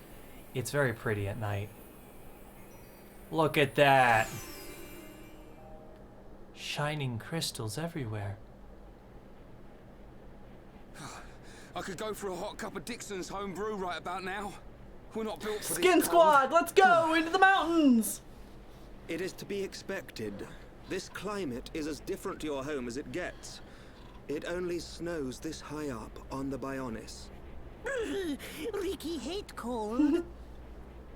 It's very pretty at night. Look at that. Shining crystals everywhere. I could go for a hot cup of Dixon's home brew right about now. We're not built for Skin this Squad, let's go into the mountains. It is to be expected. This climate is as different to your home as it gets. It only snows this high up on the Bionis. Ricky hate cold.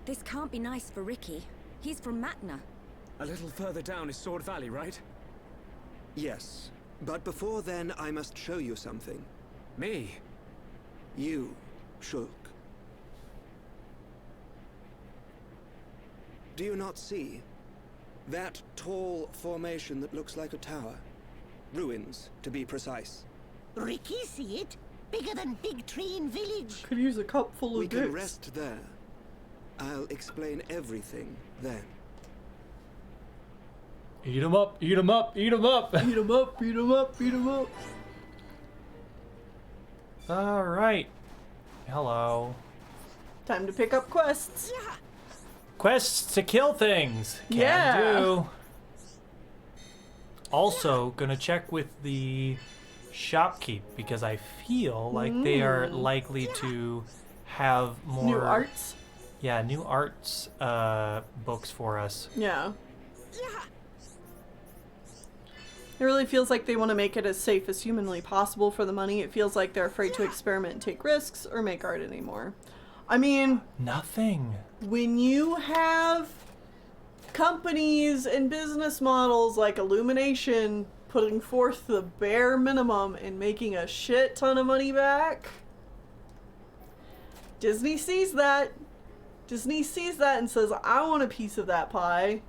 This can't be nice for Ricky. He's from Matna. A little further down is Sword Valley, right? Yes. But before then, I must show you something. Me? You, Shulk. Do you not see? That tall formation that looks like a tower. Ruins, to be precise. Ricky see it? Bigger than Big Tree in Village. Could use a cup full of We can dicks. rest there. I'll explain everything then. Eat 'em up, eat 'em up, eat 'em up. Eat 'em up, eat 'em up, eat 'em up. All right. Hello. Time to pick up quests. Quests to kill things. Can do. Also, gonna check with the shopkeep because I feel like they are likely to have more New arts? Yeah, new arts books for us. Yeah. It really feels like they want to make it as safe as humanly possible for the money. It feels like they're afraid to experiment and take risks or make art anymore. I mean... Nothing. When you have companies and business models like Illumination putting forth the bare minimum and making a shit ton of money back, Disney sees that. Disney sees that and says, I want a piece of that pie.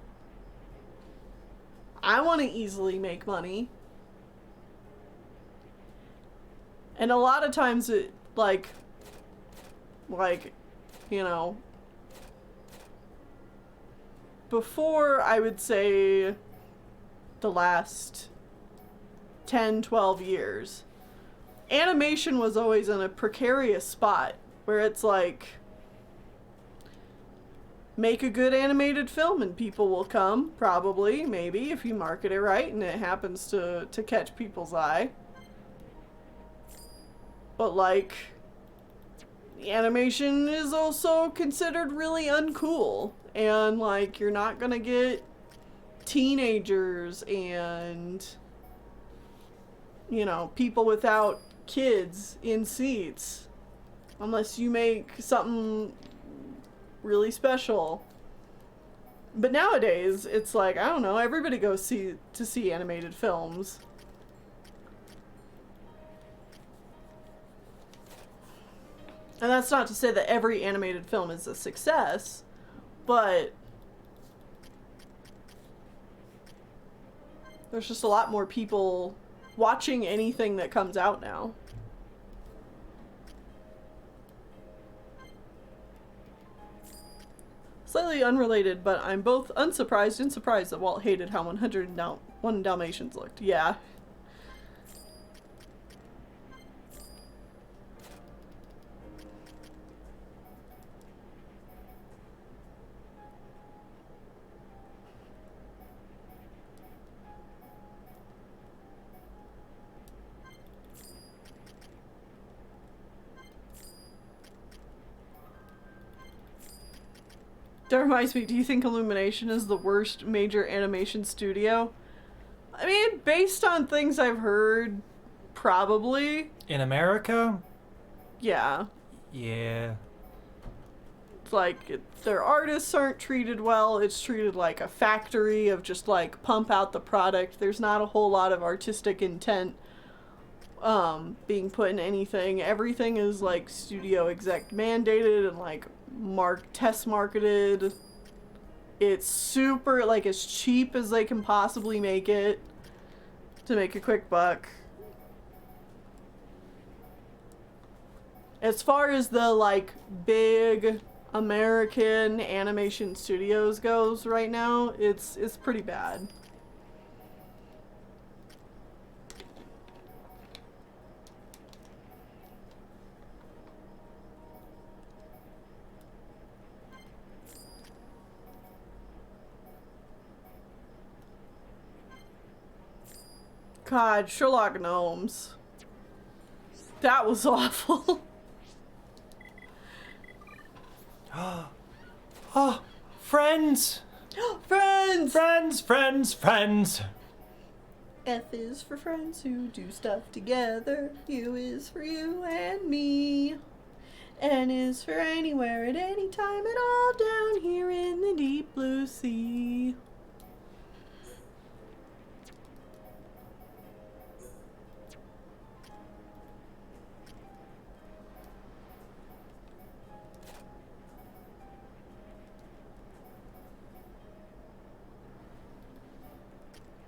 I want to easily make money. And a lot of times it, like, you know, before, I would say, the last 10, 12 years, animation was always in a precarious spot where it's like, make a good animated film and people will come, probably, maybe, if you market it right and it happens to catch people's eye. But, like, the animation is also considered really uncool. And, like, you're not gonna get teenagers and, you know, people without kids in seats. Unless you make something really special. But nowadays, it's like, I don't know, everybody goes to see animated films. And that's not to say that every animated film is a success, but there's just a lot more people watching anything that comes out now. Slightly unrelated, but I'm both unsurprised and surprised that Walt hated how 101 Dalmatians looked. Yeah. That reminds me, do you think Illumination is the worst major animation studio? I mean, based on things I've heard, probably. In America? Yeah. Yeah. It's like, their artists aren't treated well. It's treated like a factory of just like, pump out the product. There's not a whole lot of artistic intent being put in anything. Everything is like studio exec mandated and like test marketed. It's super, like, as cheap as they can possibly make it to make a quick buck. As far as the, like, big American animation studios goes right now, it's pretty bad. God, Sherlock Gnomes. That was awful. Oh, friends! Friends! Friends, friends, friends! F is for friends who do stuff together. U is for you and me. N is for anywhere at any time at all down here in the deep blue sea.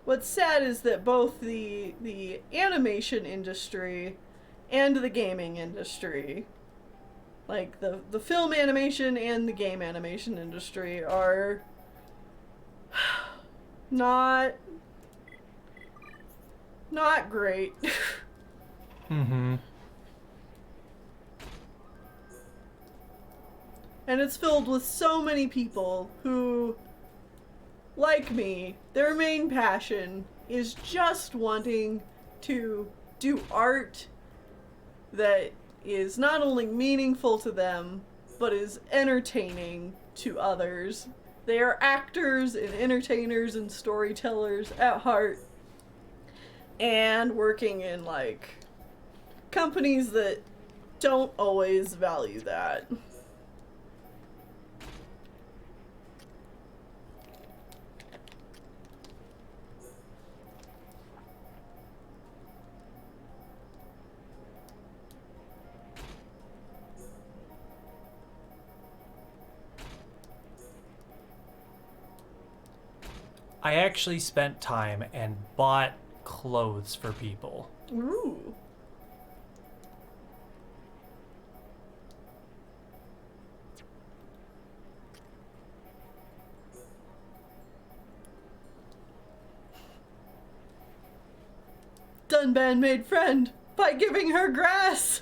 What's sad is that both the animation industry and the gaming industry, like the film animation and the game animation industry, are not great. Mm-hmm. And it's filled with so many people who, like me, their main passion is just wanting to do art that is not only meaningful to them, but is entertaining to others. They are actors and entertainers and storytellers at heart, and working in, like, companies that don't always value that. I actually spent time and bought clothes for people. Ooh. Dunban made friend, By giving her grass.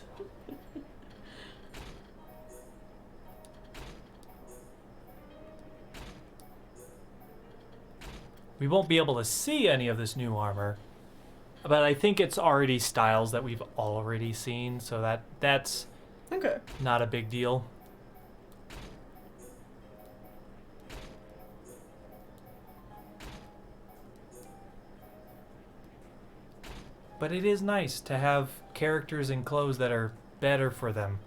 We won't be able to see any of this new armor, but I think it's already styles that we've already seen, so that's okay. Not a big deal. But it is nice to have characters in clothes that are better for them.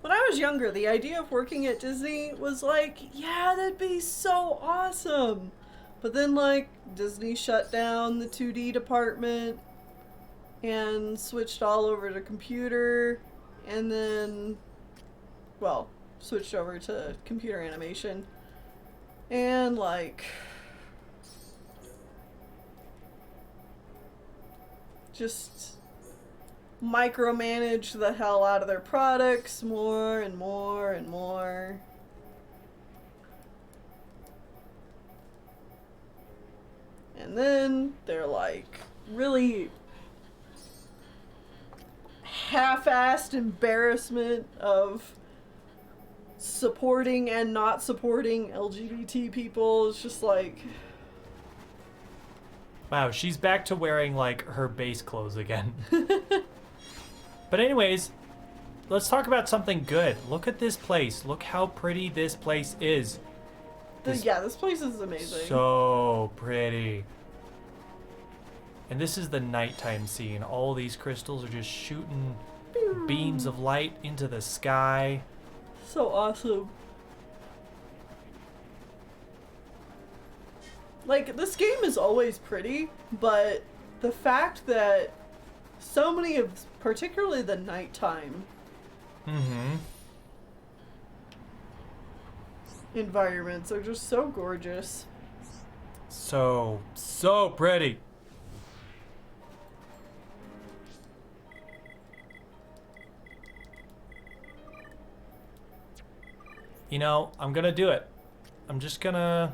When I was younger, the idea of working at Disney was like, yeah, that'd be so awesome. But then, like, Disney shut down the 2D department and switched all over to computer, and then, well, switched over to computer animation. And, like, just micromanage the hell out of their products more and more and more. And then they're like really half-assed embarrassment of supporting and not supporting LGBT people. It's just like... Wow, she's back to wearing like her base clothes again. But anyways, let's talk about something good. Look at this place. Look how pretty this place is. Yeah, this place is amazing. So pretty. And this is the nighttime scene. All these crystals are just shooting beams of light into the sky. So awesome. Like, this game is always pretty, but the fact that so many of, particularly the nighttime environments are just so gorgeous. So pretty. You know, I'm gonna do it. I'm just gonna...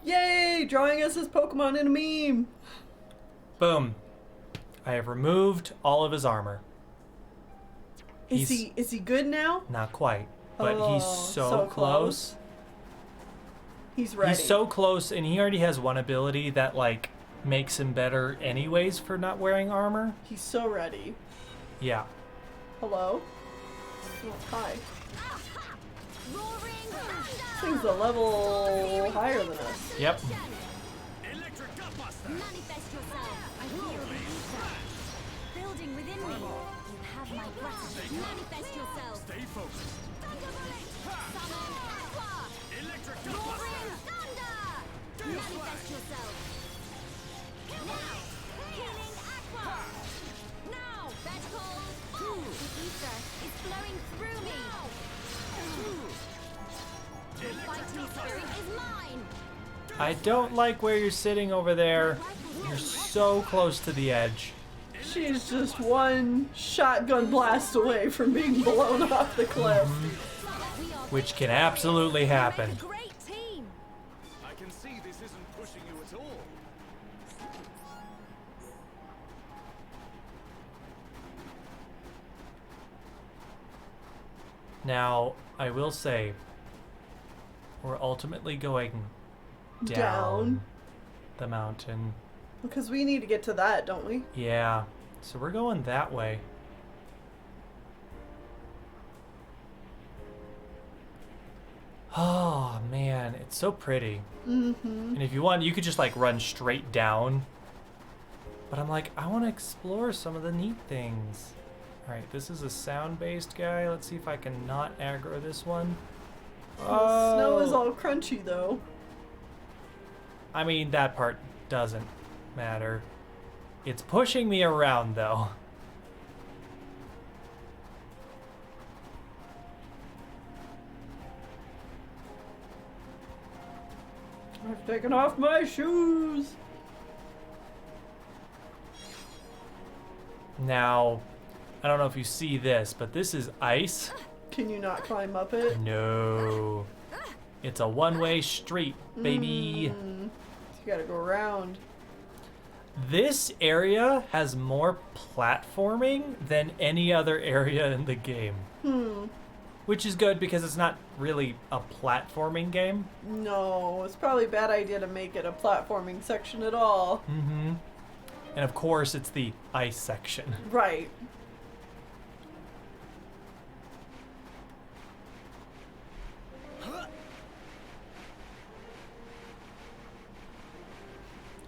Yay! Drawing us as Pokemon in a meme! Boom. I have removed all of his armor. Is he good now? Not quite, but he's so close. He's ready. He's so close, and he already has one ability that, like, makes him better anyways for not wearing armor. He's so ready. Yeah. Hello? Oh, hi. This thing's a level higher than us. Yep. Manifest yourself. I feel the ether building within me. You have my blessing. Manifest yourself. Stay focused. Summon Aqua. Roaring thunder. Manifest yourself. Now, killing Aqua. Now, vegetables. The ether is flowing through me. The fighting spirit is mine. I don't like where you're sitting over there. You're so close to the edge. She's just one shotgun blast away from being blown off the cliff. Which can absolutely happen. I can see this isn't pushing you at all. Now, I will say, we're ultimately going down the mountain. Because we need to get to that, don't we? Yeah, so we're going that way. Oh man, it's so pretty. And if you want, you could just like run straight down. But I'm like, I want to explore some of the neat things. Alright, this is a sound-based guy. Let's see if I can not aggro this one. The snow is all crunchy though. I mean, that part doesn't matter. It's pushing me around, though. I've taken off my shoes. Now, I don't know if you see this, but this is ice. Can you not climb up it? No. It's a one-way street, baby. You gotta go around. This area has more platforming than any other area in the game. Which is good because it's not really a platforming game. No, it's probably a bad idea to make it a platforming section at all. Mm-hmm. And of course, it's the ice section. Right.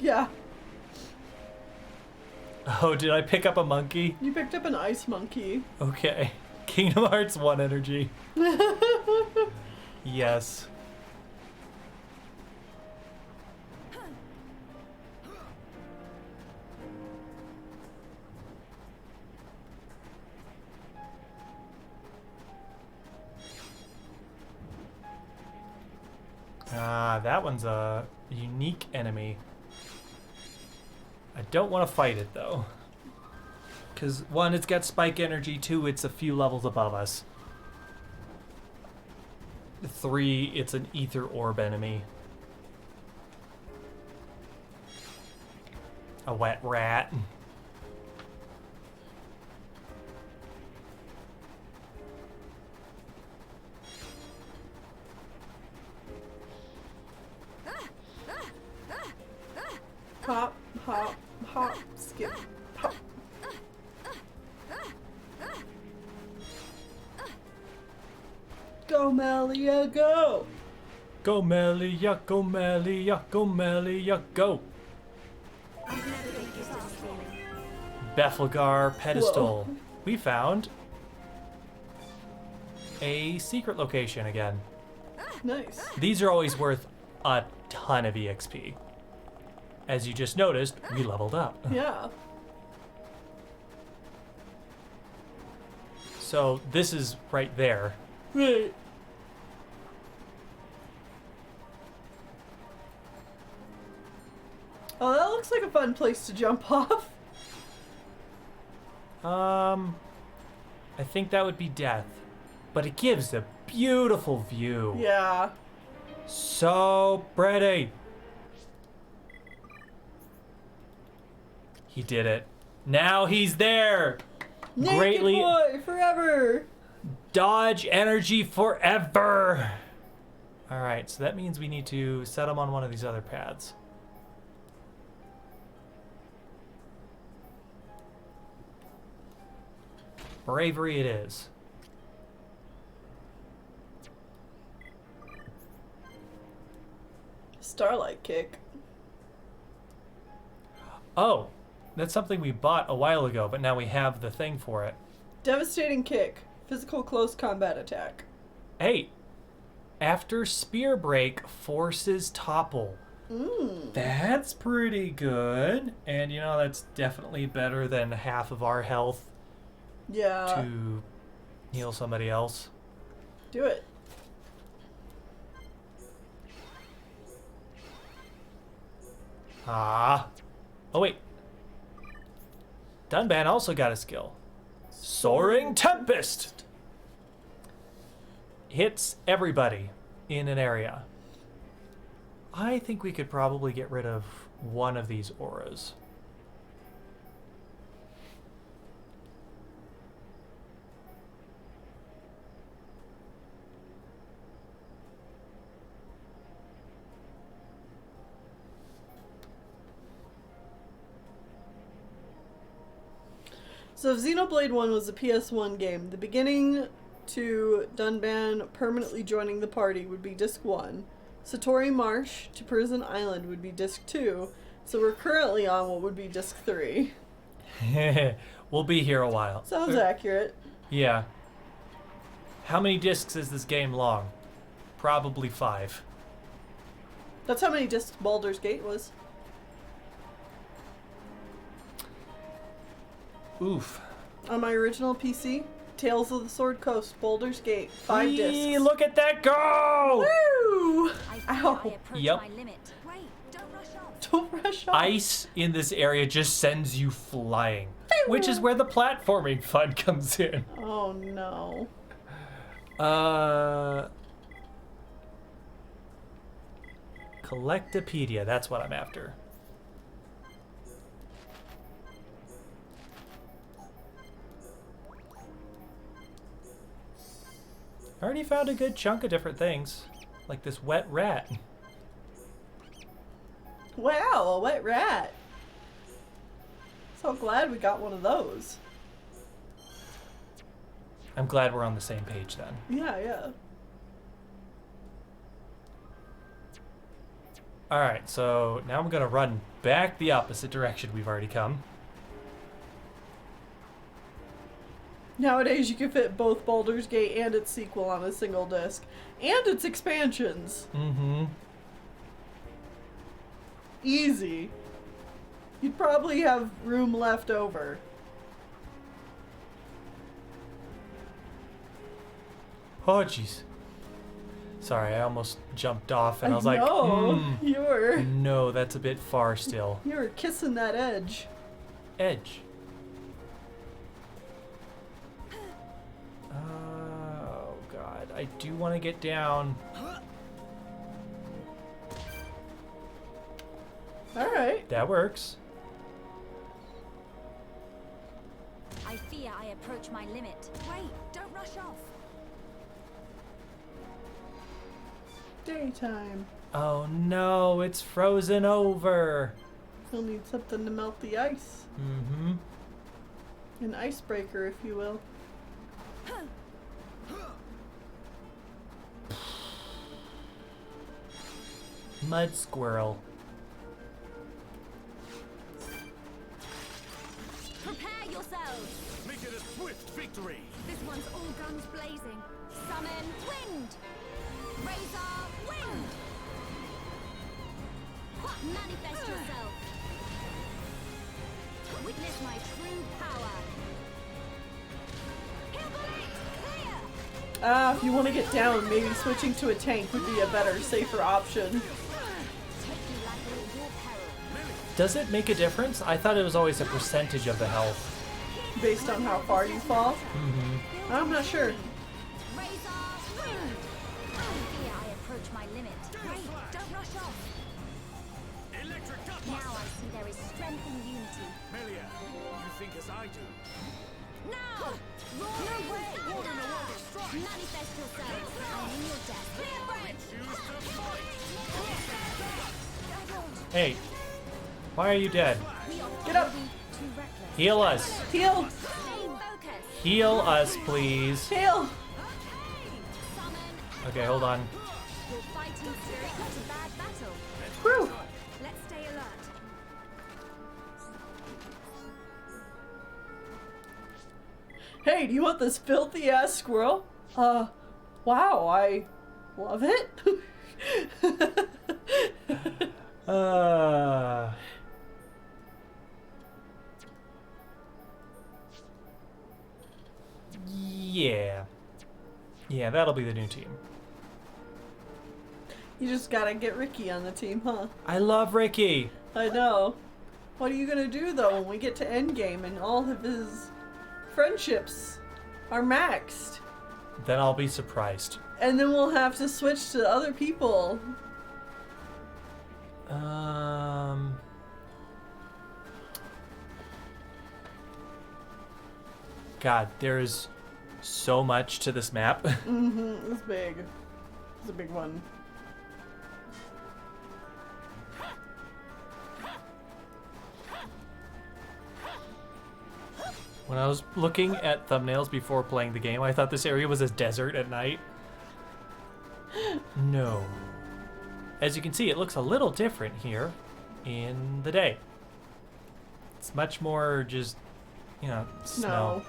Yeah. Oh, did I pick up a monkey? You picked up an ice monkey. Okay. Kingdom Hearts 1 energy. Yes. Ah, that one's a unique enemy. I don't want to fight it, though. Because, one, it's got spike energy. Two, it's a few levels above us. Three, it's an ether orb enemy. A wet rat. Hop, hop, hop, skip, hop. Go, Melia, go! Go, Melia, go, Melia, go, Melia, go! Befalgar pedestal. Whoa. We found a secret location again. Nice. These are always worth a ton of EXP. As you just noticed, we leveled up. Yeah. So this is right there. Right. Oh, that looks like a fun place to jump off. I think that would be death. But it gives a beautiful view. Yeah. So pretty. He did it. Now he's there. Naked Greatly boy forever. dodge energy forever. All right, so that means we need to set him on one of these other paths. Bravery it is. Starlight kick. Oh, that's something we bought a while ago, but now we have the thing for it. Devastating kick. Physical close combat attack. Hey, after spear break, forces topple. That's pretty good. And you know, that's definitely better than half of our health Yeah. to heal somebody else. Do it. Ah. Oh, wait. Dunban also got a skill. Soaring Tempest! Hits everybody in an area. I think we could probably get rid of one of these auras. So if Xenoblade 1 was a PS1 game, the beginning to Dunban permanently joining the party would be Disc 1. Satori Marsh to Prison Island would be Disc 2. So we're currently on what would be Disc 3. We'll be here a while. Sounds accurate. Yeah. How many discs is this game long? Probably 5. That's how many discs Baldur's Gate was. Oof. On my original PC, Tales of the Sword Coast, Baldur's Gate, 5 discs. Look at that go! Woo! Ow. Yep. Don't rush off. Ice in this area just sends you flying. Which is where the platforming fun comes in. Oh no. Collectopedia, that's what I'm after. I already found a good chunk of different things, like this wet rat. Wow, a wet rat. So glad we got one of those. I'm glad we're on the same page then. Yeah, yeah. Alright, so now I'm gonna run back the opposite direction we've already come. Nowadays you can fit both Baldur's Gate and its sequel on a single disc. And its expansions. Mm-hmm. Easy. You'd probably have room left over. Oh, jeez. Sorry, I almost jumped off and I was like, you were. No, that's a bit far still. You were kissing that edge. Edge. Oh, God. I do want to get down. Alright. That works. I fear I approach my limit. Wait, don't rush off. Daytime. Oh no, it's frozen over. You'll need something to melt the ice. Mm-hmm. An icebreaker, if you will. Mud squirrel. Prepare yourselves. Make it a swift victory. This one's all guns blazing. Summon wind. Razor wind. Manifest yourself. Witness my true power. Clear. If you want to get down, maybe switching to a tank would be a better, safer option. Does it make a difference? I thought it was always a percentage of the health. Based on how far you fall? Mm-hmm. I'm not sure. Now I see there is strength and unity. Melia, you think as I do? Now! No way! Manifest yourself. I'm in your death. Hey, why are you dead? Get up! Heal us. Heal! Heal us, please. Heal! Okay, hold on. Your fighting spirit was a bad battle. Whew! Let's stay alert. Hey, do you want this filthy ass squirrel? Wow, I love it. Yeah. Yeah, that'll be the new team. You just gotta get Ricky on the team, huh? I love Ricky. I know. What are you gonna do though when we get to endgame and all of his friendships are maxed? Then I'll be surprised. And then we'll have to switch to other people. God, there is so much to this map. Mm-hmm, it's big. It's a big one. When I was looking at thumbnails before playing the game, I thought this area was a desert at night. No. As you can see, it looks a little different here in the day. It's much more just, you know, snow.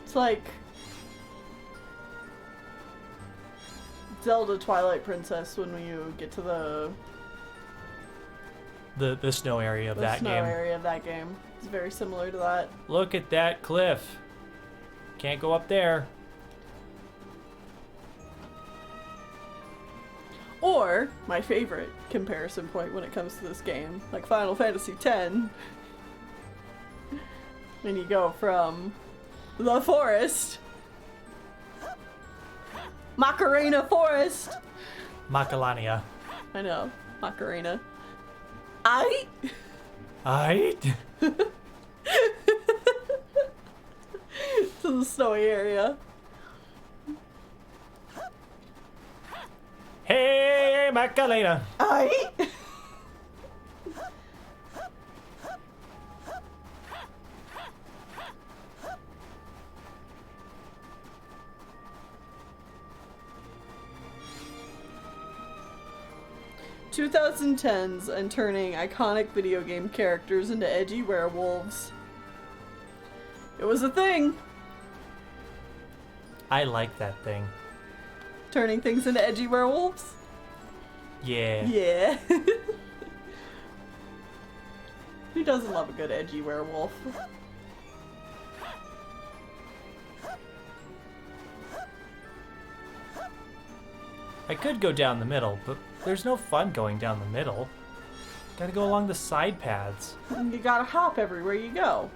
It's like Zelda Twilight Princess when you get to the snow area of that snow game. area of that game. It's very similar to that. Look at that cliff. Can't go up there. Or, my favorite comparison point when it comes to this game, like Final Fantasy X. When you go from the forest, Macarena Forest. Macalania. I know, Macarena. To the snowy area. Hey, Macarena. 2010s and turning iconic video game characters into edgy werewolves. It was a thing. I like that thing. Turning things into edgy werewolves? Yeah. Yeah. Who doesn't love a good edgy werewolf? I could go down the middle, but there's no fun going down the middle. Gotta go along the side paths. You gotta hop everywhere you go.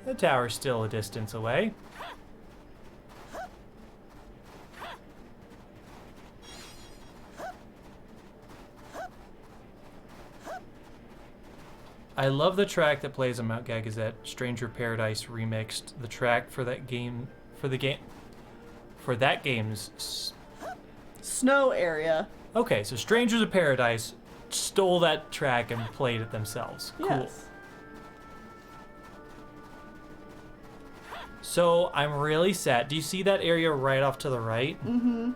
The tower's still a distance away. I love the track that plays on Mount Gagazet. Stranger Paradise remixed the track for that game, for that game's snow area. Okay, so Strangers of Paradise stole that track and played it themselves. Cool. Yes. So I'm really sad. Do you see that area right off to the right? Mm-hmm.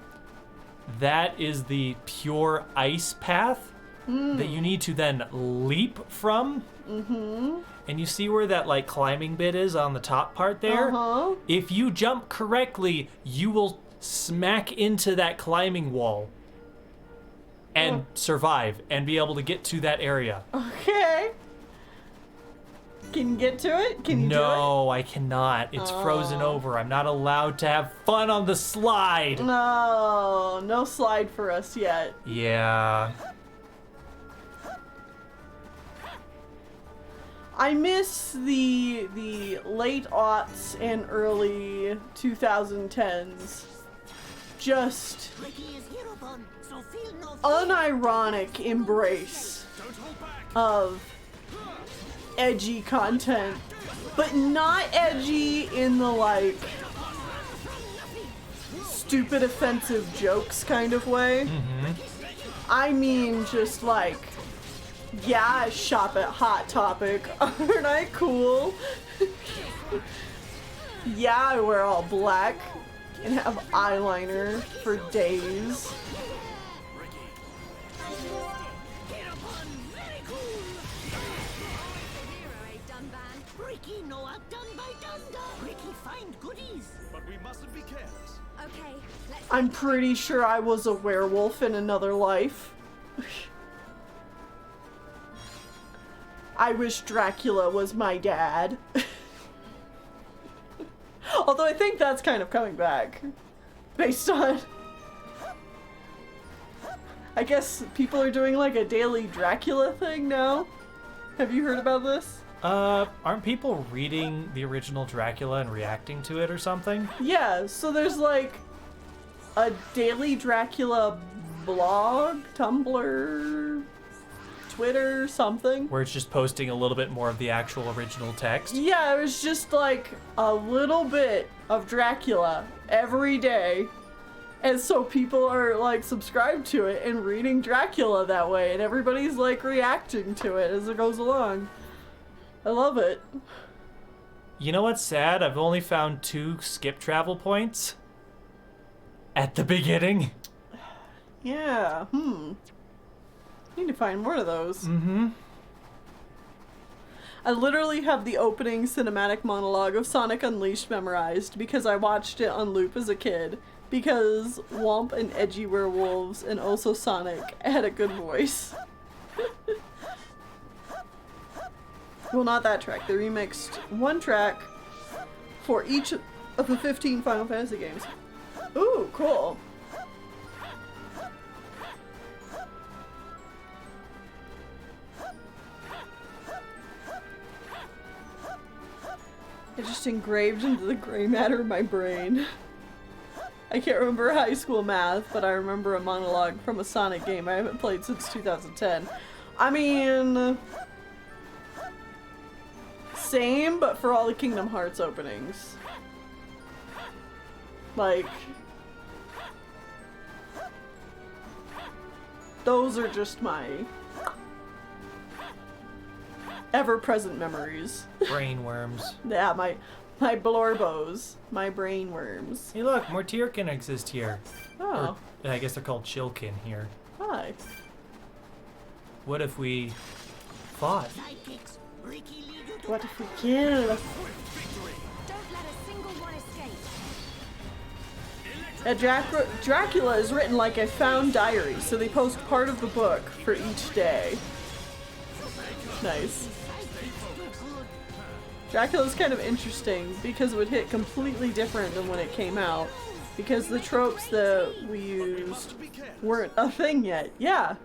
That is the pure ice path that you need to then leap from. Mm-hmm. And you see where that like climbing bit is on the top part there? Uh-huh. If you jump correctly, you will smack into that climbing wall and survive and be able to get to that area. Okay. Can you get to it? Can you do it? No, I cannot. It's frozen over. I'm not allowed to have fun on the slide. No, no slide for us yet. Yeah. I miss the late aughts and early 2010s. Just unironic embrace of edgy content, but not edgy in the like stupid offensive jokes kind of way. I mean just like, yeah, I shop at Hot Topic. Aren't I cool? Yeah, I wear all black and have eyeliner for days. Ricky, no outdone by Dunda. Ricky, find goodies. But we mustn't be careless. Okay, let's... I'm pretty sure I was a werewolf in another life. I wish Dracula was my dad. Although I think that's kind of coming back. Based on... I guess people are doing like a daily Dracula thing now. Have you heard about this? Aren't people reading the original Dracula and reacting to it or something? Yeah, so there's like a daily Dracula blog, Tumblr, Twitter, something. Where it's just posting a little bit more of the actual original text? Yeah, it was just like a little bit of Dracula every day. And so people are like subscribed to it and reading Dracula that way, and everybody's like reacting to it as it goes along. I love it. You know what's sad? I've only found 2 skip travel points at the beginning. Yeah, Need to find more of those. Mm-hmm. I literally have the opening cinematic monologue of Sonic Unleashed memorized because I watched it on loop as a kid. Because Womp and Edgy Werewolves and also Sonic had a good voice. Well, not that track. They remixed one track for each of the 15 Final Fantasy games. Ooh, cool. It just engraved into the gray matter of my brain. I can't remember high school math, but I remember a monologue from a Sonic game I haven't played since 2010. I mean... same, but for all the Kingdom Hearts openings. Like... those are just my... ever-present memories. Brain worms. Yeah, my blorbos. My brain worms. Hey look, more Tyrkin exist here. Oh. Or, I guess they're called Chilkin here. Hi. What if we fought? What if we kill? Don't let a single one escape. Dracula is written like a found diary, so they post part of the book for each day. Nice. Dracula's kind of interesting because it would hit completely different than when it came out. Because the tropes that we used weren't a thing yet. Yeah.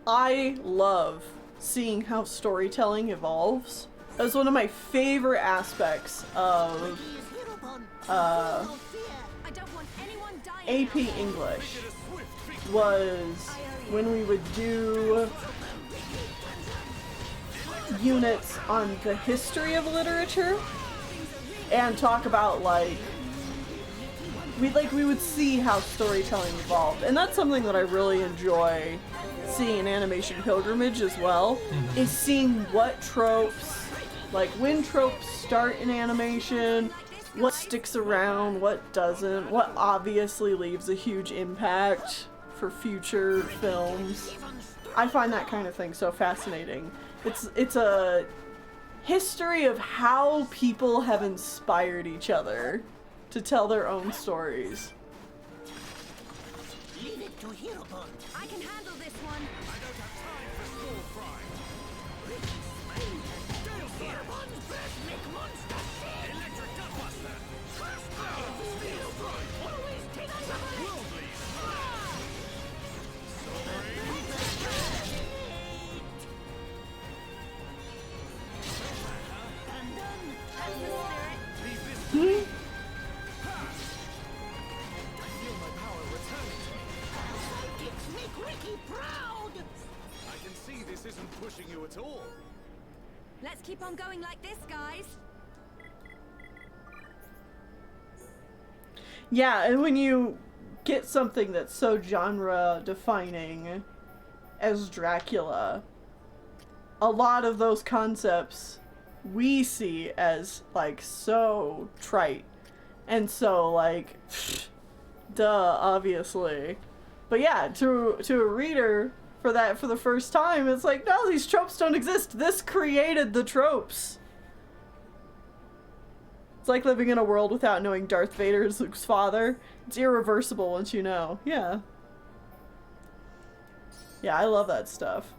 I love seeing how storytelling evolves. That's one of my favorite aspects of AP English, was when we would do units on the history of literature and talk about we would see how storytelling evolved, and that's something that I really enjoy seeing in Animation Pilgrimage as well, is seeing what tropes, like when tropes start in animation, what sticks around, what doesn't, what obviously leaves a huge impact for future films. I find that kind of thing so fascinating. It's a history of how people have inspired each other to tell their own stories. Leave it to Hirobon. I can handle this one. I don't have time for small fry. Hirobon's Cosmic Monster Seed. Electric Gutbuster. First blood. Steel Strike. Always take on the Worldly. And then, that's the spirit. Leave this to me. I feel my power returning to me. Psychics make Ricky proud. I can see this isn't pushing you at all. Let's keep on going like this, guys. Yeah, and when you get something that's so genre defining as Dracula, a lot of those concepts we see as like so trite and so like duh, obviously. But yeah, to a reader for the first time, it's like, no, these tropes don't exist. This created the tropes. It's like living in a world without knowing Darth Vader is Luke's father. It's irreversible once you know. Yeah. Yeah, I love that stuff.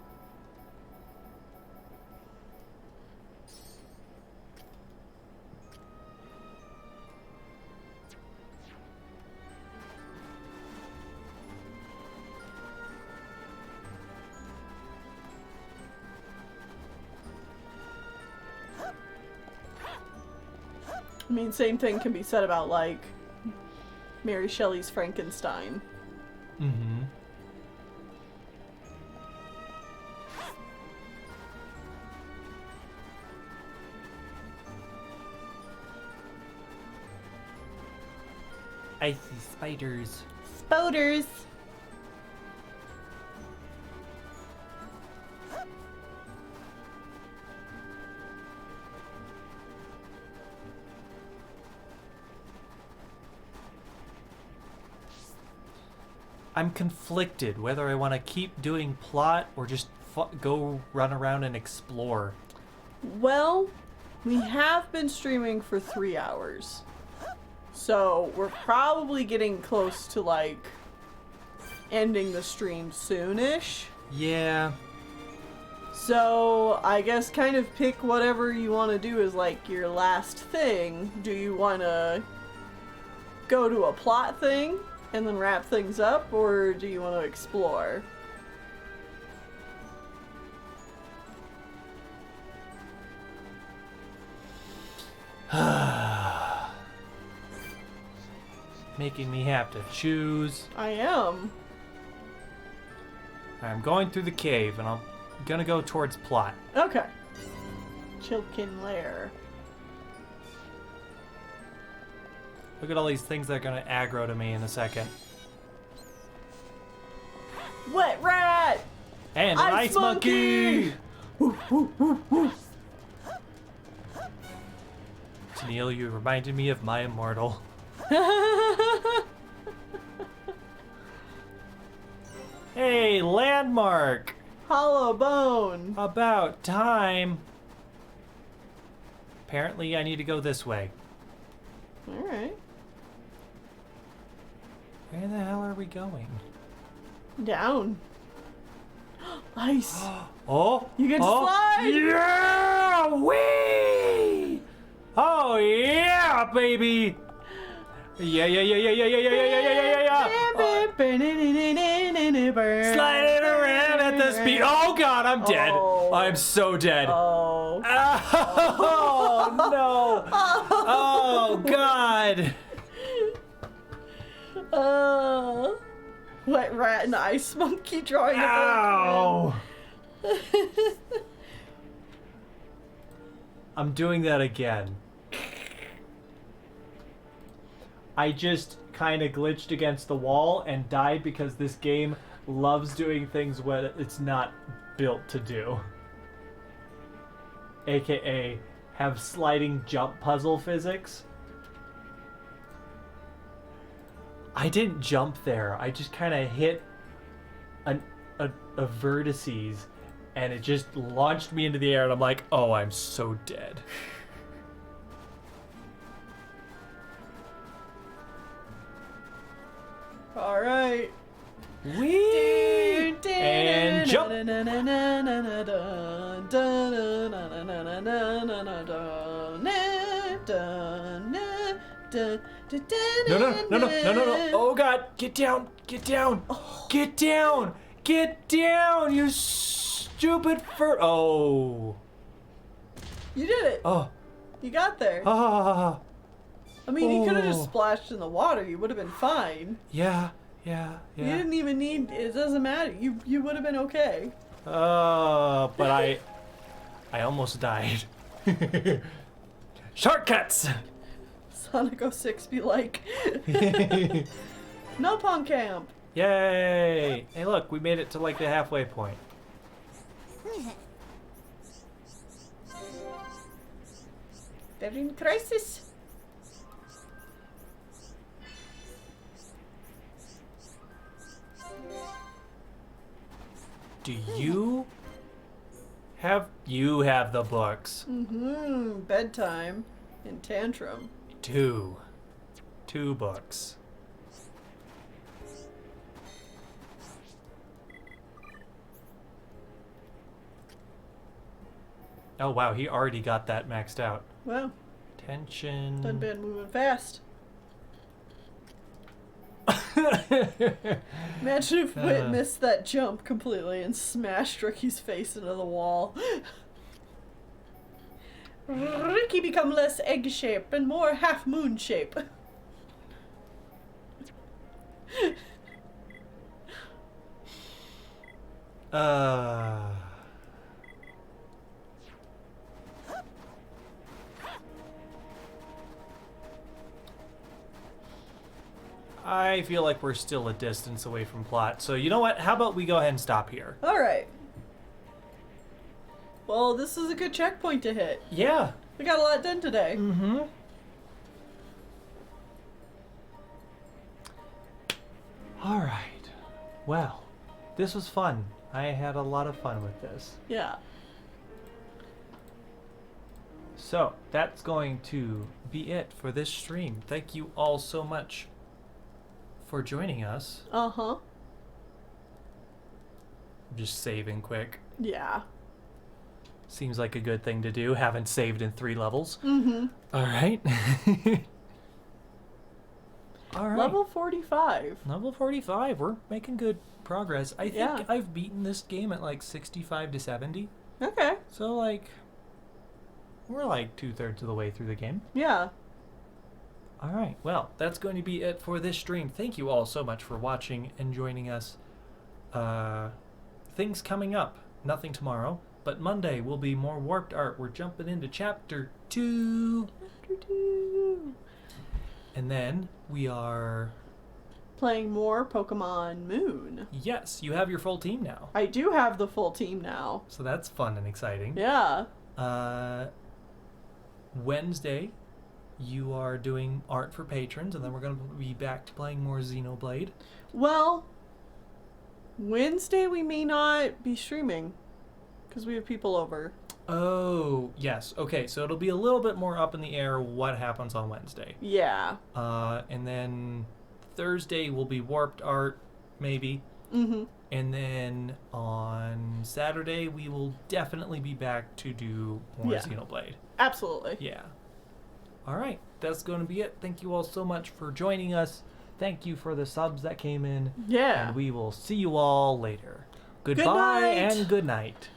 I mean, same thing can be said about, like, Mary Shelley's Frankenstein. Mm-hmm. I see spiders. Spoders! I'm conflicted whether I want to keep doing plot or just go run around and explore. Well, we have been streaming for 3 hours. So we're probably getting close to like ending the stream soonish. Yeah. So I guess kind of pick whatever you want to do as like your last thing. Do you want to go to a plot thing and then wrap things up, or do you want to explore? Making me have to choose. I am. I'm going through the cave, and I'm gonna go towards plot. Okay. Chilkin Lair. Look at all these things that are gonna aggro to me in a second. Wet rat! And an ice monkey! Tennille, you reminded me of my immortal. Hey, landmark! Hollow bone! About time. Apparently, I need to go this way. Alright. Where the hell are we going? Down. Ice! Oh! You get to slide! Yeah! Whee! Oh, yeah, baby! Yeah. Sliding around at the speed. Oh god, I'm dead. Oh. I'm so dead. Oh. Oh no. Oh god. Wet rat and ice monkey drawing a Ow. I'm doing that again. I just kind of glitched against the wall and died because this game loves doing things what it's not built to do. AKA have sliding jump puzzle physics. I didn't jump there. I just kind of hit a vertices and it just launched me into the air and I'm like, oh, I'm so dead. Alright. Whee! And jump! No. Oh god, get down! Get down! Get down! Get down, you stupid Oh. You did it! Oh. You got there. Ah. I mean, you could have Oh. just splashed in the water. You would have been fine. Yeah. You didn't even need. It doesn't matter. You would have been okay. But I almost died. Shortcuts. Sonic 06 be like. No punk camp. Yay! Hey, look, we made it to like the halfway point. They're in crisis. Do you have the books? Mm-hmm. Bedtime and tantrum. Two books. Oh wow, he already got that maxed out. Wow. Tension. Done been moving fast. Imagine if Whit missed that jump completely and smashed Ricky's face into the wall. Ricky become less egg shape and more half moon shape. I feel like we're still a distance away from plot. So you know what? How about we go ahead and stop here? Alright. Well, this is a good checkpoint to hit. Yeah. We got a lot done today. Mm-hmm. Alright. Well, this was fun. I had a lot of fun with this. Yeah. So, that's going to be it for this stream. Thank you all so much for joining us. Uh-huh. Just saving quick. Yeah. Seems like a good thing to do. Haven't saved in 3 levels. Mm-hmm. All right. All right. Level 45. Level 45. We're making good progress. I think Yeah. I've beaten this game at like 65 to 70. Okay. So like, we're like 2/3 of the way through the game. Yeah. All right. Well, that's going to be it for this stream. Thank you all so much for watching and joining us. Things coming up. Nothing tomorrow, but Monday will be more warped art. We're jumping into chapter 2. And then we are playing more Pokemon Moon. Yes, you have your full team now. I do have the full team now. So that's fun and exciting. Yeah. Wednesday, you are doing art for patrons, and then we're going to be back to playing more Xenoblade. Well, Wednesday we may not be streaming because we have people over. Oh, yes. Okay, so it'll be a little bit more up in the air what happens on Wednesday. Yeah. And then Thursday will be warped art, maybe. Mm-hmm. And then on Saturday, we will definitely be back to do more Xenoblade. Absolutely. Yeah. All right, that's going to be it. Thank you all so much for joining us. Thank you for the subs that came in. Yeah. And we will see you all later. Goodbye Good night. and good night.